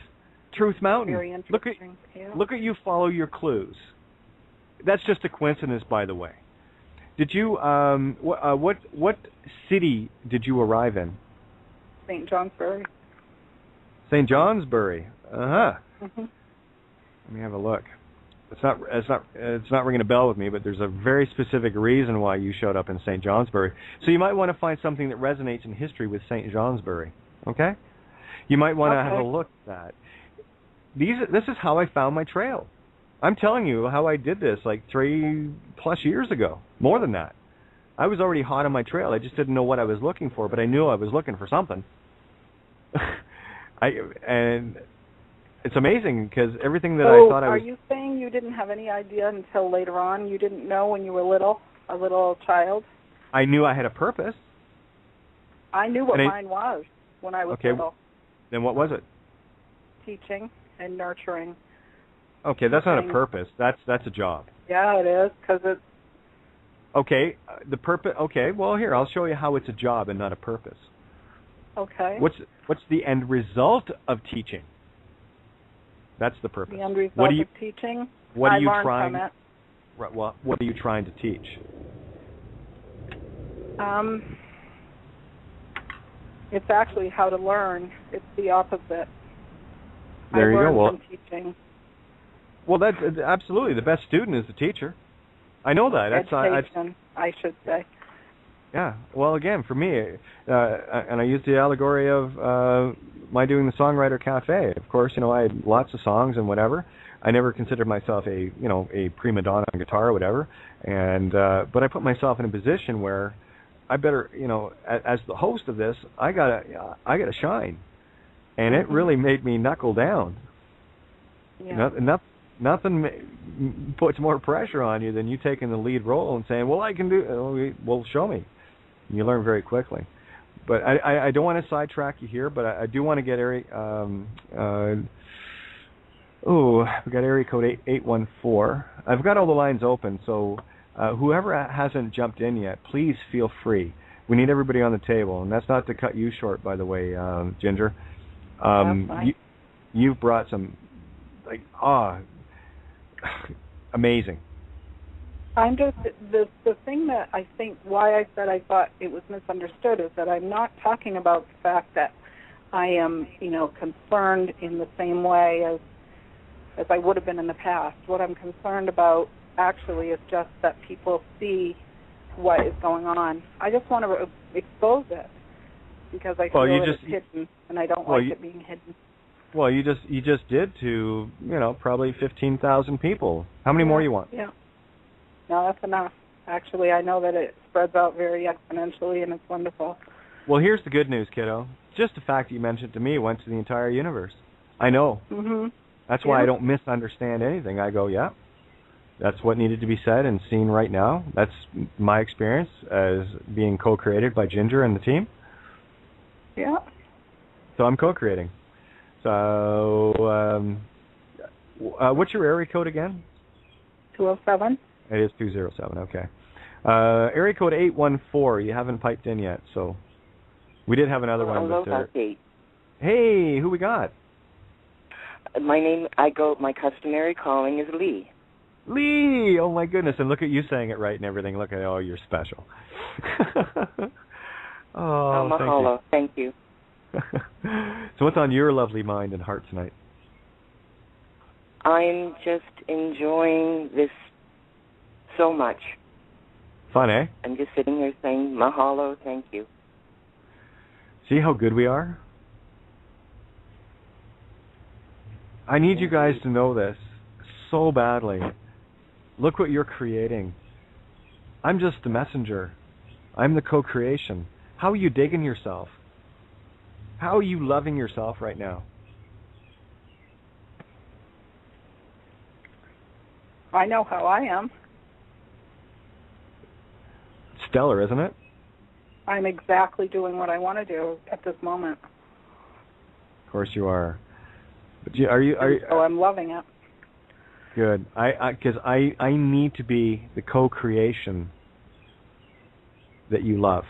Speaker 3: Truth Mountain.
Speaker 8: Very interesting.
Speaker 3: Look at you follow your clues. That's just a coincidence, by the way. Did you what city did you arrive in?
Speaker 8: St. Johnsbury.
Speaker 3: St. Johnsbury. Uh-huh.
Speaker 8: Mm-hmm.
Speaker 3: Let me have a look. It's not ringing a bell with me, but there's a very specific reason why you showed up in St. Johnsbury. So you might want to find something that resonates in history with St. Johnsbury. Okay? You might want to have a look at that. This is how I found my trail. I'm telling you how I did this like 3+ years ago. More than that. I was already hot on my trail. I just didn't know what I was looking for, but I knew I was looking for something. And it's amazing because everything that I thought I was...
Speaker 8: Are you saying you didn't have any idea until later on? You didn't know when you were a little child?
Speaker 3: I knew I had a purpose.
Speaker 8: I knew what mine was when I was little.
Speaker 3: Then what was it?
Speaker 8: Teaching and nurturing.
Speaker 3: Okay, that's not a purpose. That's a job.
Speaker 8: Yeah, it is, because it's...
Speaker 3: Okay, the purpose... Okay, well, here, I'll show you how it's a job and not a purpose.
Speaker 8: Okay.
Speaker 3: What's the end result of teaching? That's the purpose.
Speaker 8: The end result of teaching?
Speaker 3: What are you
Speaker 8: learned
Speaker 3: trying...
Speaker 8: from it.
Speaker 3: What are you trying to teach?
Speaker 8: It's actually how to learn. It's the opposite.
Speaker 3: There you go. Well,
Speaker 8: from teaching.
Speaker 3: Well, that's absolutely the best student is the teacher. I know that.
Speaker 8: Education, I should say.
Speaker 3: Yeah. Well, again, for me, and I use the allegory of my doing the Songwriter Cafe. Of course, I had lots of songs and whatever. I never considered myself a prima donna on guitar or whatever, and but I put myself in a position where I better, as the host of this, I gotta shine, and it really made me knuckle down.
Speaker 8: Yeah.
Speaker 3: Nothing puts more pressure on you than you taking the lead role and saying, "Well, I can do. Well, show me." And you learn very quickly. But I don't want to sidetrack you here, but I do want to get Eric. We got area code 814. I've got all the lines open, so whoever hasn't jumped in yet, please feel free. We need everybody on the table, and that's not to cut you short, by the way, Ginger. You've brought some, amazing.
Speaker 8: I'm just the thing that I think why I said I thought it was misunderstood is that I'm not talking about the fact that I am, concerned in the same way as I would have been in the past. What I'm concerned about actually is just that people see what is going on. I just want to expose it because I feel that it's hidden, and I don't like it being hidden.
Speaker 3: Well, you just did to, probably 15,000 people. How many more you want?
Speaker 8: Yeah. No, that's enough. Actually, I know that it spreads out very exponentially, and it's wonderful.
Speaker 3: Well, here's the good news, kiddo. Just the fact that you mentioned it to me went to the entire universe. I know.
Speaker 8: Mm-hmm.
Speaker 3: That's why I don't misunderstand anything. I go, yeah, that's what needed to be said and seen right now. That's my experience as being co-created by Ginger and the team.
Speaker 8: Yeah.
Speaker 3: So I'm co-creating. So what's your area code again?
Speaker 8: 207.
Speaker 3: It is 207, okay. Area code 814, you haven't piped in yet, so we did have another one.
Speaker 9: Hello, Kate.
Speaker 3: Hey, who we got?
Speaker 9: My customary calling is Lee.
Speaker 3: Lee! Oh, my goodness, and look at you saying it right and everything. Look at, you're special.
Speaker 9: Mahalo. Thank you.
Speaker 3: So what's on your lovely mind and heart tonight?
Speaker 9: I'm just enjoying this so much.
Speaker 3: Fun, eh?
Speaker 9: I'm just sitting here saying, mahalo, thank you.
Speaker 3: See how good we are? I need you guys to know this so badly. Look what you're creating. I'm just the messenger. I'm the co-creation. How are you digging yourself? How are you loving yourself right now?
Speaker 8: I know how I am.
Speaker 3: Stellar, isn't it?
Speaker 8: I'm exactly doing what I want to do at this moment.
Speaker 3: Of course you are. But are you?
Speaker 8: So I'm loving it.
Speaker 3: Good. Because I need to be the co-creation that you love.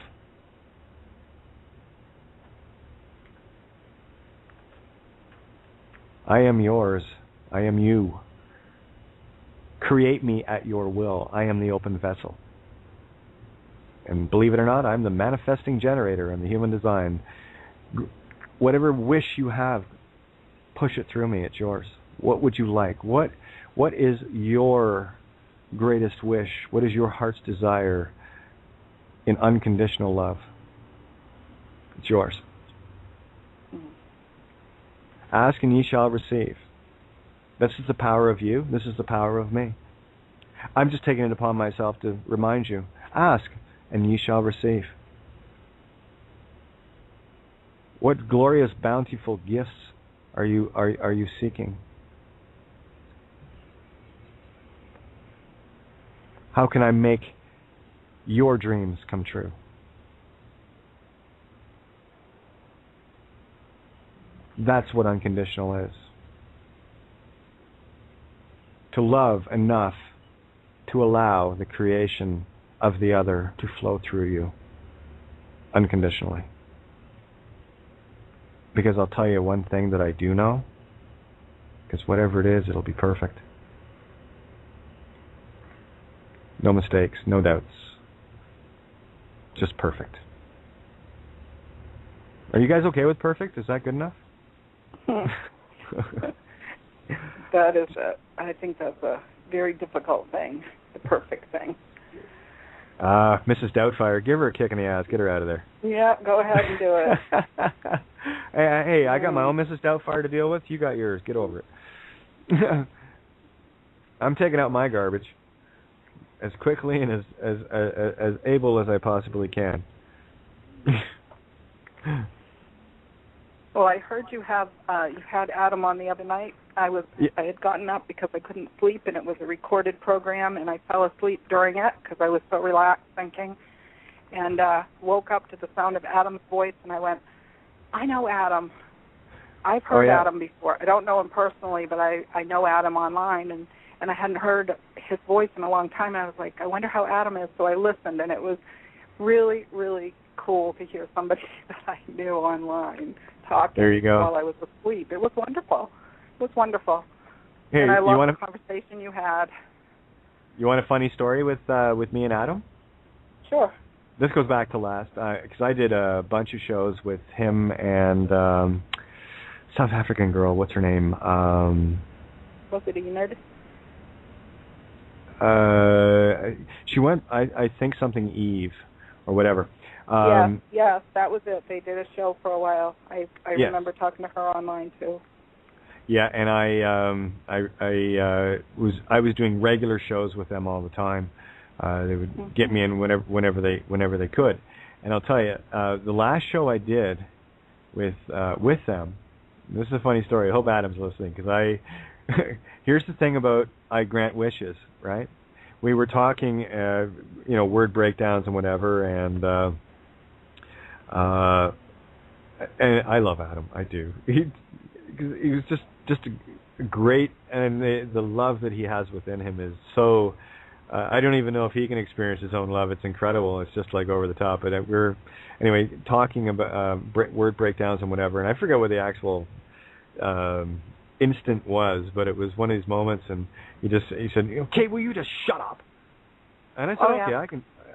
Speaker 3: I am yours. I am you. Create me at your will. I am the open vessel. And believe it or not, I'm the manifesting generator in the human design. Whatever wish you have, push it through me. It's yours. What would you like? What is your greatest wish? What is your heart's desire in unconditional love? It's yours. Ask and ye shall receive. This is the power of you. This is the power of me. I'm just taking it upon myself to remind you. Ask and ye shall receive. What glorious, bountiful gifts are you seeking? How can I make your dreams come true? That's what unconditional is. To love enough to allow the creation of the other to flow through you unconditionally. Because I'll tell you one thing that I do know, because whatever it is, it'll be perfect. No mistakes, no doubts. Just perfect. Are you guys okay with perfect? Is that good enough?
Speaker 8: I think that's a very difficult thing, the perfect thing.
Speaker 3: Mrs. Doubtfire, give her a kick in the ass. Get her out of there.
Speaker 8: Yeah, go ahead and do it.
Speaker 3: Hey, I got my own Mrs. Doubtfire to deal with. You got yours. Get over it. I'm taking out my garbage as quickly and as able as I possibly can.
Speaker 8: Well, I heard you had Adam on the other night. I had gotten up because I couldn't sleep, and it was a recorded program, and I fell asleep during it because I was so relaxed thinking, and woke up to the sound of Adam's voice, and I went, I know Adam. I've heard Adam before. I don't know him personally, but I know Adam online, and I hadn't heard his voice in a long time. And I was like, I wonder how Adam is. So I listened, and it was really, really cool to hear somebody that I knew online talking
Speaker 3: there you go.
Speaker 8: while I was asleep. It was wonderful. It was wonderful.
Speaker 3: Hey,
Speaker 8: and I love the conversation you had.
Speaker 3: You want a funny story with me and Adam?
Speaker 8: Sure.
Speaker 3: This goes back to last, because I did a bunch of shows with him and South African girl. What's her name?
Speaker 8: Was it Enid?
Speaker 3: She went, I think something Eve or whatever.
Speaker 8: Yes, that was it. They did a show for a while. I remember talking to her online too.
Speaker 3: Yeah, and I was doing regular shows with them all the time. They would get me in whenever they could. And I'll tell you, the last show I did with them. This is a funny story. I hope Adam's listening, because here's the thing about I grant wishes, right? We were talking, word breakdowns and whatever, and I love Adam. I do. He was just a great, and the love that he has within him is so. I don't even know if he can experience his own love. It's incredible. It's just like over the top. But we're anyway talking about word breakdowns and whatever, and I forget what the actual instant was, but it was one of these moments, and he said, "Okay, will you just shut up?" And I said, "Okay,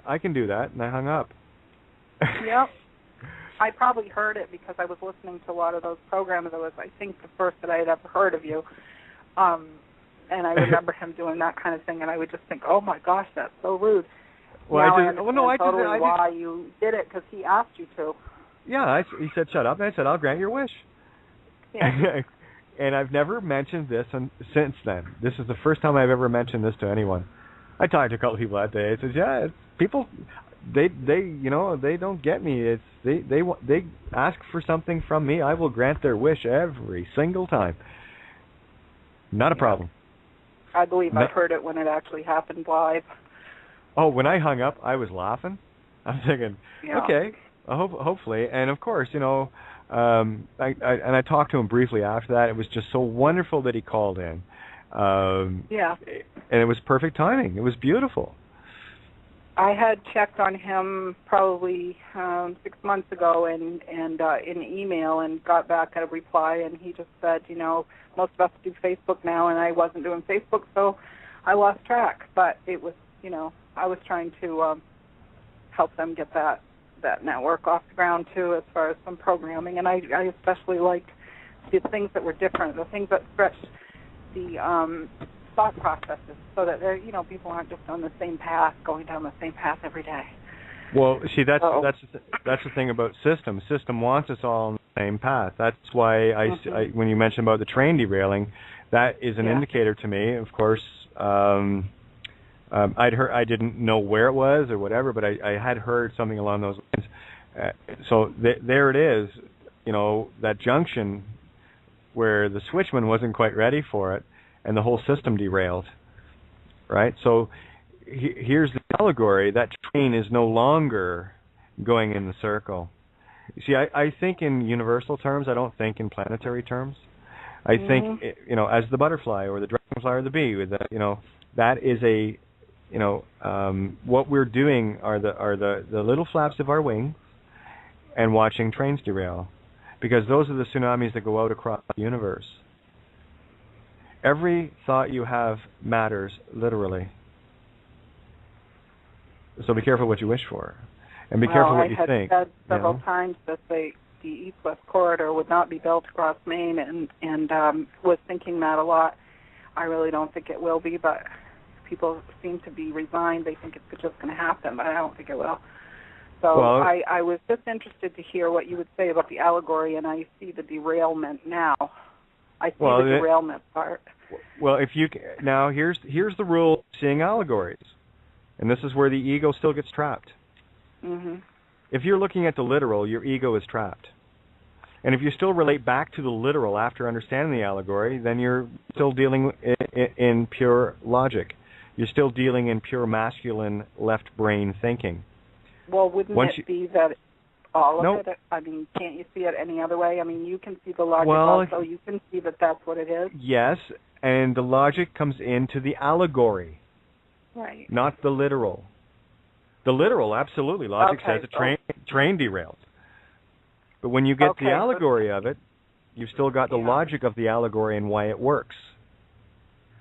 Speaker 3: I can do that," and I hung up.
Speaker 8: Yep. I probably heard it because I was listening to a lot of those programs. It was, I think, the first that I had ever heard of you. And I remember him doing that kind of thing, and I would just think, oh, my gosh, that's so rude.
Speaker 3: Well,
Speaker 8: now I understand why you did it, because he asked you to.
Speaker 3: Yeah, he said, shut up, and I said, I'll grant your wish. Yeah. And I've never mentioned this since then. This is the first time I've ever mentioned this to anyone. I talked to a couple of people that day. I said, yeah, people... They don't get me. It's they ask for something from me. I will grant their wish every single time. Not a problem.
Speaker 8: I believe I heard it when it actually happened live.
Speaker 3: Oh, when I hung up, I was laughing. I'm thinking, okay, hopefully. And of course, I talked to him briefly after that. It was just so wonderful that he called in.
Speaker 8: Yeah.
Speaker 3: And it was perfect timing. It was beautiful.
Speaker 8: I had checked on him probably 6 months ago and in email and got back a reply, and he just said, most of us do Facebook now, and I wasn't doing Facebook, so I lost track. But it was, I was trying to help them get that network off the ground too, as far as some programming, and I especially liked the things that were different, the things that stretched the thought processes, so that people aren't just on the same path, going down the same path every day.
Speaker 3: Well, see, that's the thing about system. System wants us all on the same path. That's why I when you mentioned about the train derailing, that is an indicator to me. Of course, I'd heard, I didn't know where it was or whatever, but I had heard something along those lines. So there it is, that junction where the switchman wasn't quite ready for it, and the whole system derailed, right? So here's the allegory. That train is no longer going in the circle. You see, I think in universal terms. I don't think in planetary terms. I think, as the butterfly or the dragonfly or the bee, that is a, what we're doing are the little flaps of our wings and watching trains derail, because those are the tsunamis that go out across the universe. Every thought you have matters, literally. So be careful what you wish for, and be careful what you think.
Speaker 8: I had said several times that the East-West corridor would not be built across Maine, and was thinking that a lot. I really don't think it will be, but people seem to be resigned. They think it's just going to happen, but I don't think it will. So I was just interested to hear what you would say about the allegory, and I see the derailment now. I see the derailment part.
Speaker 3: Well, here's the rule of seeing allegories, and this is where the ego still gets trapped.
Speaker 8: Mm-hmm.
Speaker 3: If you're looking at the literal, your ego is trapped. And if you still relate back to the literal after understanding the allegory, then you're still dealing in pure logic. You're still dealing in pure masculine left brain thinking.
Speaker 8: Well, wouldn't it be that all of it? I mean, can't you see it any other way? I mean, you can see the logic also. You can see that that's what it is.
Speaker 3: Yes, and the logic comes into the allegory.
Speaker 8: Right.
Speaker 3: Not the literal. The literal, absolutely. Logic says a train derailed. But when you get the allegory of it, you've still got the logic of the allegory and why it works.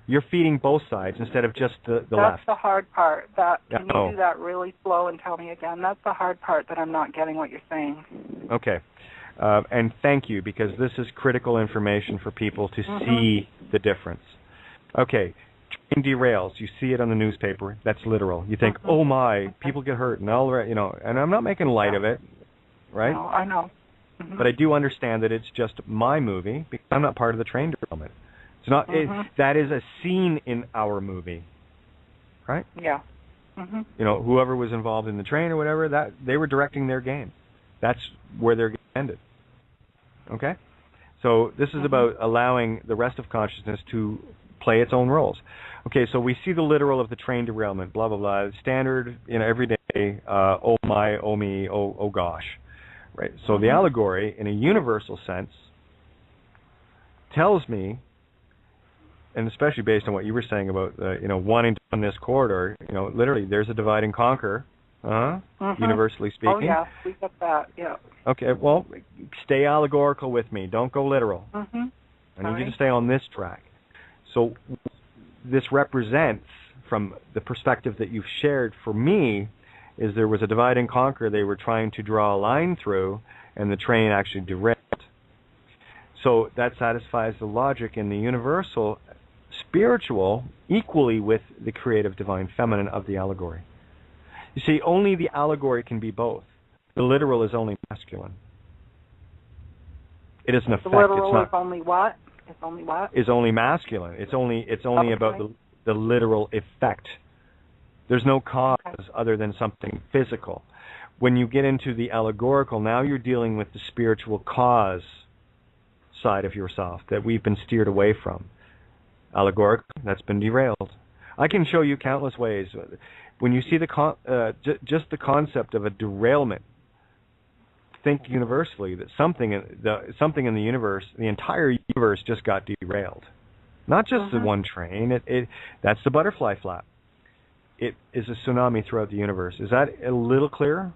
Speaker 3: You're feeding both sides instead of just the left.
Speaker 8: That's the hard part. Can you do that really slow and tell me again? That's the hard part that I'm not getting what you're saying.
Speaker 3: Okay. And thank you, because this is critical information for people to see the difference. Okay. Train derails. You see it on the newspaper. That's literal. You think, oh my, people get hurt and all that, and I'm not making light of it, right?
Speaker 8: No, I know.
Speaker 3: But I do understand that it's just my movie, because I'm not part of the train derailment. It's not. That is a scene in our movie, right?
Speaker 8: Yeah.
Speaker 3: Whoever was involved in the train or whatever, that they were directing their game. That's where their game ended. Okay? So this is about allowing the rest of consciousness to play its own roles. Okay, so we see the literal of the train derailment, blah, blah, blah, standard, every day, oh my, oh me, oh gosh. Right? So the allegory, in a universal sense, tells me, and especially based on what you were saying about, wanting to run this corridor, literally there's a divide and conquer, universally speaking.
Speaker 8: Oh, yeah, we got that, yeah.
Speaker 3: Okay, well, stay allegorical with me. Don't go literal. I need you to stay on this track. So this represents, from the perspective that you've shared for me, is there was a divide and conquer they were trying to draw a line through, and the train actually derailed. So that satisfies the logic in the universal spiritual equally with the creative divine feminine of the allegory. You see, only the allegory can be both. The literal is only masculine. It is an effect.
Speaker 8: The literal is only what? It's only what?
Speaker 3: Is only masculine. It's only about the literal effect. There's no cause other than something physical. When you get into the allegorical, now you're dealing with the spiritual cause side of yourself that we've been steered away from. Allegorical, that's been derailed. I can show you countless ways. When you see just the concept of a derailment, think universally that something in the universe, the entire universe, just got derailed. Not just the one train. That's the butterfly flap. It is a tsunami throughout the universe. Is that a little clearer?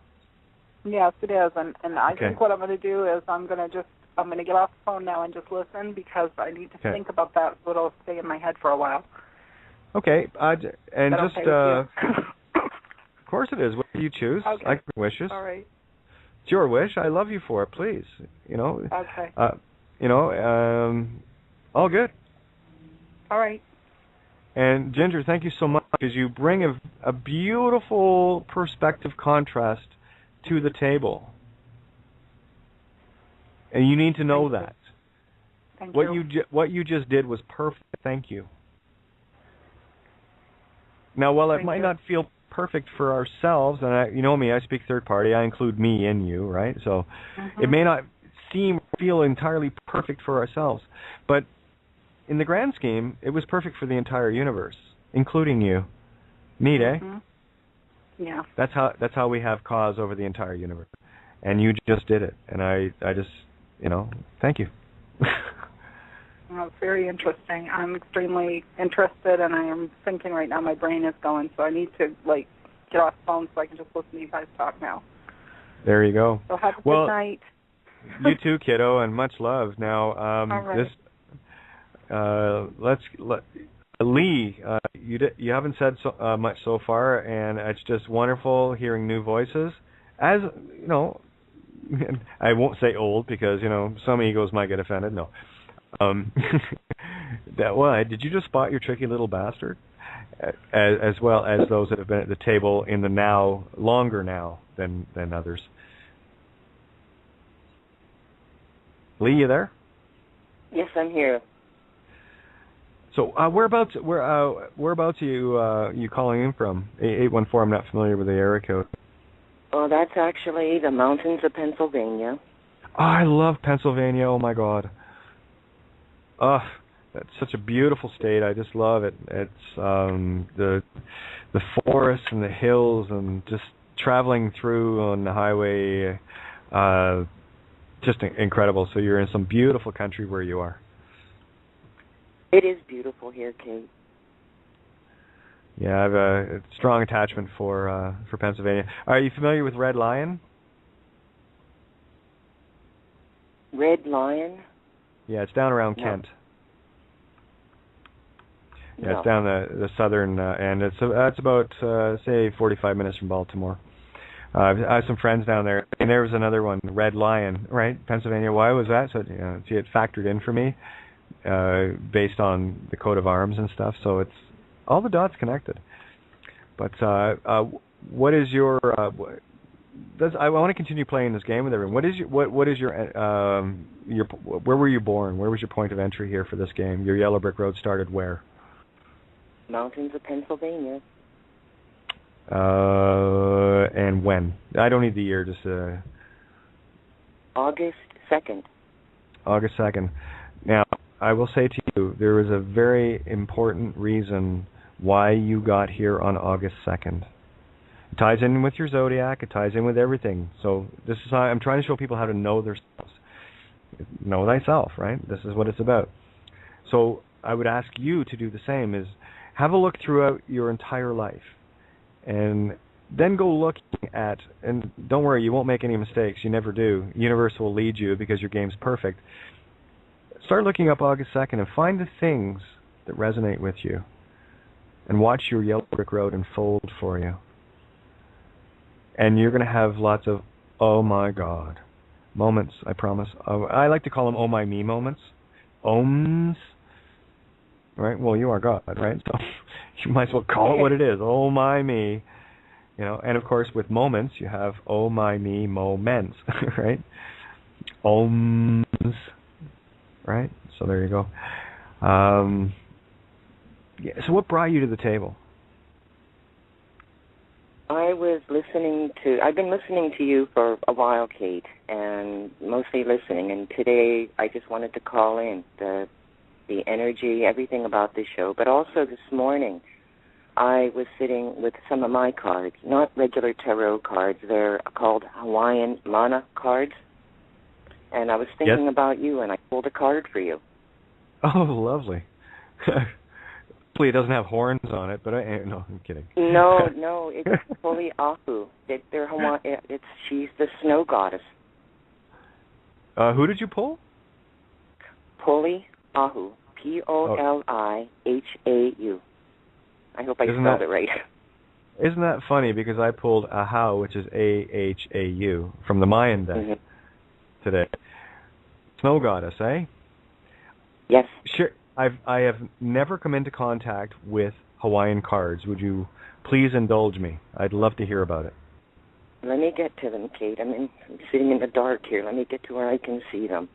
Speaker 8: Yes, it is. And I think what I'm going to do is I'm going to get off the phone now and just listen, because I need to think about that, so it'll stay in my head for a while.
Speaker 3: Okay. And just,
Speaker 8: okay
Speaker 3: of course it is. What do you choose?
Speaker 8: Okay.
Speaker 3: I can wishes.
Speaker 8: All right.
Speaker 3: It's your wish. I love you for it. Please.
Speaker 8: Okay.
Speaker 3: All good.
Speaker 8: All right.
Speaker 3: And Ginger, thank you so much, because you bring a beautiful perspective contrast to the table. And you need to know that.
Speaker 8: Thank you.
Speaker 3: What you just did was perfect. Thank you. Now, while it might not feel perfect for ourselves, and you know me, I speak third party, I include me in you, right? So it may not feel entirely perfect for ourselves, but in the grand scheme, it was perfect for the entire universe, including you. Neat, eh?
Speaker 8: Yeah.
Speaker 3: That's how we have cause over the entire universe, and you just did it, and I just, thank you.
Speaker 8: Well, it's very interesting. I'm extremely interested, and I am thinking right now. My brain is going, so I need to get off the phone so I can just listen to you guys talk now.
Speaker 3: There you go.
Speaker 8: So have a good night.
Speaker 3: You too, kiddo, and much love. Now,
Speaker 8: all right.
Speaker 3: Lee, you haven't said much so far, and it's just wonderful hearing new voices. As you know, I won't say old, because some egos might get offended. No. Did you just spot your tricky little bastard? As well as those that have been at the table in the now longer now than others. Lee, you there?
Speaker 9: Yes, I'm here.
Speaker 3: So whereabouts are you calling in from? 814. I'm not familiar with the area code.
Speaker 9: Oh, that's actually the mountains of Pennsylvania.
Speaker 3: Oh, I love Pennsylvania. Oh my God. That's such a beautiful state. I just love it. It's the forests and the hills, and just traveling through on the highway, just incredible. So you're in some beautiful country where you are.
Speaker 9: It is beautiful here, Kate.
Speaker 3: Yeah, I have a strong attachment for Pennsylvania. Are you familiar with Red Lion?
Speaker 9: Red Lion?
Speaker 3: Yeah, it's down around Kent. Yeah, it's down the southern end. It's about say 45 minutes from Baltimore. I have some friends down there, and there was another one, Red Lion, right? Pennsylvania. Why was that? So see, it factored in for me based on the coat of arms and stuff. So it's all the dots connected. But what is your? I want to continue playing this game with everyone. What is your where were you born? Where was your point of entry here for this game? Your Yellow Brick Road started where?
Speaker 9: Mountains of Pennsylvania.
Speaker 3: And when? I don't need the year, just
Speaker 9: August 2nd.
Speaker 3: August 2nd. Now, I will say to you, there is a very important reason why you got here on August 2nd. It ties in with your zodiac. It ties in with everything. So this is how I'm trying to show people how to know themselves. Know thyself, right? This is what it's about. So I would ask you to do the same, is have a look throughout your entire life. And then go looking at, and don't worry, you won't make any mistakes. You never do. The universe will lead you because your game's perfect. Start looking up August 2nd and find the things that resonate with you. And watch your Yellow Brick Road unfold for you. And you're going to have lots of, oh my God, moments, I promise. I like to call them oh my me moments. Ohms. Right? Well, you are God, right? So you might as well call it what it is. Oh my me. And of course with moments you have oh my me moments, right? Ohms. Right? So there you go. So what brought you to the table?
Speaker 9: I've been listening to you for a while, Kate, and mostly listening, and today I just wanted to call in the energy, everything about this show, but also this morning I was sitting with some of my cards, not regular tarot cards. They're called Hawaiian mana cards. And I was thinking about you, and I pulled a card for you.
Speaker 3: Oh, lovely. Hopefully it doesn't have horns on it, but no, I'm kidding.
Speaker 9: No, it's Poliahu. She's the snow goddess.
Speaker 3: Who did you pull?
Speaker 9: Poliahu. Polihahu. I hope I spelled it right.
Speaker 3: Isn't that funny? Because I pulled Ahau, which is Ahau, from the Mayan deck today. Snow goddess, eh?
Speaker 9: Yes.
Speaker 3: Sure. I have never come into contact with Hawaiian cards. Would you please indulge me? I'd love to hear about it.
Speaker 9: Let me get to them, Kate. I'm sitting in the dark here. Let me get to where I can see them.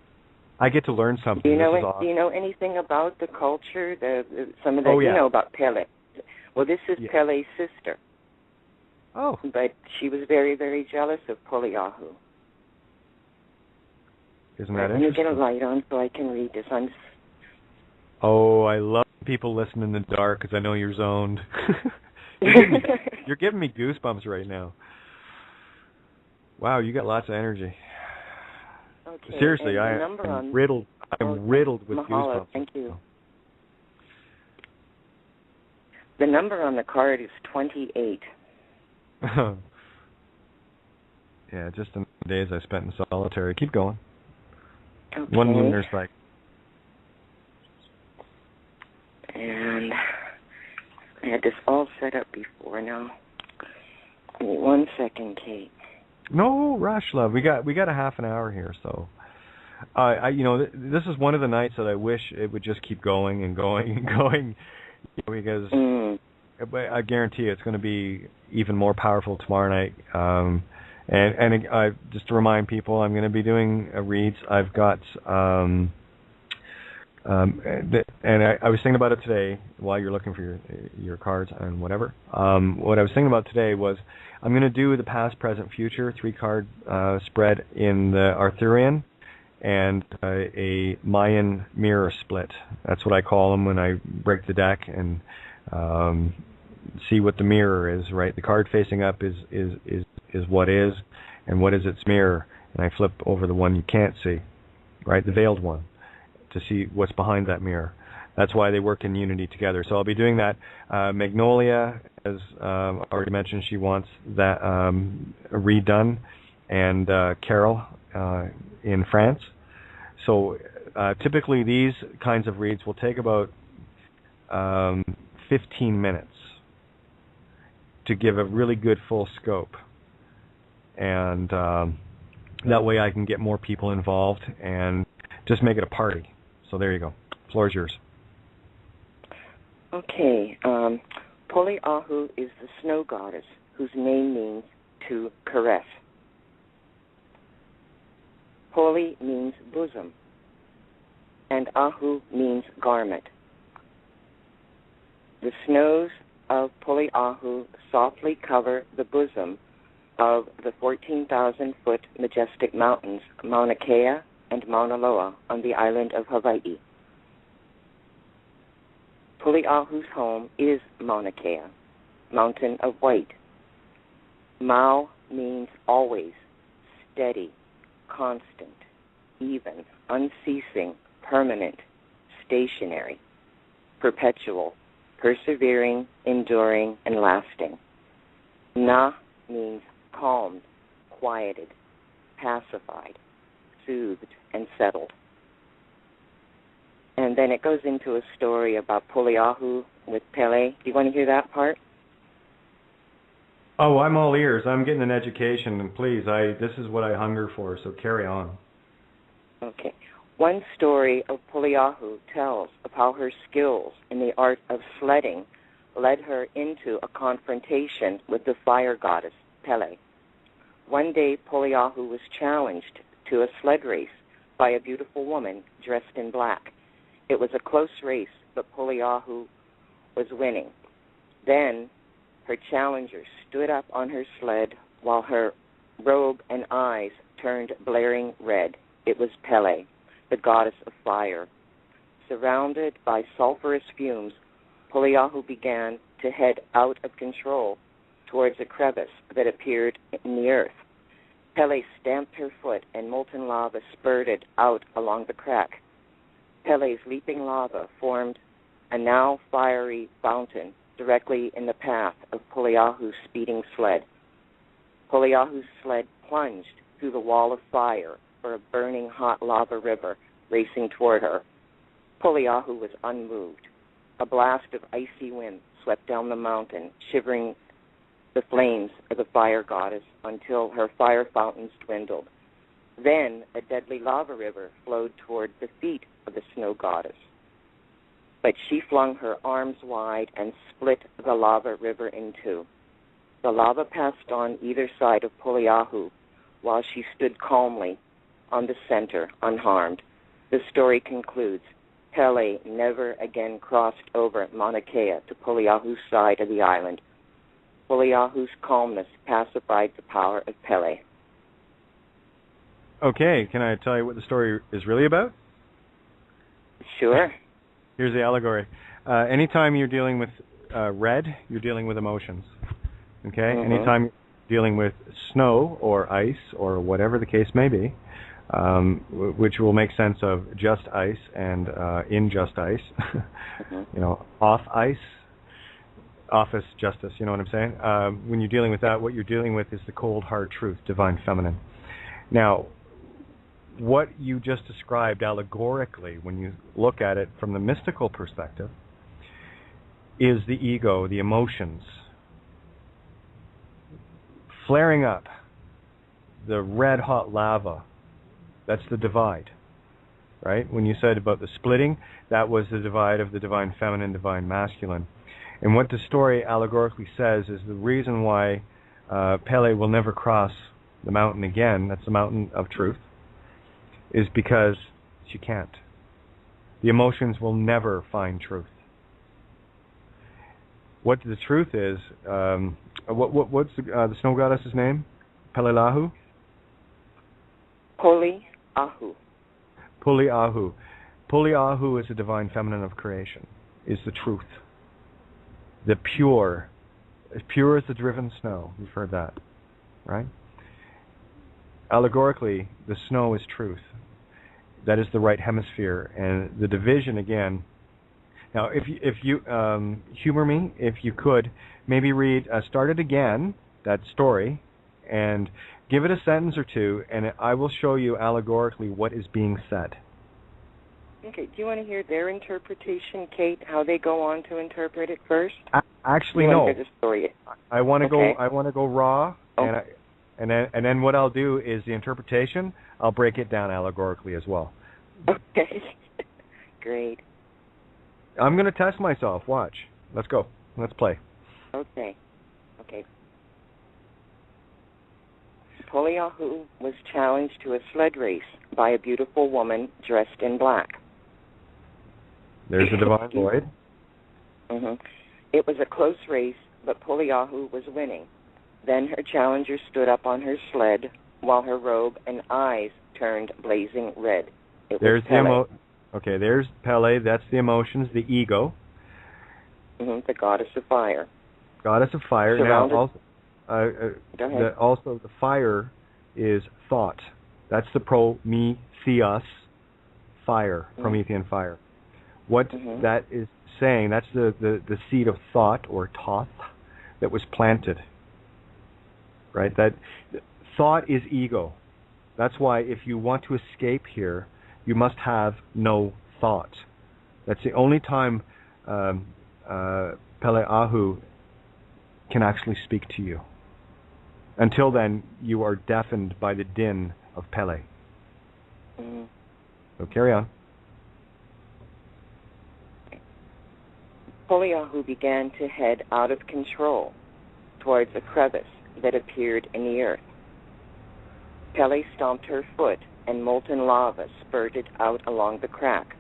Speaker 3: I get to learn something.
Speaker 9: Do you know,
Speaker 3: awesome.
Speaker 9: Do you know anything about the culture? Some of the you know about Pele. Well, this is Pele's sister.
Speaker 3: Oh.
Speaker 9: But she was very, very jealous of Poliahu.
Speaker 3: Isn't that interesting?
Speaker 9: Let me get a light on so I can read this.
Speaker 3: Oh, I love people listening in the dark because I know you're zoned. You're giving me goosebumps right now. Wow, you got lots of energy.
Speaker 9: Okay.
Speaker 3: Seriously, I'm riddled. I'm riddled with goosebumps.
Speaker 9: Thank you. The number on the card is 28.
Speaker 3: Yeah, just the days I spent in solitary. Keep going.
Speaker 9: Okay.
Speaker 3: One lunar cycle.
Speaker 9: And I had this all set up before now. Give me 1 second, Kate.
Speaker 3: No rush, love. We got a half an hour here, so this is one of the nights that I wish it would just keep going and going and going, because I guarantee it's going to be even more powerful tomorrow night. And just to remind people, I'm going to be doing reads. I've got and I was thinking about it today while you're looking for your cards and whatever. What I was thinking about today was I'm going to do the past, present, future 3-card spread in the Arthurian and a Mayan mirror split. That's what I call them when I break the deck and see what the mirror is. Right, the card facing up is what is, and what is its mirror. And I flip over the one you can't see, right, the veiled one, to see what's behind that mirror. That's why they work in unity together. So I'll be doing that. Magnolia, as already mentioned, she wants that redone, and Carol in France. So typically these kinds of reads will take about 15 minutes to give a really good full scope. And that way I can get more people involved and just make it a party. So there you go. Floor is yours.
Speaker 9: Okay. Poliahu is the snow goddess whose name means to caress. Poli means bosom, and Ahu means garment. The snows of Poliahu softly cover the bosom of the 14,000-foot majestic mountains, Mauna Kea and Mauna Loa, on the island of Hawaii. Poliahu's home is Mauna Kea, mountain of white. Mau means always, steady, constant, even, unceasing, permanent, stationary, perpetual, persevering, enduring, and lasting. Na means calmed, quieted, pacified, soothed, and settled. And then it goes into a story about Poliahu with Pele. Do you want to hear that part?
Speaker 3: Oh, I'm all ears. I'm getting an education, and please, this is what I hunger for, so carry on.
Speaker 9: Okay. One story of Poliahu tells of how her skills in the art of sledding led her into a confrontation with the fire goddess, Pele. One day, Poliahu was challenged to a sled race by a beautiful woman dressed in black. It was a close race, but Poliahu was winning. Then her challenger stood up on her sled while her robe and eyes turned blaring red. It was Pele, the goddess of fire. Surrounded by sulfurous fumes, Poliahu began to head out of control towards a crevice that appeared in the earth. Pele stamped her foot, and molten lava spurted out along the crack. Pele's leaping lava formed a now fiery fountain directly in the path of Poliahu's speeding sled. Poliahu's sled plunged through the wall of fire for a burning hot lava river racing toward her. Poliahu was unmoved. A blast of icy wind swept down the mountain, shivering the flames of the fire goddess until her fire fountains dwindled. Then a deadly lava river flowed toward the feet of the snow goddess. But she flung her arms wide and split the lava river in two. The lava passed on either side of Poliahu while she stood calmly on the center, unharmed. The story concludes, Pele never again crossed over Mauna Kea to Poliahu's side of the island. Poliahu's calmness pacified the power of Pele.
Speaker 3: Okay, can I tell you what the story is really about?
Speaker 9: Sure.
Speaker 3: Here's the allegory. Anytime you're dealing with red, you're dealing with emotions. Okay?
Speaker 9: Mm-hmm.
Speaker 3: Anytime you're dealing with snow or ice or whatever the case may be, which will make sense of just ice and in just ice,
Speaker 9: mm-hmm.
Speaker 3: Off ice, office justice, you know what I'm saying? When you're dealing with that, what you're dealing with is the cold, hard truth, divine feminine. Now, what you just described allegorically, when you look at it from the mystical perspective, is the ego, the emotions, flaring up, the red-hot lava. That's the divide, right? When you said about the splitting, that was the divide of the divine feminine, divine masculine. And what the story allegorically says is the reason why Pele will never cross the mountain again, that's the mountain of truth, is because she can't. The emotions will never find truth. What the truth is, what's the snow goddess's name? Pelelahu?
Speaker 9: Poliahu.
Speaker 3: Poliahu. Poliahu is the divine feminine of creation, is the truth. The pure, as pure as the driven snow. You've heard that, right? Allegorically, the snow is truth. That is the right hemisphere, and the division again. Now, if you humor me, if you could, maybe read, start it again, that story, and give it a sentence or two, and I will show you allegorically what is being said.
Speaker 9: Okay, do you want to hear their interpretation, Kate, how they go on to interpret it first?
Speaker 3: Actually, no.
Speaker 9: Hear the story?
Speaker 3: I want to
Speaker 9: okay.
Speaker 3: go. I want to go raw,
Speaker 9: okay.
Speaker 3: and then what I'll do is the interpretation. I'll break it down allegorically as well.
Speaker 9: Okay, great.
Speaker 3: I'm going to test myself. Watch. Let's go. Let's play.
Speaker 9: Okay. Poliahu was challenged to a sled race by a beautiful woman dressed in black.
Speaker 3: There's the divine void.
Speaker 9: Mm-hmm. It was a close race, but Poliahu was winning. Then her challenger stood up on her sled while her robe and eyes turned blazing red.
Speaker 3: There's there's Pele. That's the emotions, the ego.
Speaker 9: Mm-hmm. The goddess of fire.
Speaker 3: Goddess of fire.
Speaker 9: Surrounded.
Speaker 3: Now, also the fire is thought. That's the Prometheus fire, Promethean fire. What that is saying, that's the seed of thought or Thoth that was planted. Right? That thought is ego. That's why if you want to escape here, you must have no thought. That's the only time Peleahu can actually speak to you. Until then, you are deafened by the din of Pele.
Speaker 9: Mm-hmm.
Speaker 3: So carry on.
Speaker 9: Poliahu began to head out of control towards a crevice that appeared in the earth. Pele stomped her foot, and molten lava spurted out along the crack.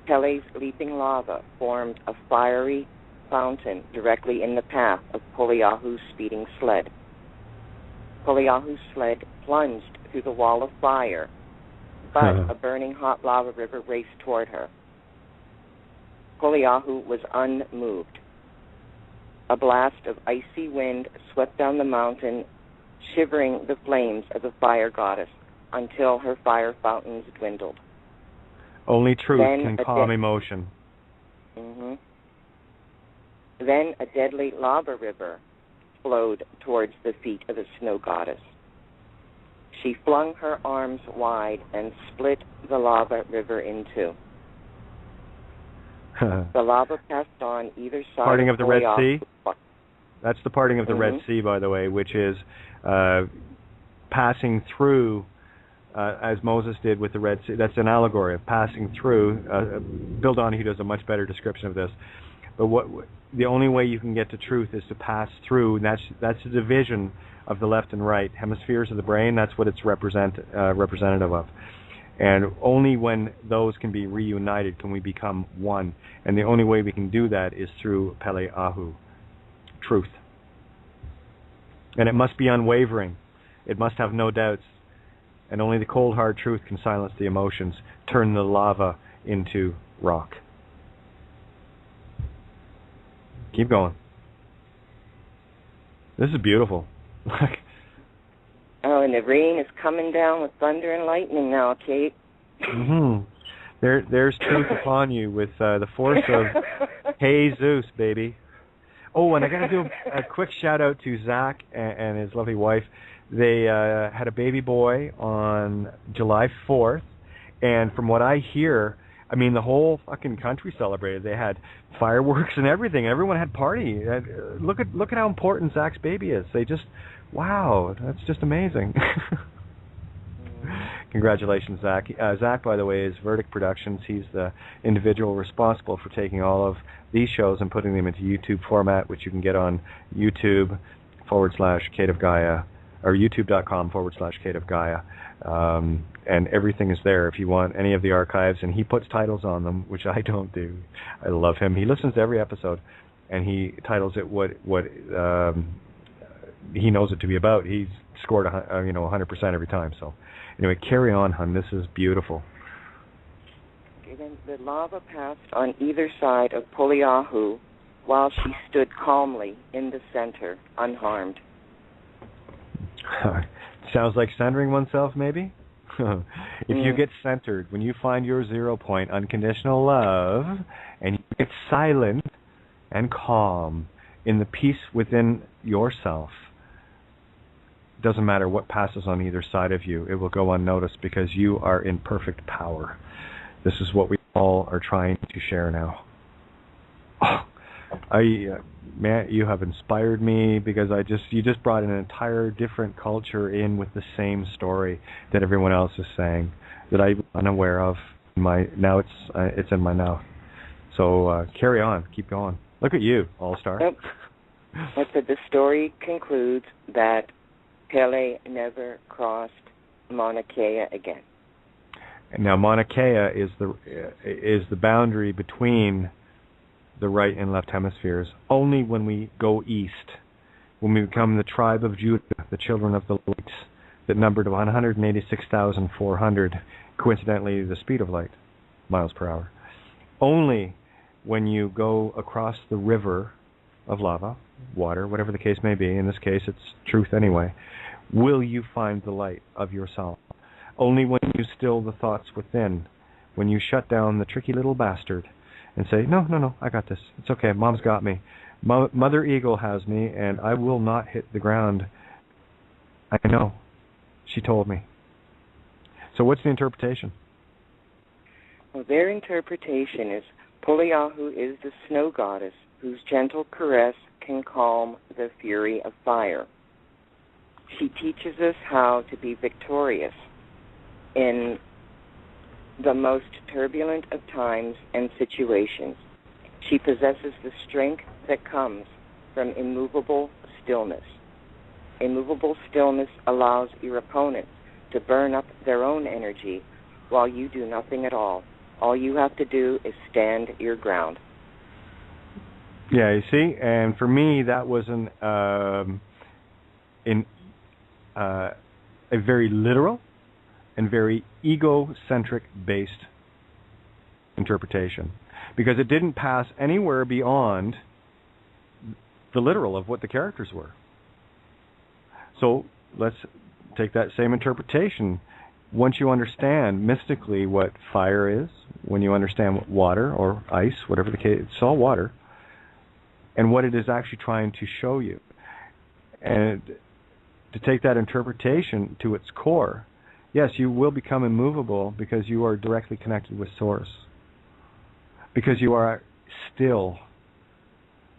Speaker 9: Pele's leaping lava formed a fiery fountain directly in the path of Poliahu's speeding sled. Poliahu's sled plunged through the wall of fire, but a burning hot lava river raced toward her. Poliahu was unmoved. A blast of icy wind swept down the mountain, shivering the flames of the fire goddess until her fire fountains dwindled.
Speaker 3: Only truth can calm emotion.
Speaker 9: Mm-hmm. Then a deadly lava river flowed towards the feet of the snow goddess. She flung her arms wide and split the lava river in two. The lava passed on either side
Speaker 3: parting of the Red Sea. That's the parting of the Red
Speaker 9: Mm-hmm.
Speaker 3: Sea, by the way, which is passing through, as Moses did with the Red Sea. That's an allegory of passing through. Bill Donahue does a much better description of this. But the only way you can get to truth is to pass through, and that's the division of the left and right hemispheres of the brain. That's what it's representative of. And only when those can be reunited can we become one. And the only way we can do that is through Pele Ahu, truth. And it must be unwavering. It must have no doubts. And only the cold, hard truth can silence the emotions, turn the lava into rock. Keep going. This is beautiful.
Speaker 9: Oh, and the rain is coming down with thunder and lightning now, Kate.
Speaker 3: Mm-hmm. There's truth upon you with the force of Jesus, baby. Oh, and I got to do a quick shout out to Zach and his lovely wife. They had a baby boy on July 4th, and from what I hear, I mean, the whole fucking country celebrated. They had fireworks and everything. Everyone had party. Look at how important Zach's baby is. They just, wow, that's just amazing. Congratulations, Zach. Zach, by the way, is Verdict Productions. He's the individual responsible for taking all of these shows and putting them into YouTube format, which you can get on YouTube/Kate of Gaia, or youtube.com/Kate of Gaia. And everything is there if you want any of the archives, and he puts titles on them, which I don't do. I love him. He listens to every episode, and he titles it what he knows it to be about. He's scored 100% every time. So anyway, carry on, hon. This is beautiful.
Speaker 9: Then the lava passed on either side of Poliahu while she stood calmly in the center, unharmed.
Speaker 3: Sounds like centering oneself, maybe? If you get centered, when you find your 0 point, unconditional love, and you get silent and calm in the peace within yourself, doesn't matter what passes on either side of you, it will go unnoticed because you are in perfect power. This is what we all are trying to share now. Man, you have inspired me because you just brought an entire different culture in with the same story that everyone else is saying that I'm unaware of. Now it's in my mouth. So carry on, keep going. Look at you, all-star.
Speaker 9: Yep. But the story concludes that Pele never crossed Mauna Kea again.
Speaker 3: Now Mauna Kea is the boundary between the right and left hemispheres. Only when we go east, when we become the tribe of Judah, the children of the light, that numbered 186,400, coincidentally the speed of light, miles per hour. Only when you go across the river of lava, water, whatever the case may be, in this case it's truth anyway, will you find the light of yourself. Only when you still the thoughts within, when you shut down the tricky little bastard and say, no, I got this. It's okay, Mom's got me. Mother Eagle has me, and I will not hit the ground. I know. She told me. So what's the interpretation?
Speaker 9: Well, their interpretation is Poliahu is the snow goddess whose gentle caress can calm the fury of fire. She teaches us how to be victorious in the most turbulent of times and situations. She possesses the strength that comes from immovable stillness. Immovable stillness allows your opponents to burn up their own energy while you do nothing at all. All you have to do is stand your ground.
Speaker 3: Yeah, you see, and for me that was a very literal and very egocentric based interpretation, because it didn't pass anywhere beyond the literal of what the characters were. So let's take that same interpretation. Once you understand mystically what fire is, when you understand what water or ice, whatever the case, it's all water, and what it is actually trying to show you, and to take that interpretation to its core, yes, you will become immovable because you are directly connected with Source. Because you are still.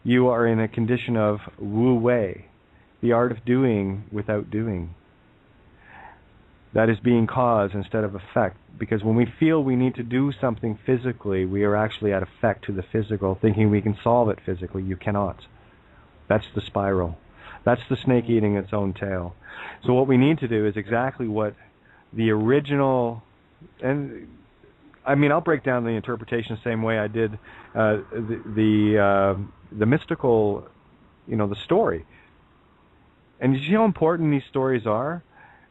Speaker 3: You are in a condition of wu wei, the art of doing without doing. That is being cause instead of effect. Because when we feel we need to do something physically, we are actually at effect to the physical, thinking we can solve it physically. You cannot. That's the spiral. That's the snake eating its own tail. So what we need to do is exactly what the original, and I mean, I'll break down the interpretation the same way I did the mystical, the story. And you see how important these stories are?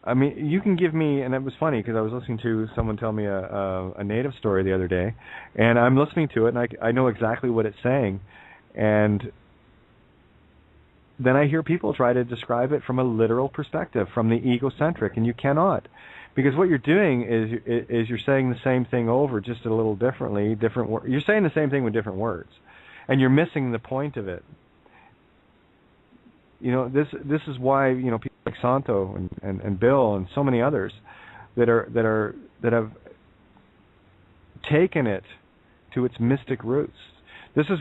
Speaker 3: I mean, you can give me, and it was funny because I was listening to someone tell me a native story the other day, and I'm listening to it, and I know exactly what it's saying, and then I hear people try to describe it from a literal perspective, from the egocentric, and you cannot. Because what you're doing is you're saying the same thing over, just a little differently, you're saying the same thing with different words, and you're missing the point of it. This is why people like Santo and Bill and so many others that have taken it to its mystic roots. This is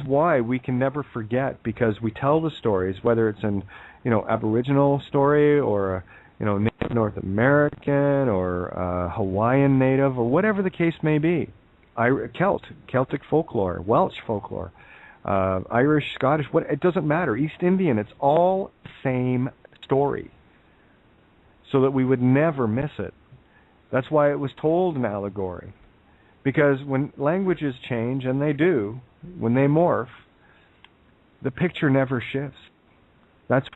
Speaker 3: why we can never forget, because we tell the stories, whether it's an Aboriginal story or Native North American or Hawaiian Native or whatever the case may be, Celtic folklore, Welsh folklore, Irish, Scottish, it doesn't matter, East Indian, it's all the same story, so that we would never miss it. That's why it was told in allegory. Because when languages change, and they do, when they morph, the picture never shifts. That's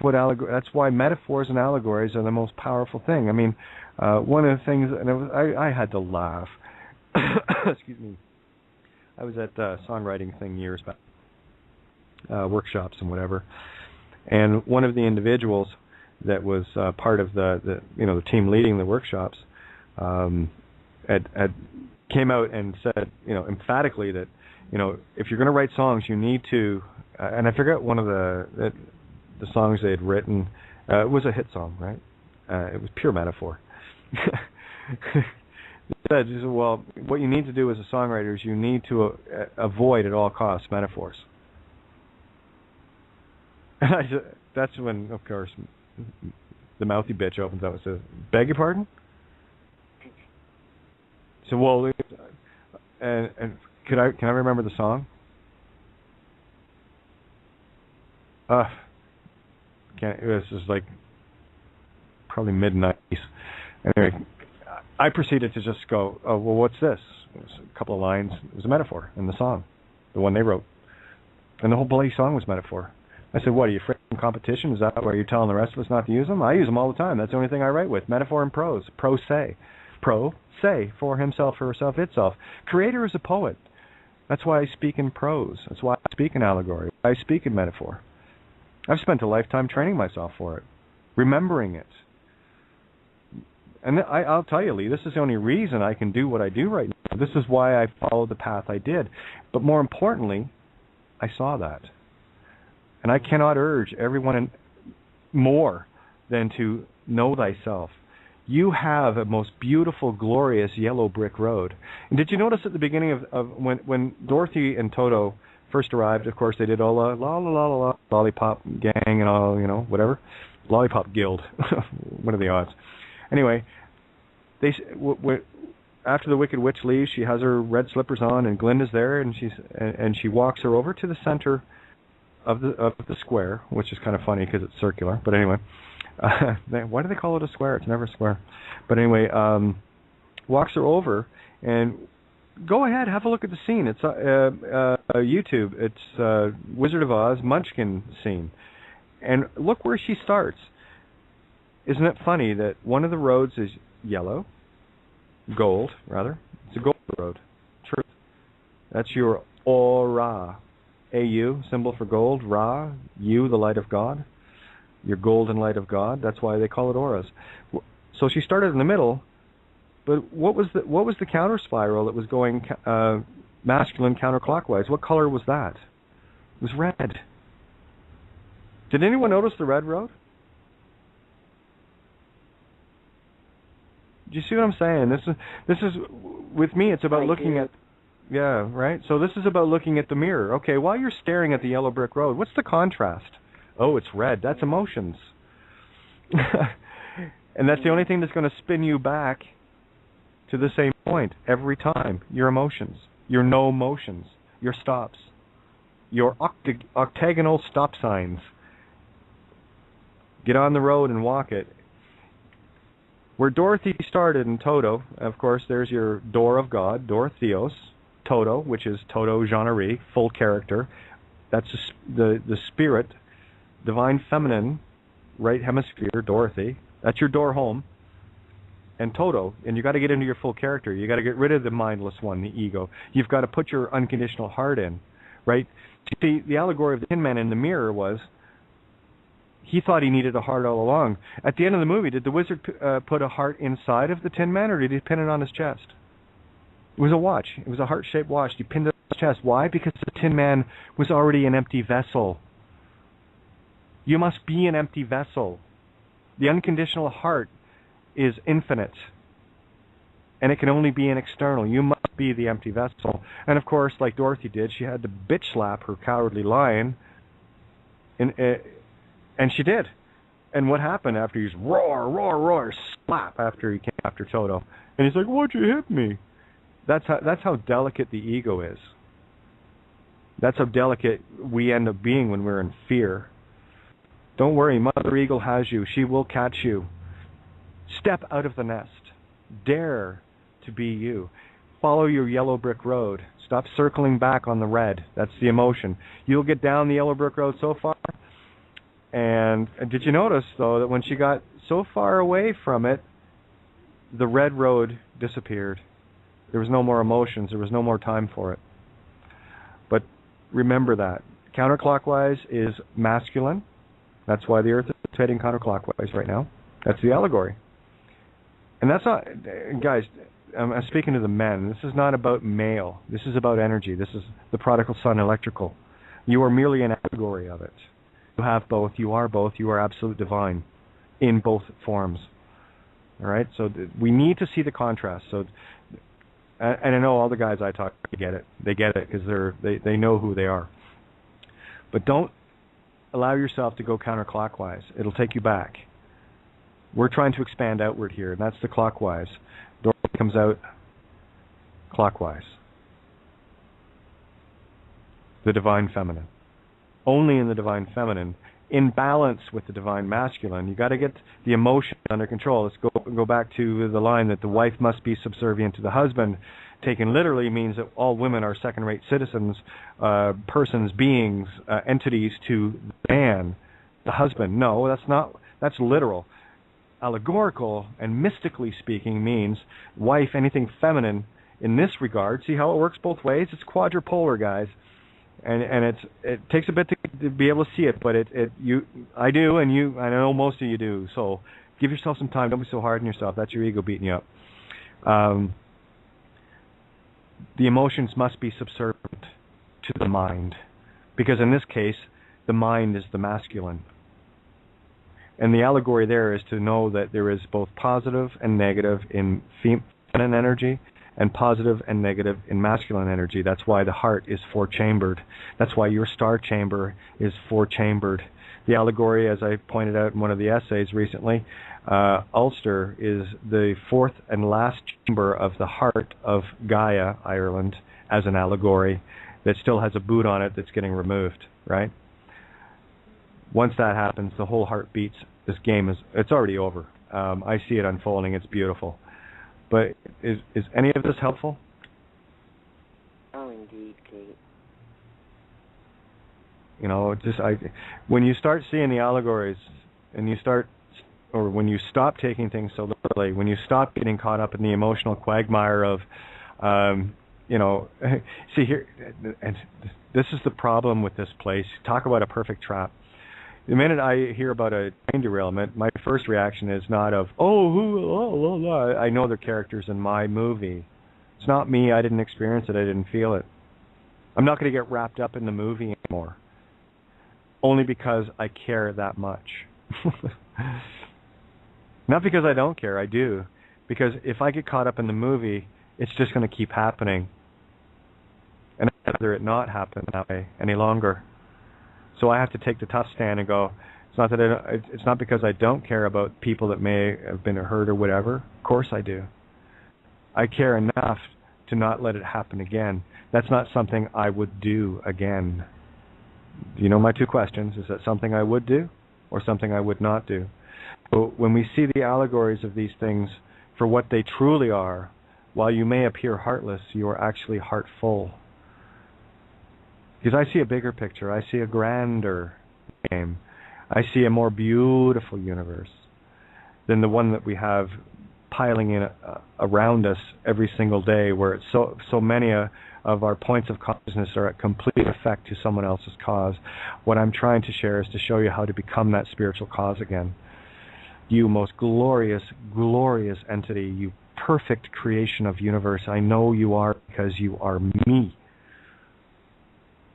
Speaker 3: why metaphors and allegories are the most powerful thing. I mean, one of the things, and I had to laugh. Excuse me. I was at a songwriting thing years back, workshops and whatever, and one of the individuals that was part of the team leading the workshops had came out and said, emphatically that, if you're going to write songs, you need to, and I forget one of the songs they had written. It was a hit song, right? It was pure metaphor. He said, well, what you need to do as a songwriter is you need to avoid at all costs metaphors. And I said, that's when, of course, the mouthy bitch opens up and says, beg your pardon? So, well, and can I remember the song? It was just like probably mid-90s. Anyway, I proceeded to just go, oh, well, what's this? It was a couple of lines. It was a metaphor in the song, the one they wrote. And the whole bloody song was metaphor. I said, what, are you afraid of competition? Is that why you're telling the rest of us not to use them? I use them all the time. That's the only thing I write with, metaphor and prose. Pro se. Pro se, for himself, for herself, itself. Creator is a poet. That's why I speak in prose. That's why I speak in allegory. I speak in metaphor. I've spent a lifetime training myself for it, remembering it. And I'll tell you, Lee, this is the only reason I can do what I do right now. This is why I followed the path I did. But more importantly, I saw that. And I cannot urge everyone more than to know thyself. You have a most beautiful, glorious yellow brick road. And did you notice at the beginning of when Dorothy and Toto first arrived, of course, they did all the la lollipop gang and all, whatever. Lollipop guild. What are the odds? Anyway, after the Wicked Witch leaves, she has her red slippers on, and Glinda's there, and she walks her over to the center of the square, which is kind of funny because it's circular. But anyway, why do they call it a square? It's never a square. But anyway, walks her over, and go ahead, have a look at the scene. It's YouTube. It's Wizard of Oz Munchkin scene, and look where she starts. Isn't it funny that one of the roads is gold, rather. It's a gold road. Truth. That's your aura. AU, symbol for gold, Ra, you, the light of God, your golden light of God. That's why they call it auras. So she started in the middle, but what was the counter spiral that was going masculine counterclockwise? What color was that? It was red. Did anyone notice the red road? Do you see what I'm saying? This is with me. It's about looking at. Yeah, right. So this is about looking at the mirror. Okay, while you're staring at the yellow brick road, what's the contrast? Oh, it's red. That's emotions. And that's the only thing that's going to spin you back to the same point every time. Your emotions, your no motions, your stops, your octagonal stop signs. Get on the road and walk it. Where Dorothy started in Toto, of course, there's your door of God, Dorotheos. Toto, which is Toto Jeannery, full character. That's the spirit, divine feminine, right hemisphere, Dorothy. That's your door home. And Toto, and you got to get into your full character. You got to get rid of the mindless one, the ego. You've got to put your unconditional heart in, right? See, the allegory of the Tin Man in the mirror was he thought he needed a heart all along. At the end of the movie, did the wizard put a heart inside of the Tin Man, or did he pin it on his chest? It was a watch. It was a heart-shaped watch. He pinned it on his chest. Why? Because the Tin Man was already an empty vessel. You must be an empty vessel. The unconditional heart is infinite, and it can only be an external. You must be the empty vessel. And of course, like Dorothy did, she had to bitch slap her cowardly lion, and she did. And what happened after he's roar, roar, roar, slap after he came after Toto, and he's like, "Why'd you hit me?" That's how delicate the ego is. That's how delicate we end up being when we're in fear. Don't worry, Mother Eagle has you. She will catch you. Step out of the nest. Dare to be you. Follow your yellow brick road. Stop circling back on the red. That's the emotion. You'll get down the yellow brick road so far. And did you notice, though, that when she got so far away from it, the red road disappeared. There was no more emotions. There was no more time for it. But remember that. Counterclockwise is masculine. That's why the Earth is heading counterclockwise right now. That's the allegory. And that's not, guys, I'm speaking to the men. This is not about male. This is about energy. This is the prodigal son electrical. You are merely an allegory of it. You have both. You are both. You are absolute divine in both forms. All right? So we need to see the contrast. So, and I know all the guys I talk to get it. They get it because they know who they are. But don't allow yourself to go counterclockwise. It'll take you back. We're trying to expand outward here, and that's the clockwise. Door comes out clockwise. The divine feminine. Only in the divine feminine, in balance with the divine masculine. You got to get the emotion under control. Let's go back to the line that the wife must be subservient to the husband. Taken literally means that all women are second-rate citizens, persons, beings, entities to the man, the husband. No, that's not. That's literal. Allegorical and mystically speaking means wife, anything feminine in this regard. See how it works both ways? It's quadrupolar, guys. And it takes a bit to be able to see it, but I do, and I know most of you do. So give yourself some time. Don't be so hard on yourself. That's your ego beating you up. The emotions must be subservient to the mind, because in this case, the mind is the masculine. And the allegory there is to know that there is both positive and negative in feminine energy, and positive and negative in masculine energy. That's why the heart is four-chambered. That's why your star chamber is four-chambered. The allegory, as I pointed out in one of the essays recently, Ulster is the fourth and last chamber of the heart of Gaia, Ireland, as an allegory that still has a boot on it that's getting removed, right? Once that happens, the whole heart beats. This game it's already over. I see it unfolding. It's beautiful. But is any of this helpful?
Speaker 9: Oh, indeed, Kate.
Speaker 3: You know, when you start seeing the allegories, and when you stop taking things so literally, when you stop getting caught up in the emotional quagmire of, see here, and this is the problem with this place. Talk about a perfect trap. The minute I hear about a train derailment, my first reaction is not of, I know they're characters in my movie. It's not me. I didn't experience it. I didn't feel it. I'm not going to get wrapped up in the movie anymore. Only because I care that much. Not because I don't care. I do. Because if I get caught up in the movie, it's just going to keep happening. And I'd rather it not happen that way any longer. So I have to take the tough stand and go, it's not because I don't care about people that may have been hurt or whatever. Of course I do. I care enough to not let it happen again. That's not something I would do again. You know my two questions. Is that something I would do or something I would not do? But when we see the allegories of these things for what they truly are, while you may appear heartless, you are actually heartful. Because I see a bigger picture. I see a grander game. I see a more beautiful universe than the one that we have piling in around us every single day, where it's so many of our points of consciousness are at complete effect to someone else's cause. What I'm trying to share is to show you how to become that spiritual cause again. You most glorious, glorious entity, you perfect creation of universe. I know you are, because you are me.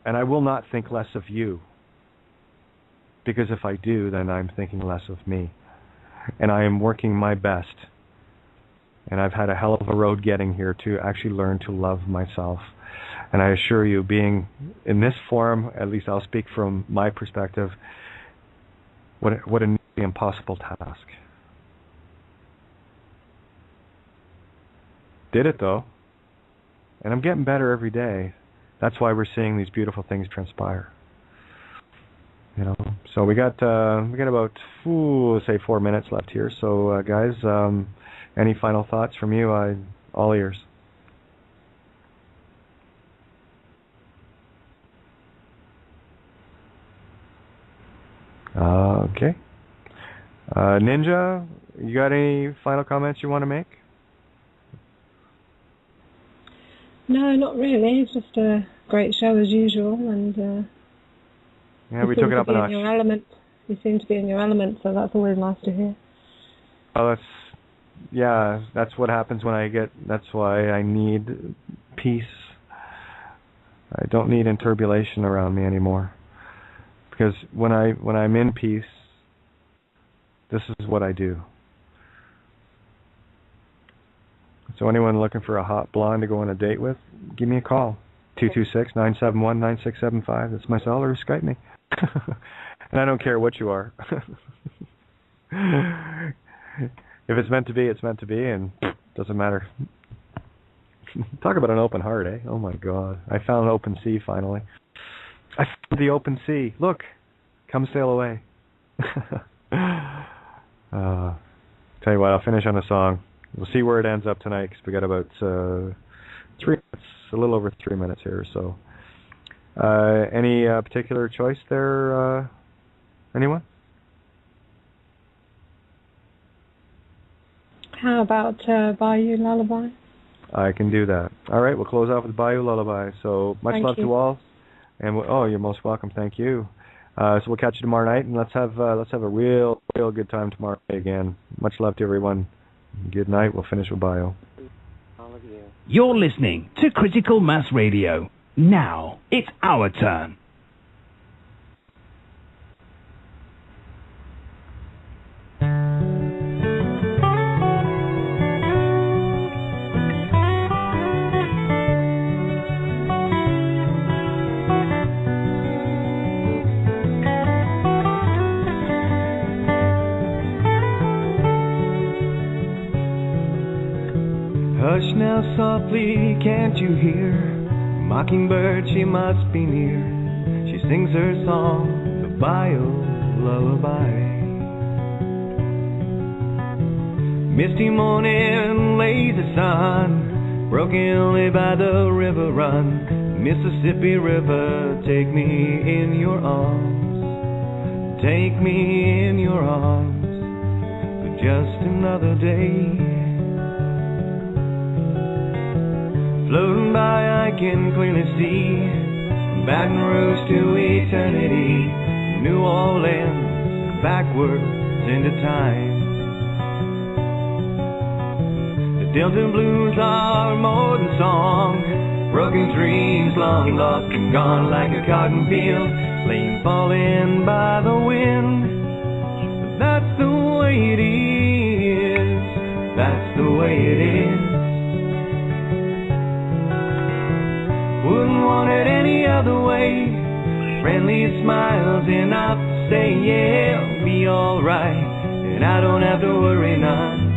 Speaker 3: And I will not think less of you, because if I do, then I'm thinking less of me. And I am working my best. And I've had a hell of a road getting here to actually learn to love myself. And I assure you, being in this forum, at least I'll speak from my perspective, what an impossible task. Did it though. And I'm getting better every day. That's why we're seeing these beautiful things transpire. So we got about say 4 minutes left here. So guys, any final thoughts from you? All ears. Okay. Ninja, you got any final comments you want to make?
Speaker 4: No, not really. It's just a great show as usual, and
Speaker 3: yeah, we took it up a notch.
Speaker 4: You seem to be in your element, so that's always nice to hear.
Speaker 3: Well, that's what happens when I get. That's why I need peace. I don't need interbulation around me anymore, because when I'm in peace, this is what I do. So anyone looking for a hot blonde to go on a date with, give me a call. 226-971-9675. That's my cell, or Skype me. And I don't care what you are. If it's meant to be, it's meant to be, and it doesn't matter. Talk about an open heart, eh? Oh my God. I found an open sea finally. I found the open sea. Look, come sail away. Tell you what, I'll finish on a song. We'll see where it ends up tonight, because we got about 3 minutes, a little over 3 minutes here. So, any particular choice there, anyone?
Speaker 4: How about Bayou Lullaby?
Speaker 3: I can do that. All right, we'll close off with Bayou Lullaby. So much love to all, and you're most welcome. Thank you. So we'll catch you tomorrow night, and let's have a real good time tomorrow night again. Much love to everyone. Good night. We'll finish with Bio.
Speaker 9: All of you.
Speaker 2: You're listening to Critical Mass Radio. Now it's our turn.
Speaker 5: Hush now softly, can't you hear? Mockingbird, she must be near. She sings her song, the Bayou Lullaby. Misty morning, lazy sun, broken only by the river run. Mississippi River, take me in your arms. Take me in your arms for just another day. Floating by I can clearly see. Baton Rouge to eternity, New Orleans, backwards into time. The Delta blues are more than song, broken dreams long lost and gone like a cotton field, laying falling by the wind. But that's the way it is, that's the way it is. Wouldn't want it any other way. Friendly smiles enough to say, yeah, it'll be alright, and I don't have to worry none.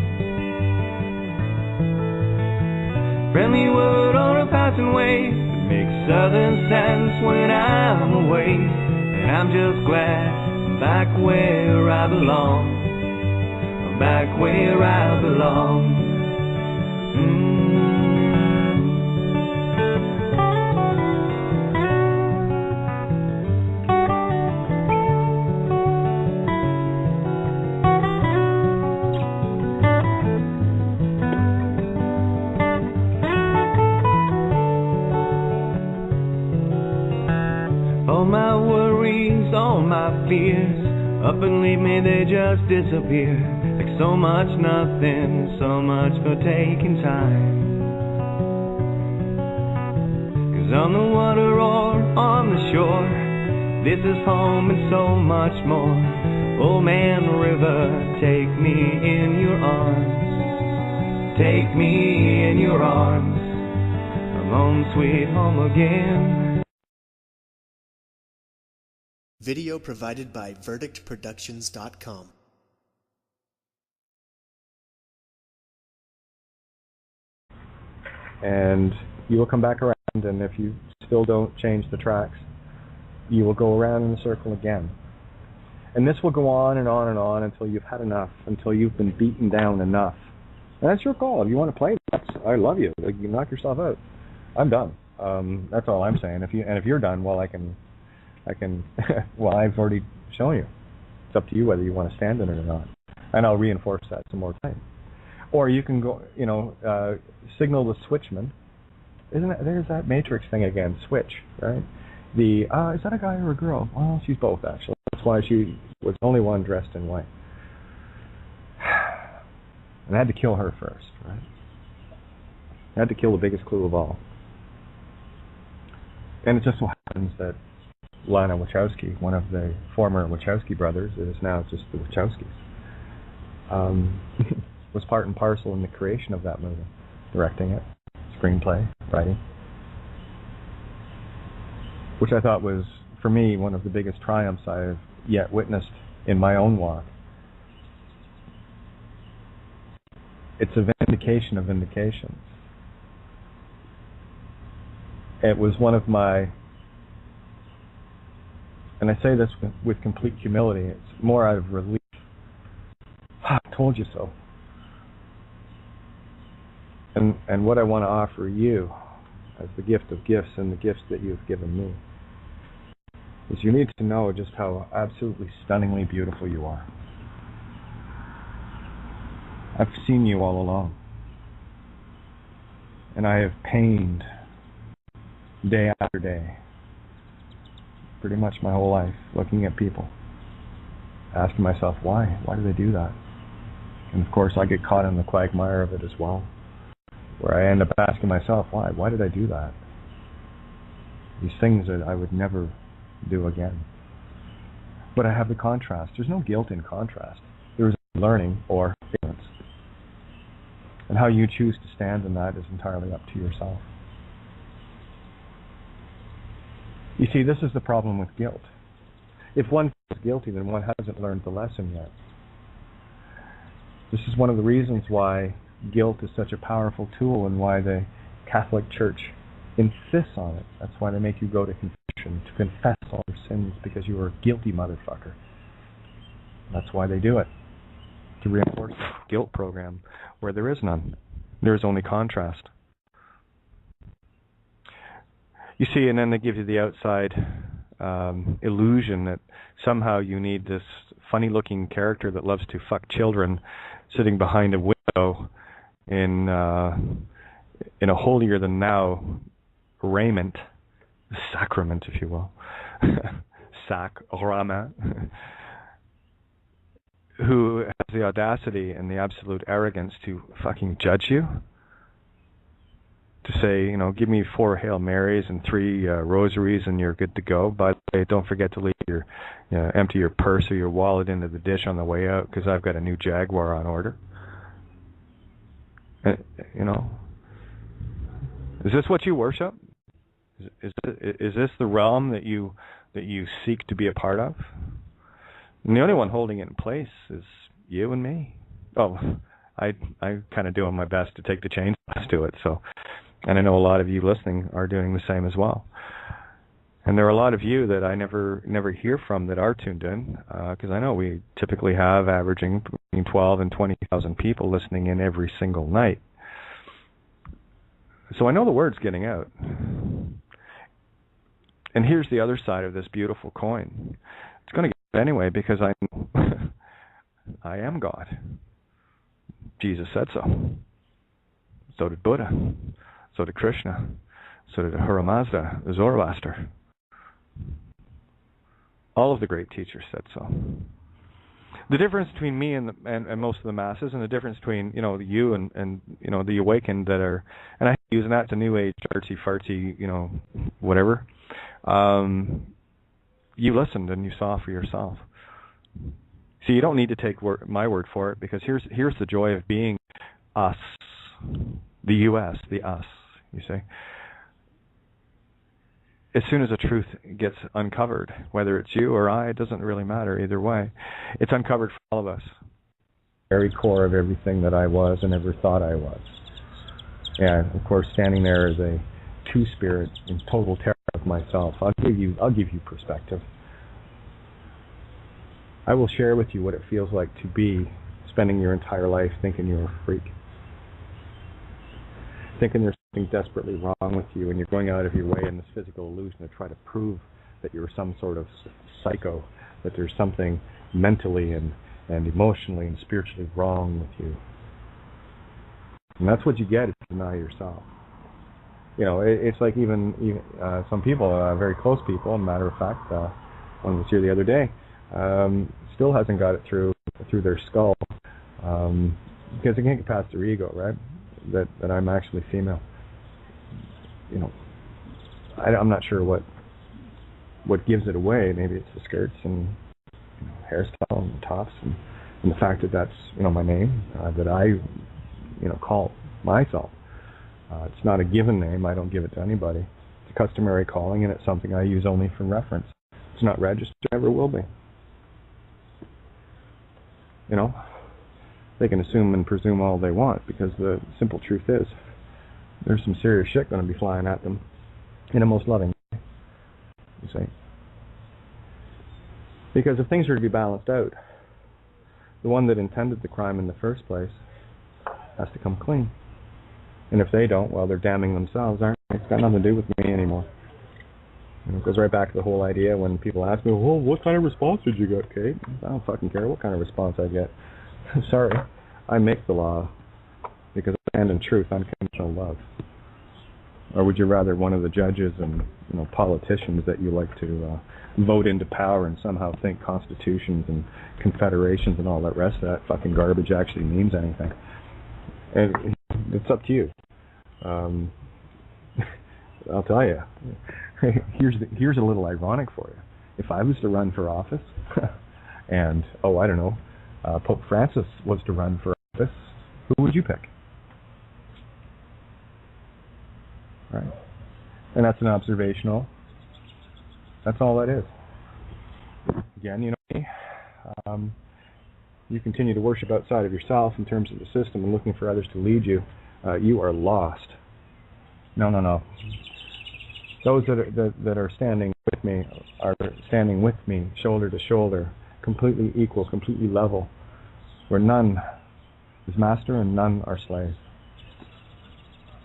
Speaker 5: Friendly word on a passing way makes southern sense when I'm away, and I'm just glad I'm back where I belong. I'm back where I belong. All my worries, all my fears, up and leave me, they just disappear. Like so much nothing, so much for taking time. 'Cause on the water or on the shore, this is home and so much more. Old man river, take me in your arms. Take me in your arms. I'm home sweet home again.
Speaker 10: Video provided by verdictproductions.com.
Speaker 3: And you will come back around, and if you still don't change the tracks, you will go around in a circle again. And this will go on and on and on until you've had enough, until you've been beaten down enough. And that's your call. If you want to play, I love you. You knock yourself out. I'm done. That's all I'm saying. If you're done, well, I can. Well, I've already shown you. It's up to you whether you want to stand in it or not. And I'll reinforce that some more time. Or you can go, signal the switchman. There's that Matrix thing again, switch, right? Is that a guy or a girl? Well, she's both, actually. That's why she was the only one dressed in white. And I had to kill her first, right? I had to kill the biggest clue of all. And it just so happens that Lana Wachowski, one of the former Wachowski brothers, is now just the Wachowskis, was part and parcel in the creation of that movie, directing it, screenplay, writing, which I thought was, for me, one of the biggest triumphs I have yet witnessed in my own walk. It's a vindication of vindications. It was one of my, and I say this with complete humility, it's more out of relief. I told you so. And what I want to offer you as the gift of gifts and the gifts that you've given me is you need to know just how absolutely stunningly beautiful you are. I've seen you all along. And I have pained day after day, pretty much my whole life, looking at people, asking myself, why? Why do they do that? And of course I get caught in the quagmire of it as well, where I end up asking myself, why? Why did I do that? These things that I would never do again. But I have the contrast. There's no guilt in contrast. There's learning or ignorance. And how you choose to stand in that is entirely up to yourself. You see, this is the problem with guilt. If one is guilty, then one hasn't learned the lesson yet. This is one of the reasons why guilt is such a powerful tool and why the Catholic Church insists on it. That's why they make you go to confession, to confess all your sins, because you are a guilty motherfucker. That's why they do it, to reinforce the guilt program where there is none. There is only contrast. You see, and then they give you the outside illusion that somehow you need this funny-looking character that loves to fuck children sitting behind a window in a holier-than-thou sacrament, if you will, sacrament, who has the audacity and the absolute arrogance to fucking judge you, to say, you know, give me 4 Hail Marys and 3 rosaries and you're good to go. By the way, don't forget to leave your, empty your purse or your wallet into the dish on the way out because I've got a new Jaguar on order. You know, is this what you worship? Is this the realm that you seek to be a part of? And the only one holding it in place is you and me. Oh, I kind of doing my best to take the chains to it. So, and I know a lot of you listening are doing the same as well. And there are a lot of you that I never hear from that are tuned in, because I know we typically have averaging between 12 and 20,000 people listening in every single night. So I know the word's getting out. And here's the other side of this beautiful coin. It's going to get out anyway because I am God. Jesus said so. So did Buddha. So did Krishna. So did Ahura Mazda, Zoroaster. All of the great teachers said so. The difference between me and most of the masses, and the difference between you and the awakened that are, and I hate using that to new age artsy fartsy whatever. You listened and you saw for yourself. So you don't need to take my word for it, because here's the joy of being us, the U.S., the us. You see. As soon as a truth gets uncovered, whether it's you or I, it doesn't really matter either way. It's uncovered for all of us. Very core of everything that I was and ever thought I was. And of course, standing there as a two-spirit in total terror of myself, I'll give you perspective. I will share with you what it feels like to be spending your entire life thinking you're a freak, thinking there's something desperately wrong with you, and you're going out of your way in this physical illusion to try to prove that you're some sort of psycho, that there's something mentally and emotionally and spiritually wrong with you. And that's what you get if you deny yourself. It's like even some people, very close people, as a matter of fact, one was here the other day, still hasn't got it through their skull, because they can't get past their ego, right? That I'm actually female. I'm not sure what gives it away. Maybe it's the skirts and hairstyle and tops and the fact that that's my name, that I call myself. It's not a given name. I don't give it to anybody. It's a customary calling, and it's something I use only for reference. It's not registered, never will be. They can assume and presume all they want, because the simple truth is there's some serious shit going to be flying at them in a most loving way, you see. Because if things are to be balanced out, the one that intended the crime in the first place has to come clean. And if they don't, well, they're damning themselves, aren't they? It's got nothing to do with me anymore. It goes right back to the whole idea when people ask me, well, what kind of response did you get, Kate? I don't fucking care what kind of response I get. Sorry, I make the law because I stand in truth, unconditional love. Or would you rather one of the judges and politicians that you like to vote into power and somehow think constitutions and confederations and all that rest of that fucking garbage actually means anything? And it's up to you. I'll tell you. Here's a little ironic for you. If I was to run for office, and I don't know, Pope Francis was to run for office, who would you pick? Right. And that's an observational. That's all that is. Again, you continue to worship outside of yourself in terms of the system and looking for others to lead you, you are lost. No. Those that are standing with me are standing with me, shoulder to shoulder, completely equal, completely level, where none is master and none are slaves.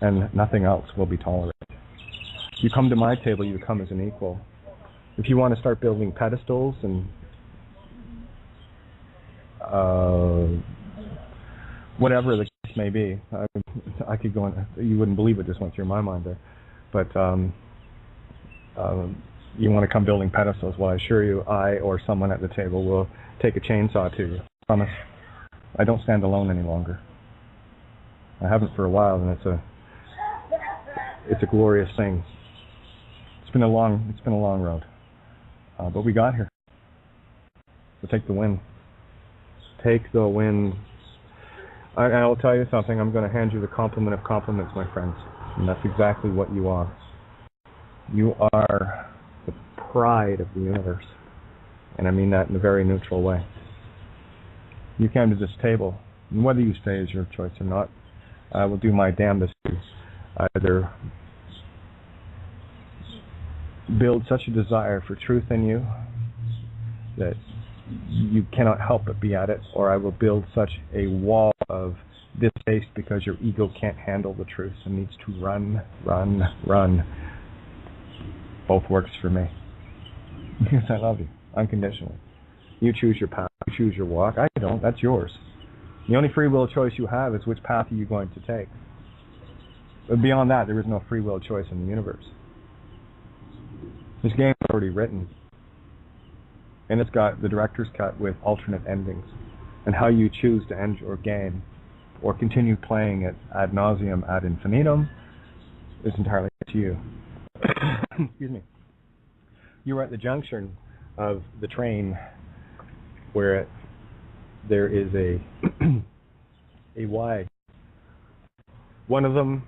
Speaker 3: And nothing else will be tolerated. You come to my table, you come as an equal. If you want to start building pedestals and whatever the case may be, I could go on. You wouldn't believe what just went through my mind there. But you want to come building pedestals, well, I assure you, I or someone at the table will take a chainsaw to you. I promise. I don't stand alone any longer. I haven't for a while, and it's a glorious thing. It's been a long road, but we got here. So take the win. Take the win. I'll tell you something. I'm going to hand you the compliment of compliments, my friends, and that's exactly what you are. You are the pride of the universe, and I mean that in a very neutral way. You came to this table, and whether you stay is your choice or not. I will do my damnedest to either build such a desire for truth in you that you cannot help but be at it, or I will build such a wall of distaste because your ego can't handle the truth and needs to run. Both works for me. Because I love you unconditionally. You choose your path, you choose your walk. I don't, that's yours. The only free will choice you have is which path are you going to take. But beyond that, there is no free will choice in the universe. This game is already written. And it's got the director's cut with alternate endings. And how you choose to end your game or continue playing it ad nauseum, ad infinitum is entirely up to you. Excuse me. You are at the junction of the train where there is a Y. One of them,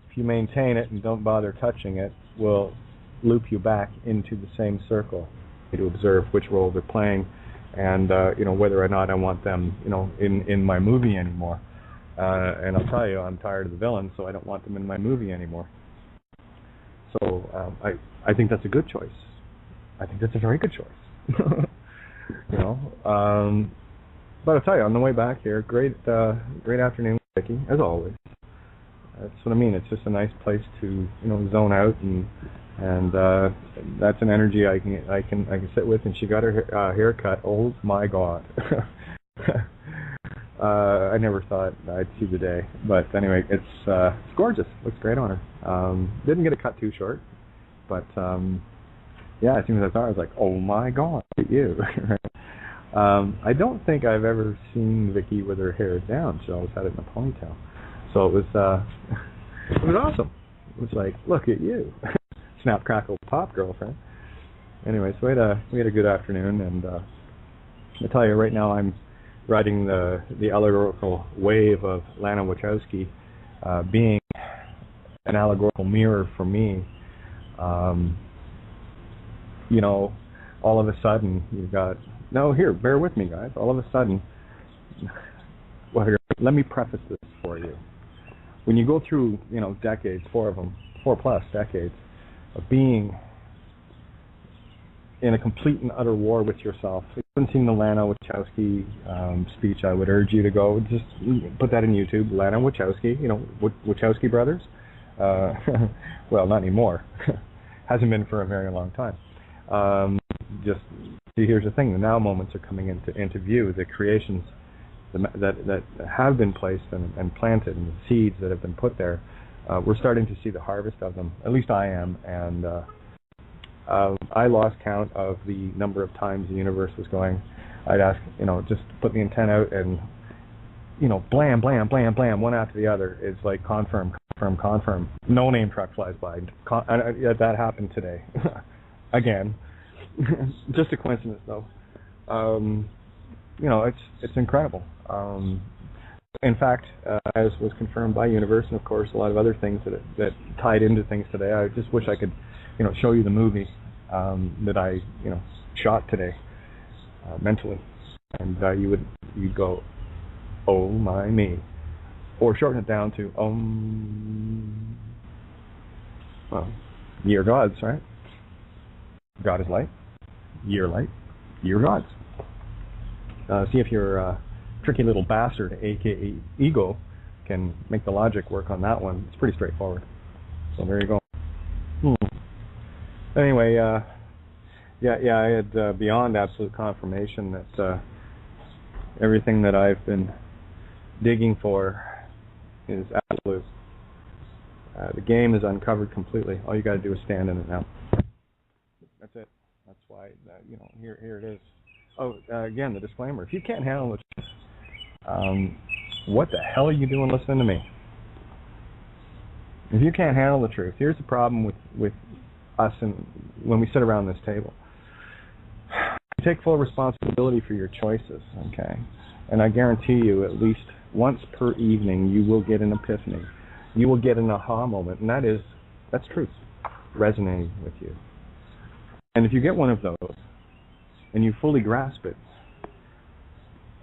Speaker 3: if you maintain it and don't bother touching it, will loop you back into the same circle to observe which role they're playing and whether or not I want them in my movie anymore. And I'll tell you, I'm tired of the villains, so I don't want them in my movie anymore. So I think that's a good choice. I think that's a very good choice. But I'll tell you, on the way back here, great afternoon, Vicky, as always. That's what I mean. It's just a nice place to zone out, and that's an energy I can sit with. And she got her hair cut. Oh my God. I never thought I'd see the day, but anyway, it's gorgeous. Looks great on her. Didn't get it cut too short, but yeah, as soon as I saw her, I was like, oh my God, look at you. I don't think I've ever seen Vicky with her hair down. She always had it in a ponytail, so it was awesome. It was like, look at you, snap, crackle, pop, girlfriend. Anyway, so we had a good afternoon, and I tell you, right now I'm riding the allegorical wave of Lana Wachowski being an allegorical mirror for me. All of a sudden you've got, bear with me, guys. All of a sudden, well, here, let me preface this for you. When you go through, decades, 4+ decades of being in a complete and utter war with yourself. If you haven't seen the Lana Wachowski speech, I would urge you to go just put that in YouTube. Lana Wachowski, Wachowski brothers. Well, not anymore. Hasn't been for a very long time. Just see, here's the thing: the now moments are coming into view. The creations that have been placed and planted, and the seeds that have been put there. We're starting to see the harvest of them. At least I am, and I lost count of the number of times the universe was going. I'd ask, just put the antenna out, and blam, blam, blam, blam, one after the other. It's like confirm. No name truck flies by. That happened today, again. Just a coincidence, though. It's incredible. In fact, as was confirmed by Universe, and of course a lot of other things that tied into things today. I just wish I could, show you the movie that I, shot today mentally, and you'd go, oh my me, or shorten it down to well, ye are gods, right? God is light, ye are gods. See if your tricky little bastard, aka ego, can make the logic work on that one. It's pretty straightforward. So there you go. Anyway, I had beyond absolute confirmation that everything that I've been digging for is absolute. The game is uncovered completely. All you got to do is stand in it now. That's it. That's why, here it is. Oh, again, the disclaimer. If you can't handle the truth, what the hell are you doing listening to me? If you can't handle the truth, here's the problem with us and when we sit around this table. You take full responsibility for your choices, okay? And I guarantee you, at least once per evening, you will get an epiphany. You will get an aha moment, and that's truth resonating with you. And if you get one of those, and you fully grasp it,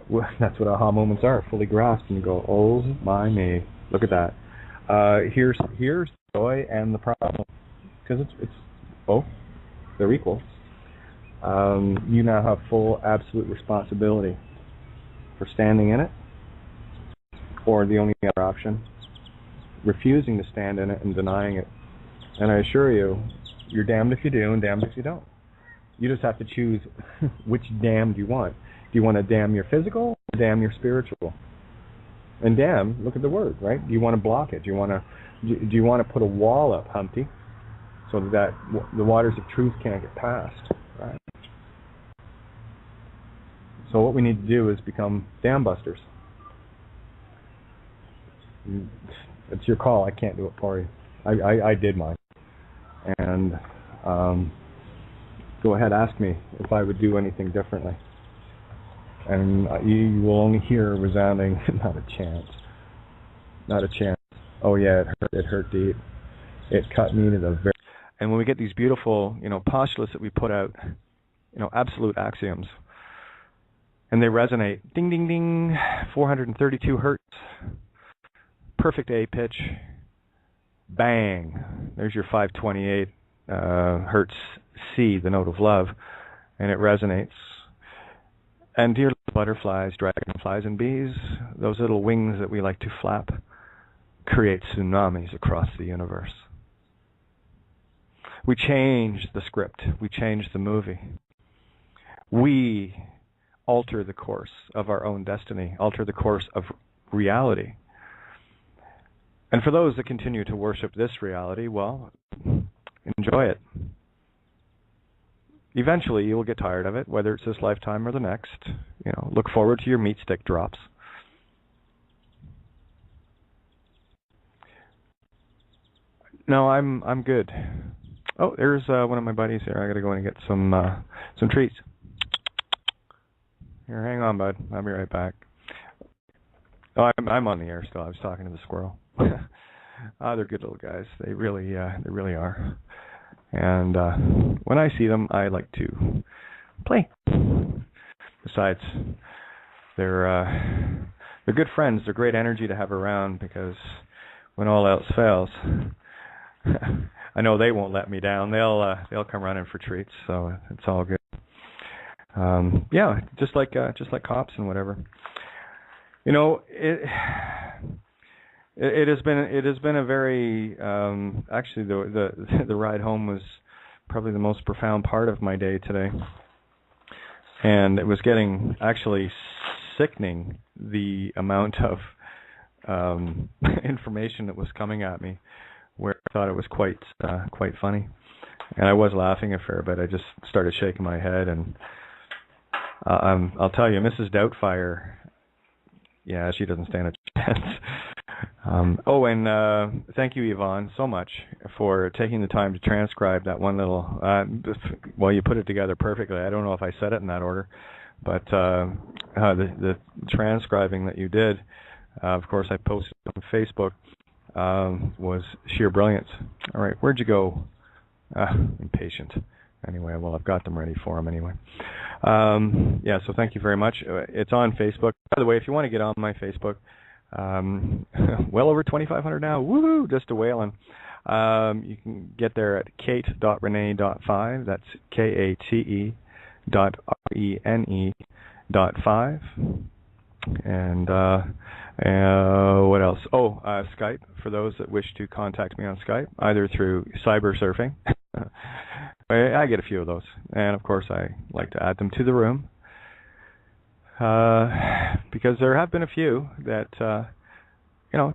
Speaker 3: well, that's what aha moments are, fully grasped, and you go, oh my me, look at that. Here's the joy and the problem, because it's both, they're equal. You now have full, absolute responsibility for standing in it, or the only other option, refusing to stand in it and denying it. And I assure you, you're damned if you do and damned if you don't. You just have to choose which damned you want. Do you want to damn your physical or damn your spiritual? And damn, look at the word, right? Do you want to block it? Do you want to put a wall up, Humpty, so that the waters of truth can't get past, right? So what we need to do is become dam busters. It's your call. I can't do it for you. I did mine. And go ahead, ask me if I would do anything differently. And you will only hear a resounding, not a chance. Not a chance. Oh yeah, it hurt deep. It cut me to the very... And when we get these beautiful, postulates that we put out, absolute axioms, and they resonate, ding, ding, ding, 432 hertz, perfect A pitch, bang, there's your 528 hertz C, the note of love, and it resonates. And dear butterflies, dragonflies, and bees, those little wings that we like to flap, create tsunamis across the universe. We change the script. We change the movie. We alter the course of our own destiny, alter the course of reality. And for those that continue to worship this reality, well, enjoy it. Eventually, you will get tired of it, whether it's this lifetime or the next. Look forward to your meat stick drops. No, I'm good. Oh, there's one of my buddies here. I got to go in and get some treats. Here, hang on, bud. I'll be right back. Oh, I'm on the air still. I was talking to the squirrel. They're good little guys. They really are. And when I see them, I like to play. Besides, they're good friends. They're great energy to have around, because when all else fails, I know they won't let me down. They'll come running for treats, so it's all good. Yeah, just like cops and whatever. It has been a very actually the ride home was probably the most profound part of my day today, and it was getting actually sickening, the amount of information that was coming at me, where I thought it was quite funny, and I was laughing a fair bit. I just started shaking my head, and I'll tell you, Mrs. Doubtfire, yeah, she doesn't stand a chance. And thank you, Yvonne, so much for taking the time to transcribe that one little, well, you put it together perfectly. I don't know if I said it in that order, but the transcribing that you did, of course, I posted on Facebook, was sheer brilliance. All right, where'd you go? Impatient. Anyway, well, I've got them ready for him anyway. Yeah, so thank you very much. It's on Facebook. By the way, if you want to get on my Facebook, well over 2,500 now. Woohoo! Just a whaling. You can get there at kate.rene.5. That's KATE.RENE.5. And what else? Oh, Skype, for those that wish to contact me on Skype, either through cyber surfing. I get a few of those. And, of course, I like to add them to the room. Because there have been a few that,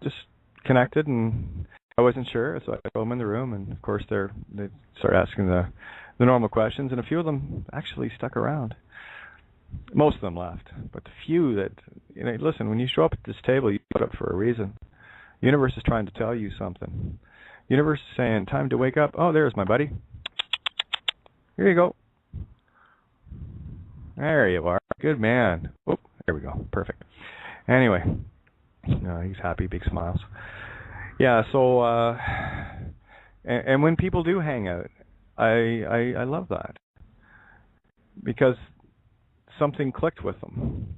Speaker 3: just connected and I wasn't sure, so I put them in the room, and of course they start asking the normal questions, and a few of them actually stuck around. Most of them left, but the few that, listen, when you show up at this table, you put up for a reason. The universe is trying to tell you something. The universe is saying, time to wake up. Oh, there's my buddy. Here you go. There you are. Good man. Oh, there we go. Perfect. Anyway, he's happy, big smiles. Yeah, so, and when people do hang out, I love that. Because something clicked with them.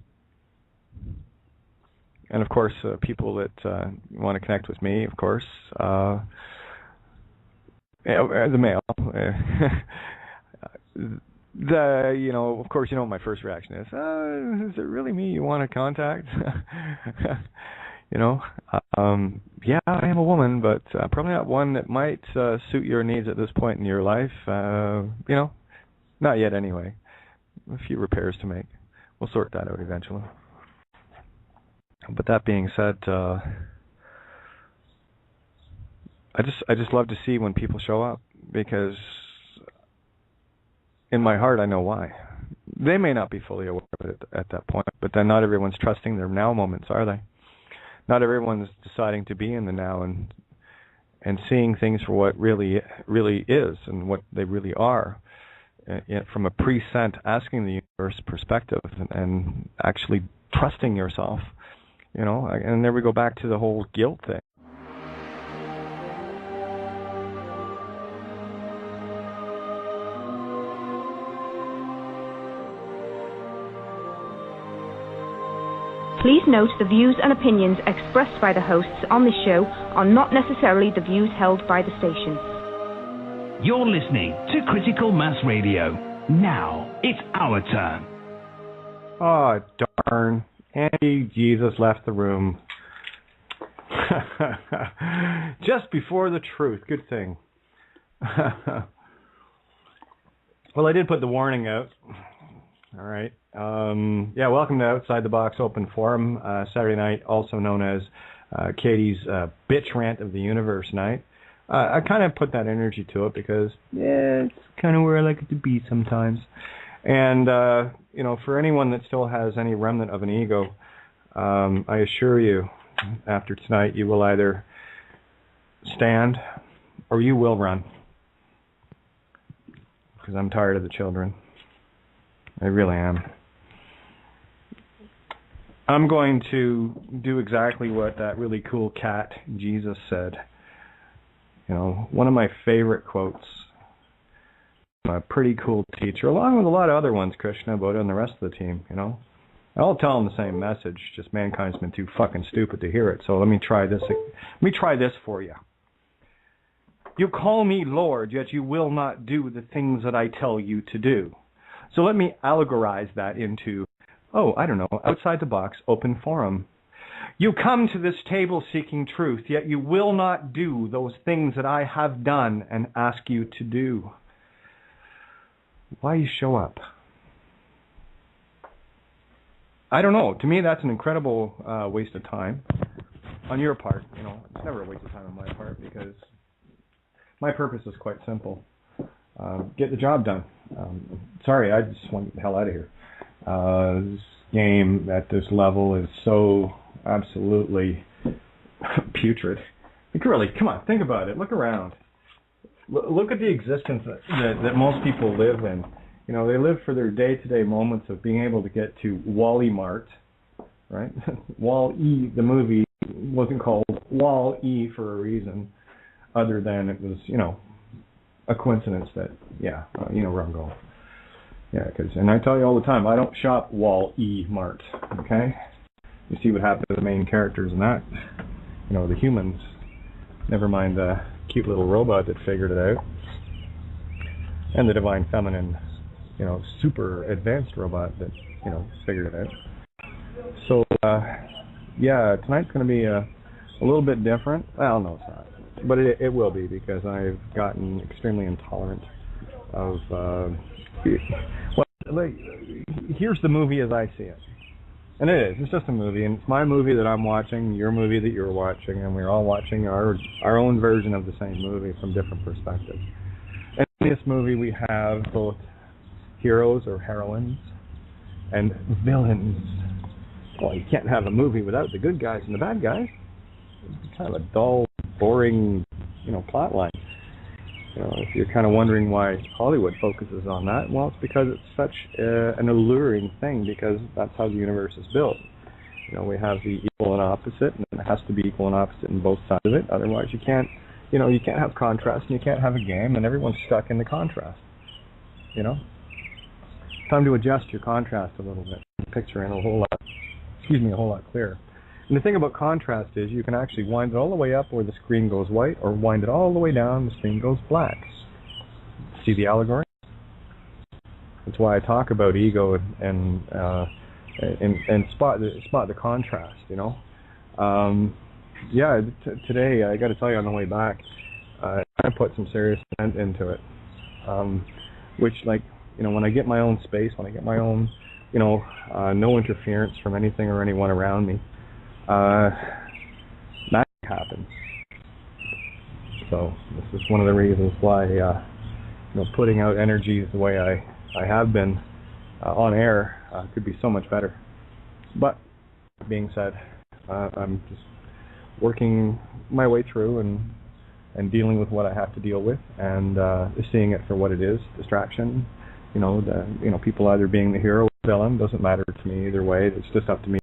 Speaker 3: And of course, people that want to connect with me, of course, the mail. Of course, what my first reaction is. Is it really me you want to contact? Yeah, I am a woman, but probably not one that might suit your needs at this point in your life. Not yet anyway. A few repairs to make. We'll sort that out eventually. But that being said, I just love to see when people show up, because in my heart I know why. They may not be fully aware of it at that point, but then not everyone's trusting their now moments, are they? Not everyone's deciding to be in the now and seeing things for what really is and what they really are, from a present, asking the universe perspective and actually trusting yourself. And there we go back to the whole guilt thing.
Speaker 1: Please note the views and opinions expressed by the hosts on this show are not necessarily the views held by the station.
Speaker 2: You're listening to Critical Mass Radio. Now it's our turn.
Speaker 3: Oh, darn. Andy Jesus left the room. Just before the truth. Good thing. Well, I did put the warning out. All right. Welcome to Outside the Box Open Forum, Saturday night, also known as Katie's Bitch Rant of the Universe night. I kind of put that energy to it because it's kind of where I like it to be sometimes. And, for anyone that still has any remnant of an ego, I assure you, after tonight, you will either stand or you will run. Because I'm tired of the children. I really am. I'm going to do exactly what that really cool cat, Jesus, said. One of my favorite quotes. A pretty cool teacher, along with a lot of other ones, Krishna, about it, and the rest of the team, I'll tell them the same message, just mankind's been too fucking stupid to hear it. So let me try this for you. You call me Lord, yet you will not do the things that I tell you to do. So let me allegorize that into, outside the box, open forum. You come to this table seeking truth, yet you will not do those things that I have done and ask you to do. Why you show up? I don't know. To me, that's an incredible waste of time on your part. It's never a waste of time on my part, because my purpose is quite simple. Get the job done. Sorry, I just want to get the hell out of here. This game at this level is so absolutely putrid. Really, come on, think about it. Look around. Look at the existence that most people live in. They live for their day-to-day moments of being able to get to Wall-E Mart, right? Wall-E, the movie, wasn't called Wall-E for a reason, other than it was, a coincidence that, where I'm going. Yeah, and I tell you all the time, I don't shop Wall-E Mart, okay? You see what happened to the main characters in that. The humans. Never mind the cute little robot that figured it out. And the divine feminine, super advanced robot that, figured it out. So, tonight's going to be a little bit different. Well, no, it's not. But it will be, because I've gotten extremely intolerant of... here's the movie as I see it. And it is. It's just a movie, and it's my movie that I'm watching, your movie that you're watching, and we're all watching our own version of the same movie from different perspectives. And in this movie, we have both heroes or heroines and villains. Well, you can't have a movie without the good guys and the bad guys. It's kind of a dull, boring, plot line. If you're kind of wondering why Hollywood focuses on that, well, it's because it's such an alluring thing, because that's how the universe is built. We have the equal and opposite, and it has to be equal and opposite in both sides of it. Otherwise, you can't have contrast, and you can't have a game, and everyone's stuck in the contrast. Time to adjust your contrast a little bit, picture in a whole lot clearer. And the thing about contrast is you can actually wind it all the way up where the screen goes white, or wind it all the way down the screen goes black. See the allegory? That's why I talk about ego and spot the contrast. Today I got to tell you, on the way back, I put some serious intent into it, which, when I get my own space, when I get my own, no interference from anything or anyone around me, magic happens. So this is one of the reasons why putting out energies the way I have been on air could be so much better. But that being said, I'm just working my way through and dealing with what I have to deal with, and seeing it for what it is, distraction. People either being the hero or the villain, doesn't matter to me either way. It's just up to me